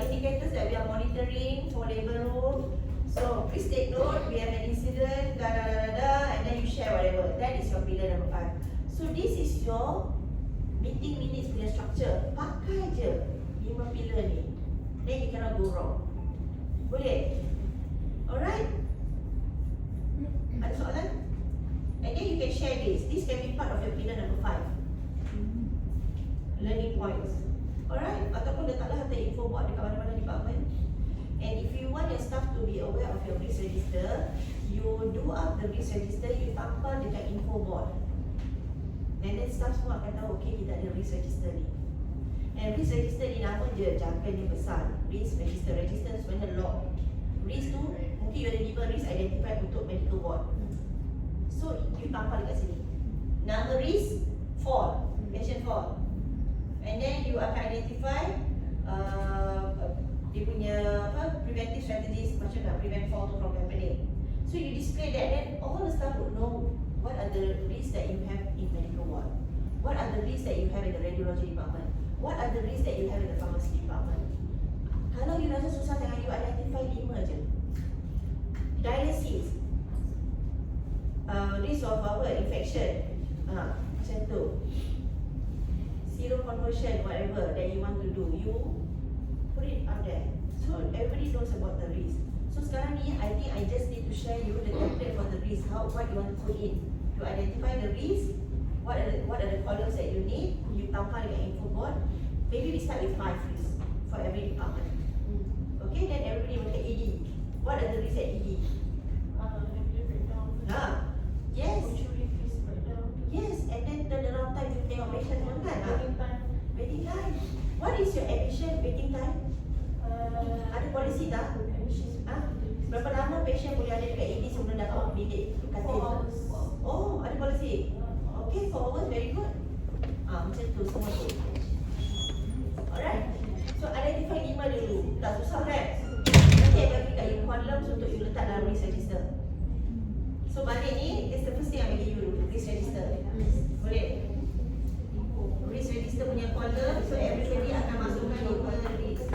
indicators that we are monitoring for labor room. So please take note, we have an incident, and then you share whatever. That is your pillar number 5. So this is your meeting minutes punya structure. Pakai je 5 pillar ni. Then you cannot go wrong. Boleh? Alright? Ada soalan? And then you can share this. This can be part of your pillar number 5. Learning points. Alright? Ataupun letaklah hantar info board dekat mana-mana department. And if you want your staff to be aware of your risk register, you do up the risk register, you tampal dekat info board. And then staff semua akan tahu, okay, kita ada risk register ni. And risk register ni nama je, jargonnya besar. Risk register, register sebenarnya log. Risk tu, mungkin you ada 5 risk identified untuk medical board. So, you tampal dekat sini. Nama risk, fall, patient fall. And then you akan identify dia punya preventive strategies, macam nak prevent fall from happening. So you display that, then all the staff would know what are the risks that you have in medical ward, what are the risks that you have in the radiology department, what are the risks that you have in the pharmacy department. Kalau you rasa susah dengan you identify 5 je. Dialysis, risk of infection, macam tu. Seroconversion, whatever that you want to do, you put it out there. So everybody knows about the risk. So sekarang ni, I think I just need to share you the template for the risk, what you want to put in. To identify the risk, what are the columns that you need, you tampal dengan info board. Maybe we start with 5 risks for every department. Okay, then everybody will take ED. What are the risks at ED? Yes. Yes, and then turnaround time you tengok patient pun kan? Waiting time. What is your admission waiting time? Ada polisi tak? Berapa lama patient boleh ada dekat ED sebelum dapat bilik katil? Oh, ada polisi. Okay, 4 hours, very good. Macam tu semua tu. Alright. So identify 5 dulu. Tak susah kan? Nanti I bagi kat you columns untuk you letak dalam risk register. So balik ni, it's the first thing I bagi you, risk register. Boleh? Risk register punya column, so everybody akan masukkan 5 risk.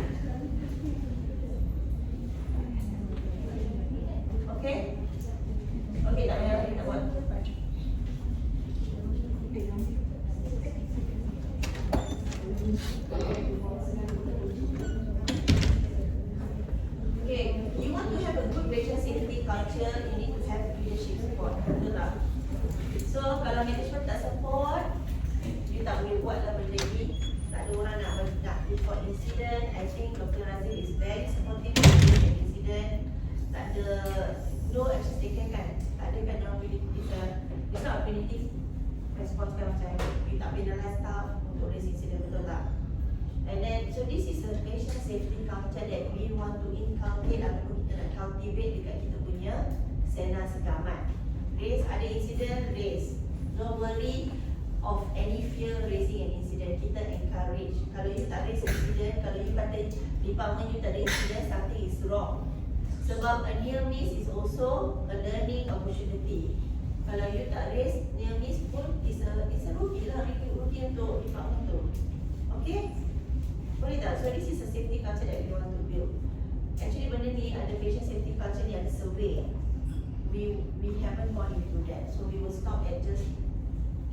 Okay? Okay, tak payah nak buat. Okay, you want to have a good patient safety culture, you need to have leadership support. Betul tak? So, kalau management tak support, you tak boleh buat lah benda ni. Tak ada orang nak report incident. I think Dr. Razif is very supportive of incident. Tak ada, no action taken kan? Tak ada kan orang pilih, it's not a punitive response kan macam you tak penalize staff untuk raise incident, betul tak? And then, so this is a patient safety culture that we want to inculcate ataupun kita nak cultivate dekat kita punya sena segamat. Raise, ada incident, raise. Don't worry of any fear raising an incident. Kita encourage. Kalau you tak raise incident, kalau you kata department you tak ada incident, something is wrong. Sebab a near miss is also a learning opportunity. Kalau you tak raise near miss pun, it's a rookie lah, rookie untuk department tu. Okay? Boleh tak? So this is a safety culture that we want to build. Actually benda ni, ada patient safety culture ni ada survey. We haven't gone into that. So we will stop at just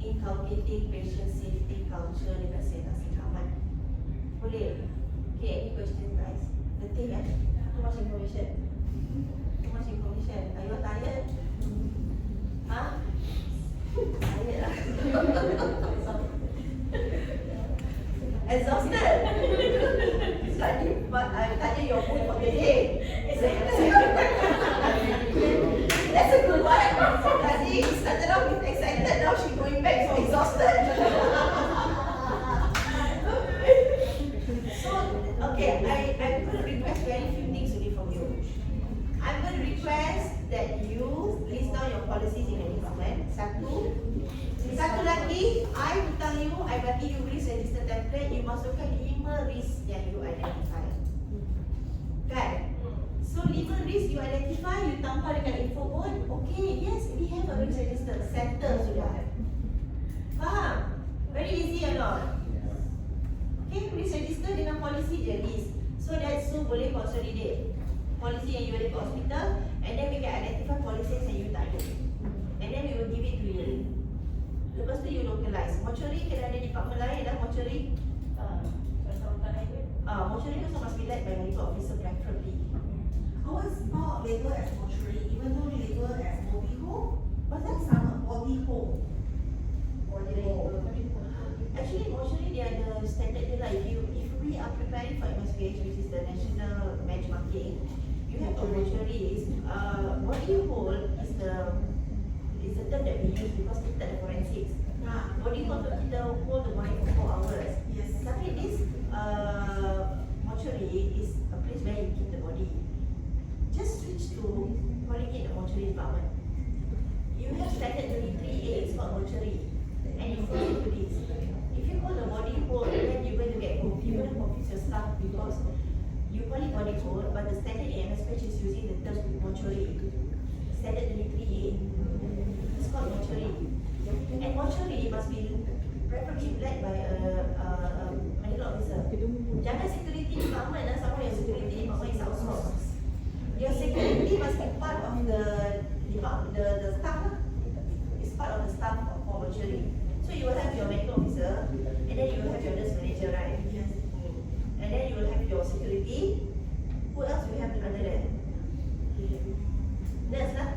inculcating patient safety culture dekat sena segamat. Boleh? Okay, any question guys? Penting kan? Too much information. Too much information. Are you tired? Tired lah. Exhausted. But I tanya your mood for the day. That's a good one. Tadi started off with excited, now she's going back to exhausted. So, okay, I'm going to request very few things only from you. I'm going to request that you list down your policies in your document. Satu lagi, I will tell you, I bagi you risk register template, you masukkan 5 risk yang you identify. Kan? So 5 risk you identify, you tampal dekat info board. Okay, yes, we have a risk register, settle sudah. Faham? Very easy or not? Okay, risk register dengan policy je list. So that boleh consolidate policy yang you ada ke hospital, and then we can identify policies yang you tak ada, and then we will give it to you. Lepas tu you localize. Mortuary kena ada department lain lah. Mortuary mortuary also must be led by medical officer preferably. Ours not labelled as mortuary, even though labelled as body hole, but that's sama body hole. Actually, mortuary dia ada standard dia lah. If we are preparing for MSPH, which is the national benchmarking, you have a mortuary. Body hole is the term that we use because kita ada forensics. Body hole tu kita hold the body for 4 hours. Yes. Tapi this mortuary is a place where you keep the body. Just switch to calling it a mortuary department. You have standard 23A, it's called mortuary, and you follow to this. If you call the body hole, then you're going to get confused. You're going to confuse your staff because you call it body hole, but the standard AMSPH is using the term mortuary. Standard 23A. It's called mortuary. And mortuary must be preferably led by a medical officer. Jangan security department lah, sama yang security department is outsourced. Your security must be part of the staff lah. It's part of the staff for mortuary. So you will have your medical officer, and then you will have your nurse manager, right? Yes. And then you will have your security. Who else we have under that? Nurse lah.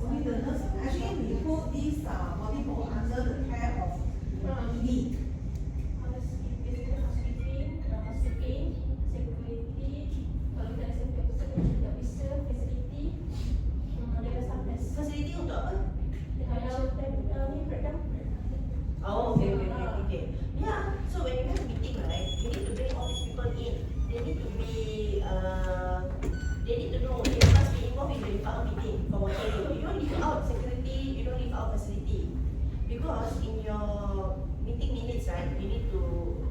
Only the nurse. Actually, we put this body hole under the care of ED. Facility untuk apa? Oh, okay. Yeah, so when you have a meeting, right, you need to bring all these people in. They need to be, they need to know, they must be involved in the department meeting for mortuary. You don't leave out security, you don't leave out facility. Because in your meeting minutes, right, you need to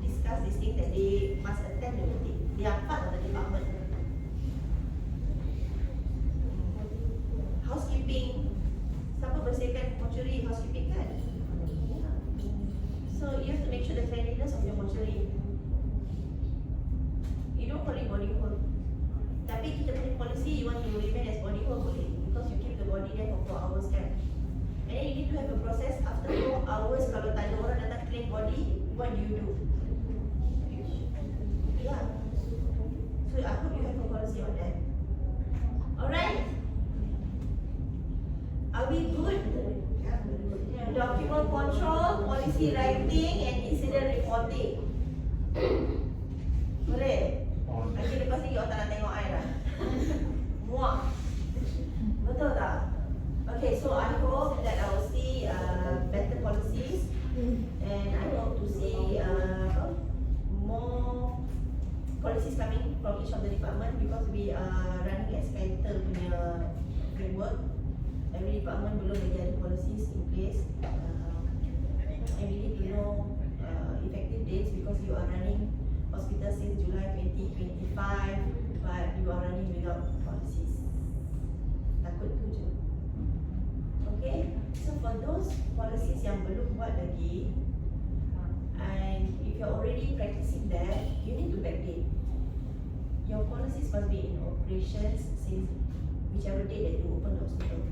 discuss these things that they must attend the meeting. They are part of the department. Housekeeping, siapa bersihkan mortuary, housekeeping kan? So you have to make sure the cleanliness of your mortuary. You don't call it body hole. Tapi kita punya policy, you want to remain as body hole boleh, because you keep the body there for 4 hours kan. And then you need to have a process after 4 hours. Kalau tak ada orang datang clean body, what do you do? Yeah. So I hope you have a policy on that. Alright? Are we good? Document control, policy writing, and incident reporting. Boleh? Nanti lepas ni orang tak nak tengok I dah. Muak. Betul tak? Okay, so I hope that I will see better policies, and I hope to see more policies coming from each of the department, because we are running as skeletal punya framework. Every department belum lagi ada policies in place, and we need to know effective dates, because you are running hospital since July 2025, but you are running without policies. Takut tu je. Okay, so for those policies yang belum buat lagi, and if you're already practicing that, you need to backdate. Your policies must be in operations since whichever date that you open the hospital.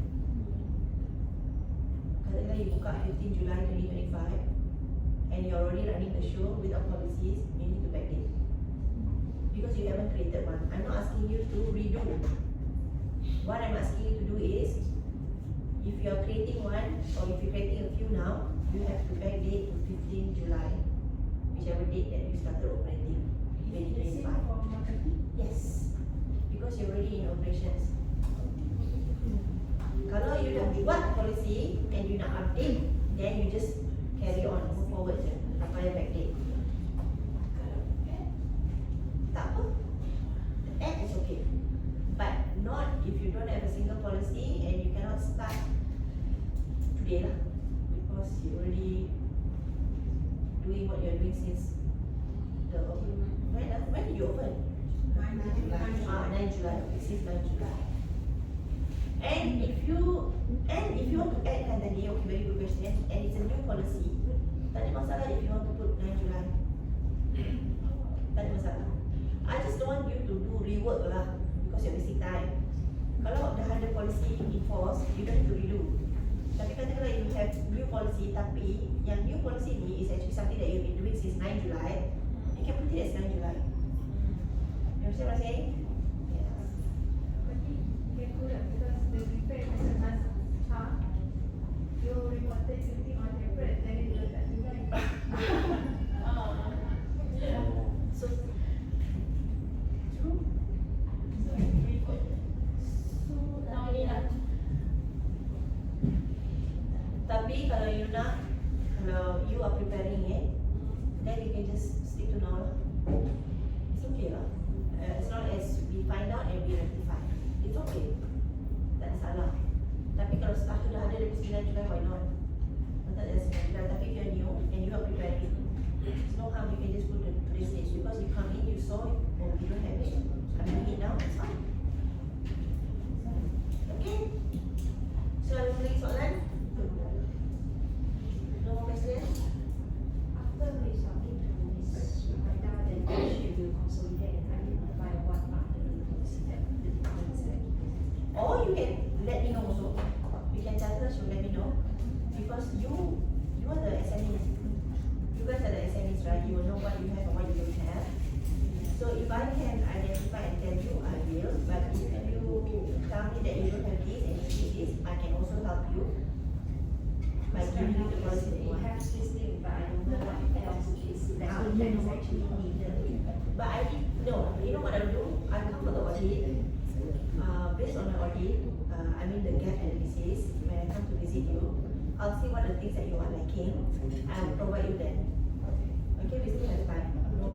Katakanlah you buka 15 July 2025 and you're already running the show without policies, you need to backdate. Because you haven't created one. I'm not asking you to redo. What I'm asking you to do is, if you're creating one, or if you're creating a few now, you have to backdate to 15 July. whichever date that you started operating, Is it the same 2025. for marketing? Yes, because you're already in operations. Kalau you dah buat policy and you nak update, then you just carry on, move forward je, tak payah backdate. Tak apa, the act is okay. But not if you don't have a single policy and you cannot start today lah, because you already doing what you're doing since the when did you open? 9 July. Since 9 July. And if you want to add kan tadi, okay, very good question, and it's a new policy, tak ada masalah if you want to put 9 July. Tak ada masalah. I just don't want you to do rework lah, because you're wasting time. Kalau dah ada policy in force, you don't have to redo. Tapi katakanlah you have new policy, tapi yang new policy ni is actually something that you've been doing since 9 July, you can put it as 9 July. You understand what I'm saying? Yeah. Careful lah, because the repair macam last you reported something on April, then it was at July. So, True. So now ni lah. tapi kalau you nak, kalau you are preparing it, then you can just stick to now lah. It's okay lah. As long as we find out and we rectify, it's okay. Tak ada salah. Tapi kalau staff tu dah ada dari 9 Julai, why not? Tak ada 9 Julai, tapi if you're new and you are preparing, there's no harm, you can just go to today's stage, because you come in, you saw it, oh, you don't have it, I'm doing it now, it's fine. Okay? So, ada lagi soalan? No more questions? After we submit to Ms. Maida, then she will consolidate and identify what are the policies that the department is Or you can let me know also. You can tell us, you let me know. Because you are the SMEs. You guys are the SMEs, right? You will know what you have and what you don't have. So if I can identify and tell you, I will. But if you tell me that you don't have this and you need this, I can also help you by giving you the policy that you We want. have this thing, but I don't know what else is that is actually needed. But I did, no, you know what I'll do? I'll come for the audit. Based on the audit, I mean the gap analysis, when I come to visit you, I'll see what are the things that you are lacking, and I'll provide you then. Okay, we still have time.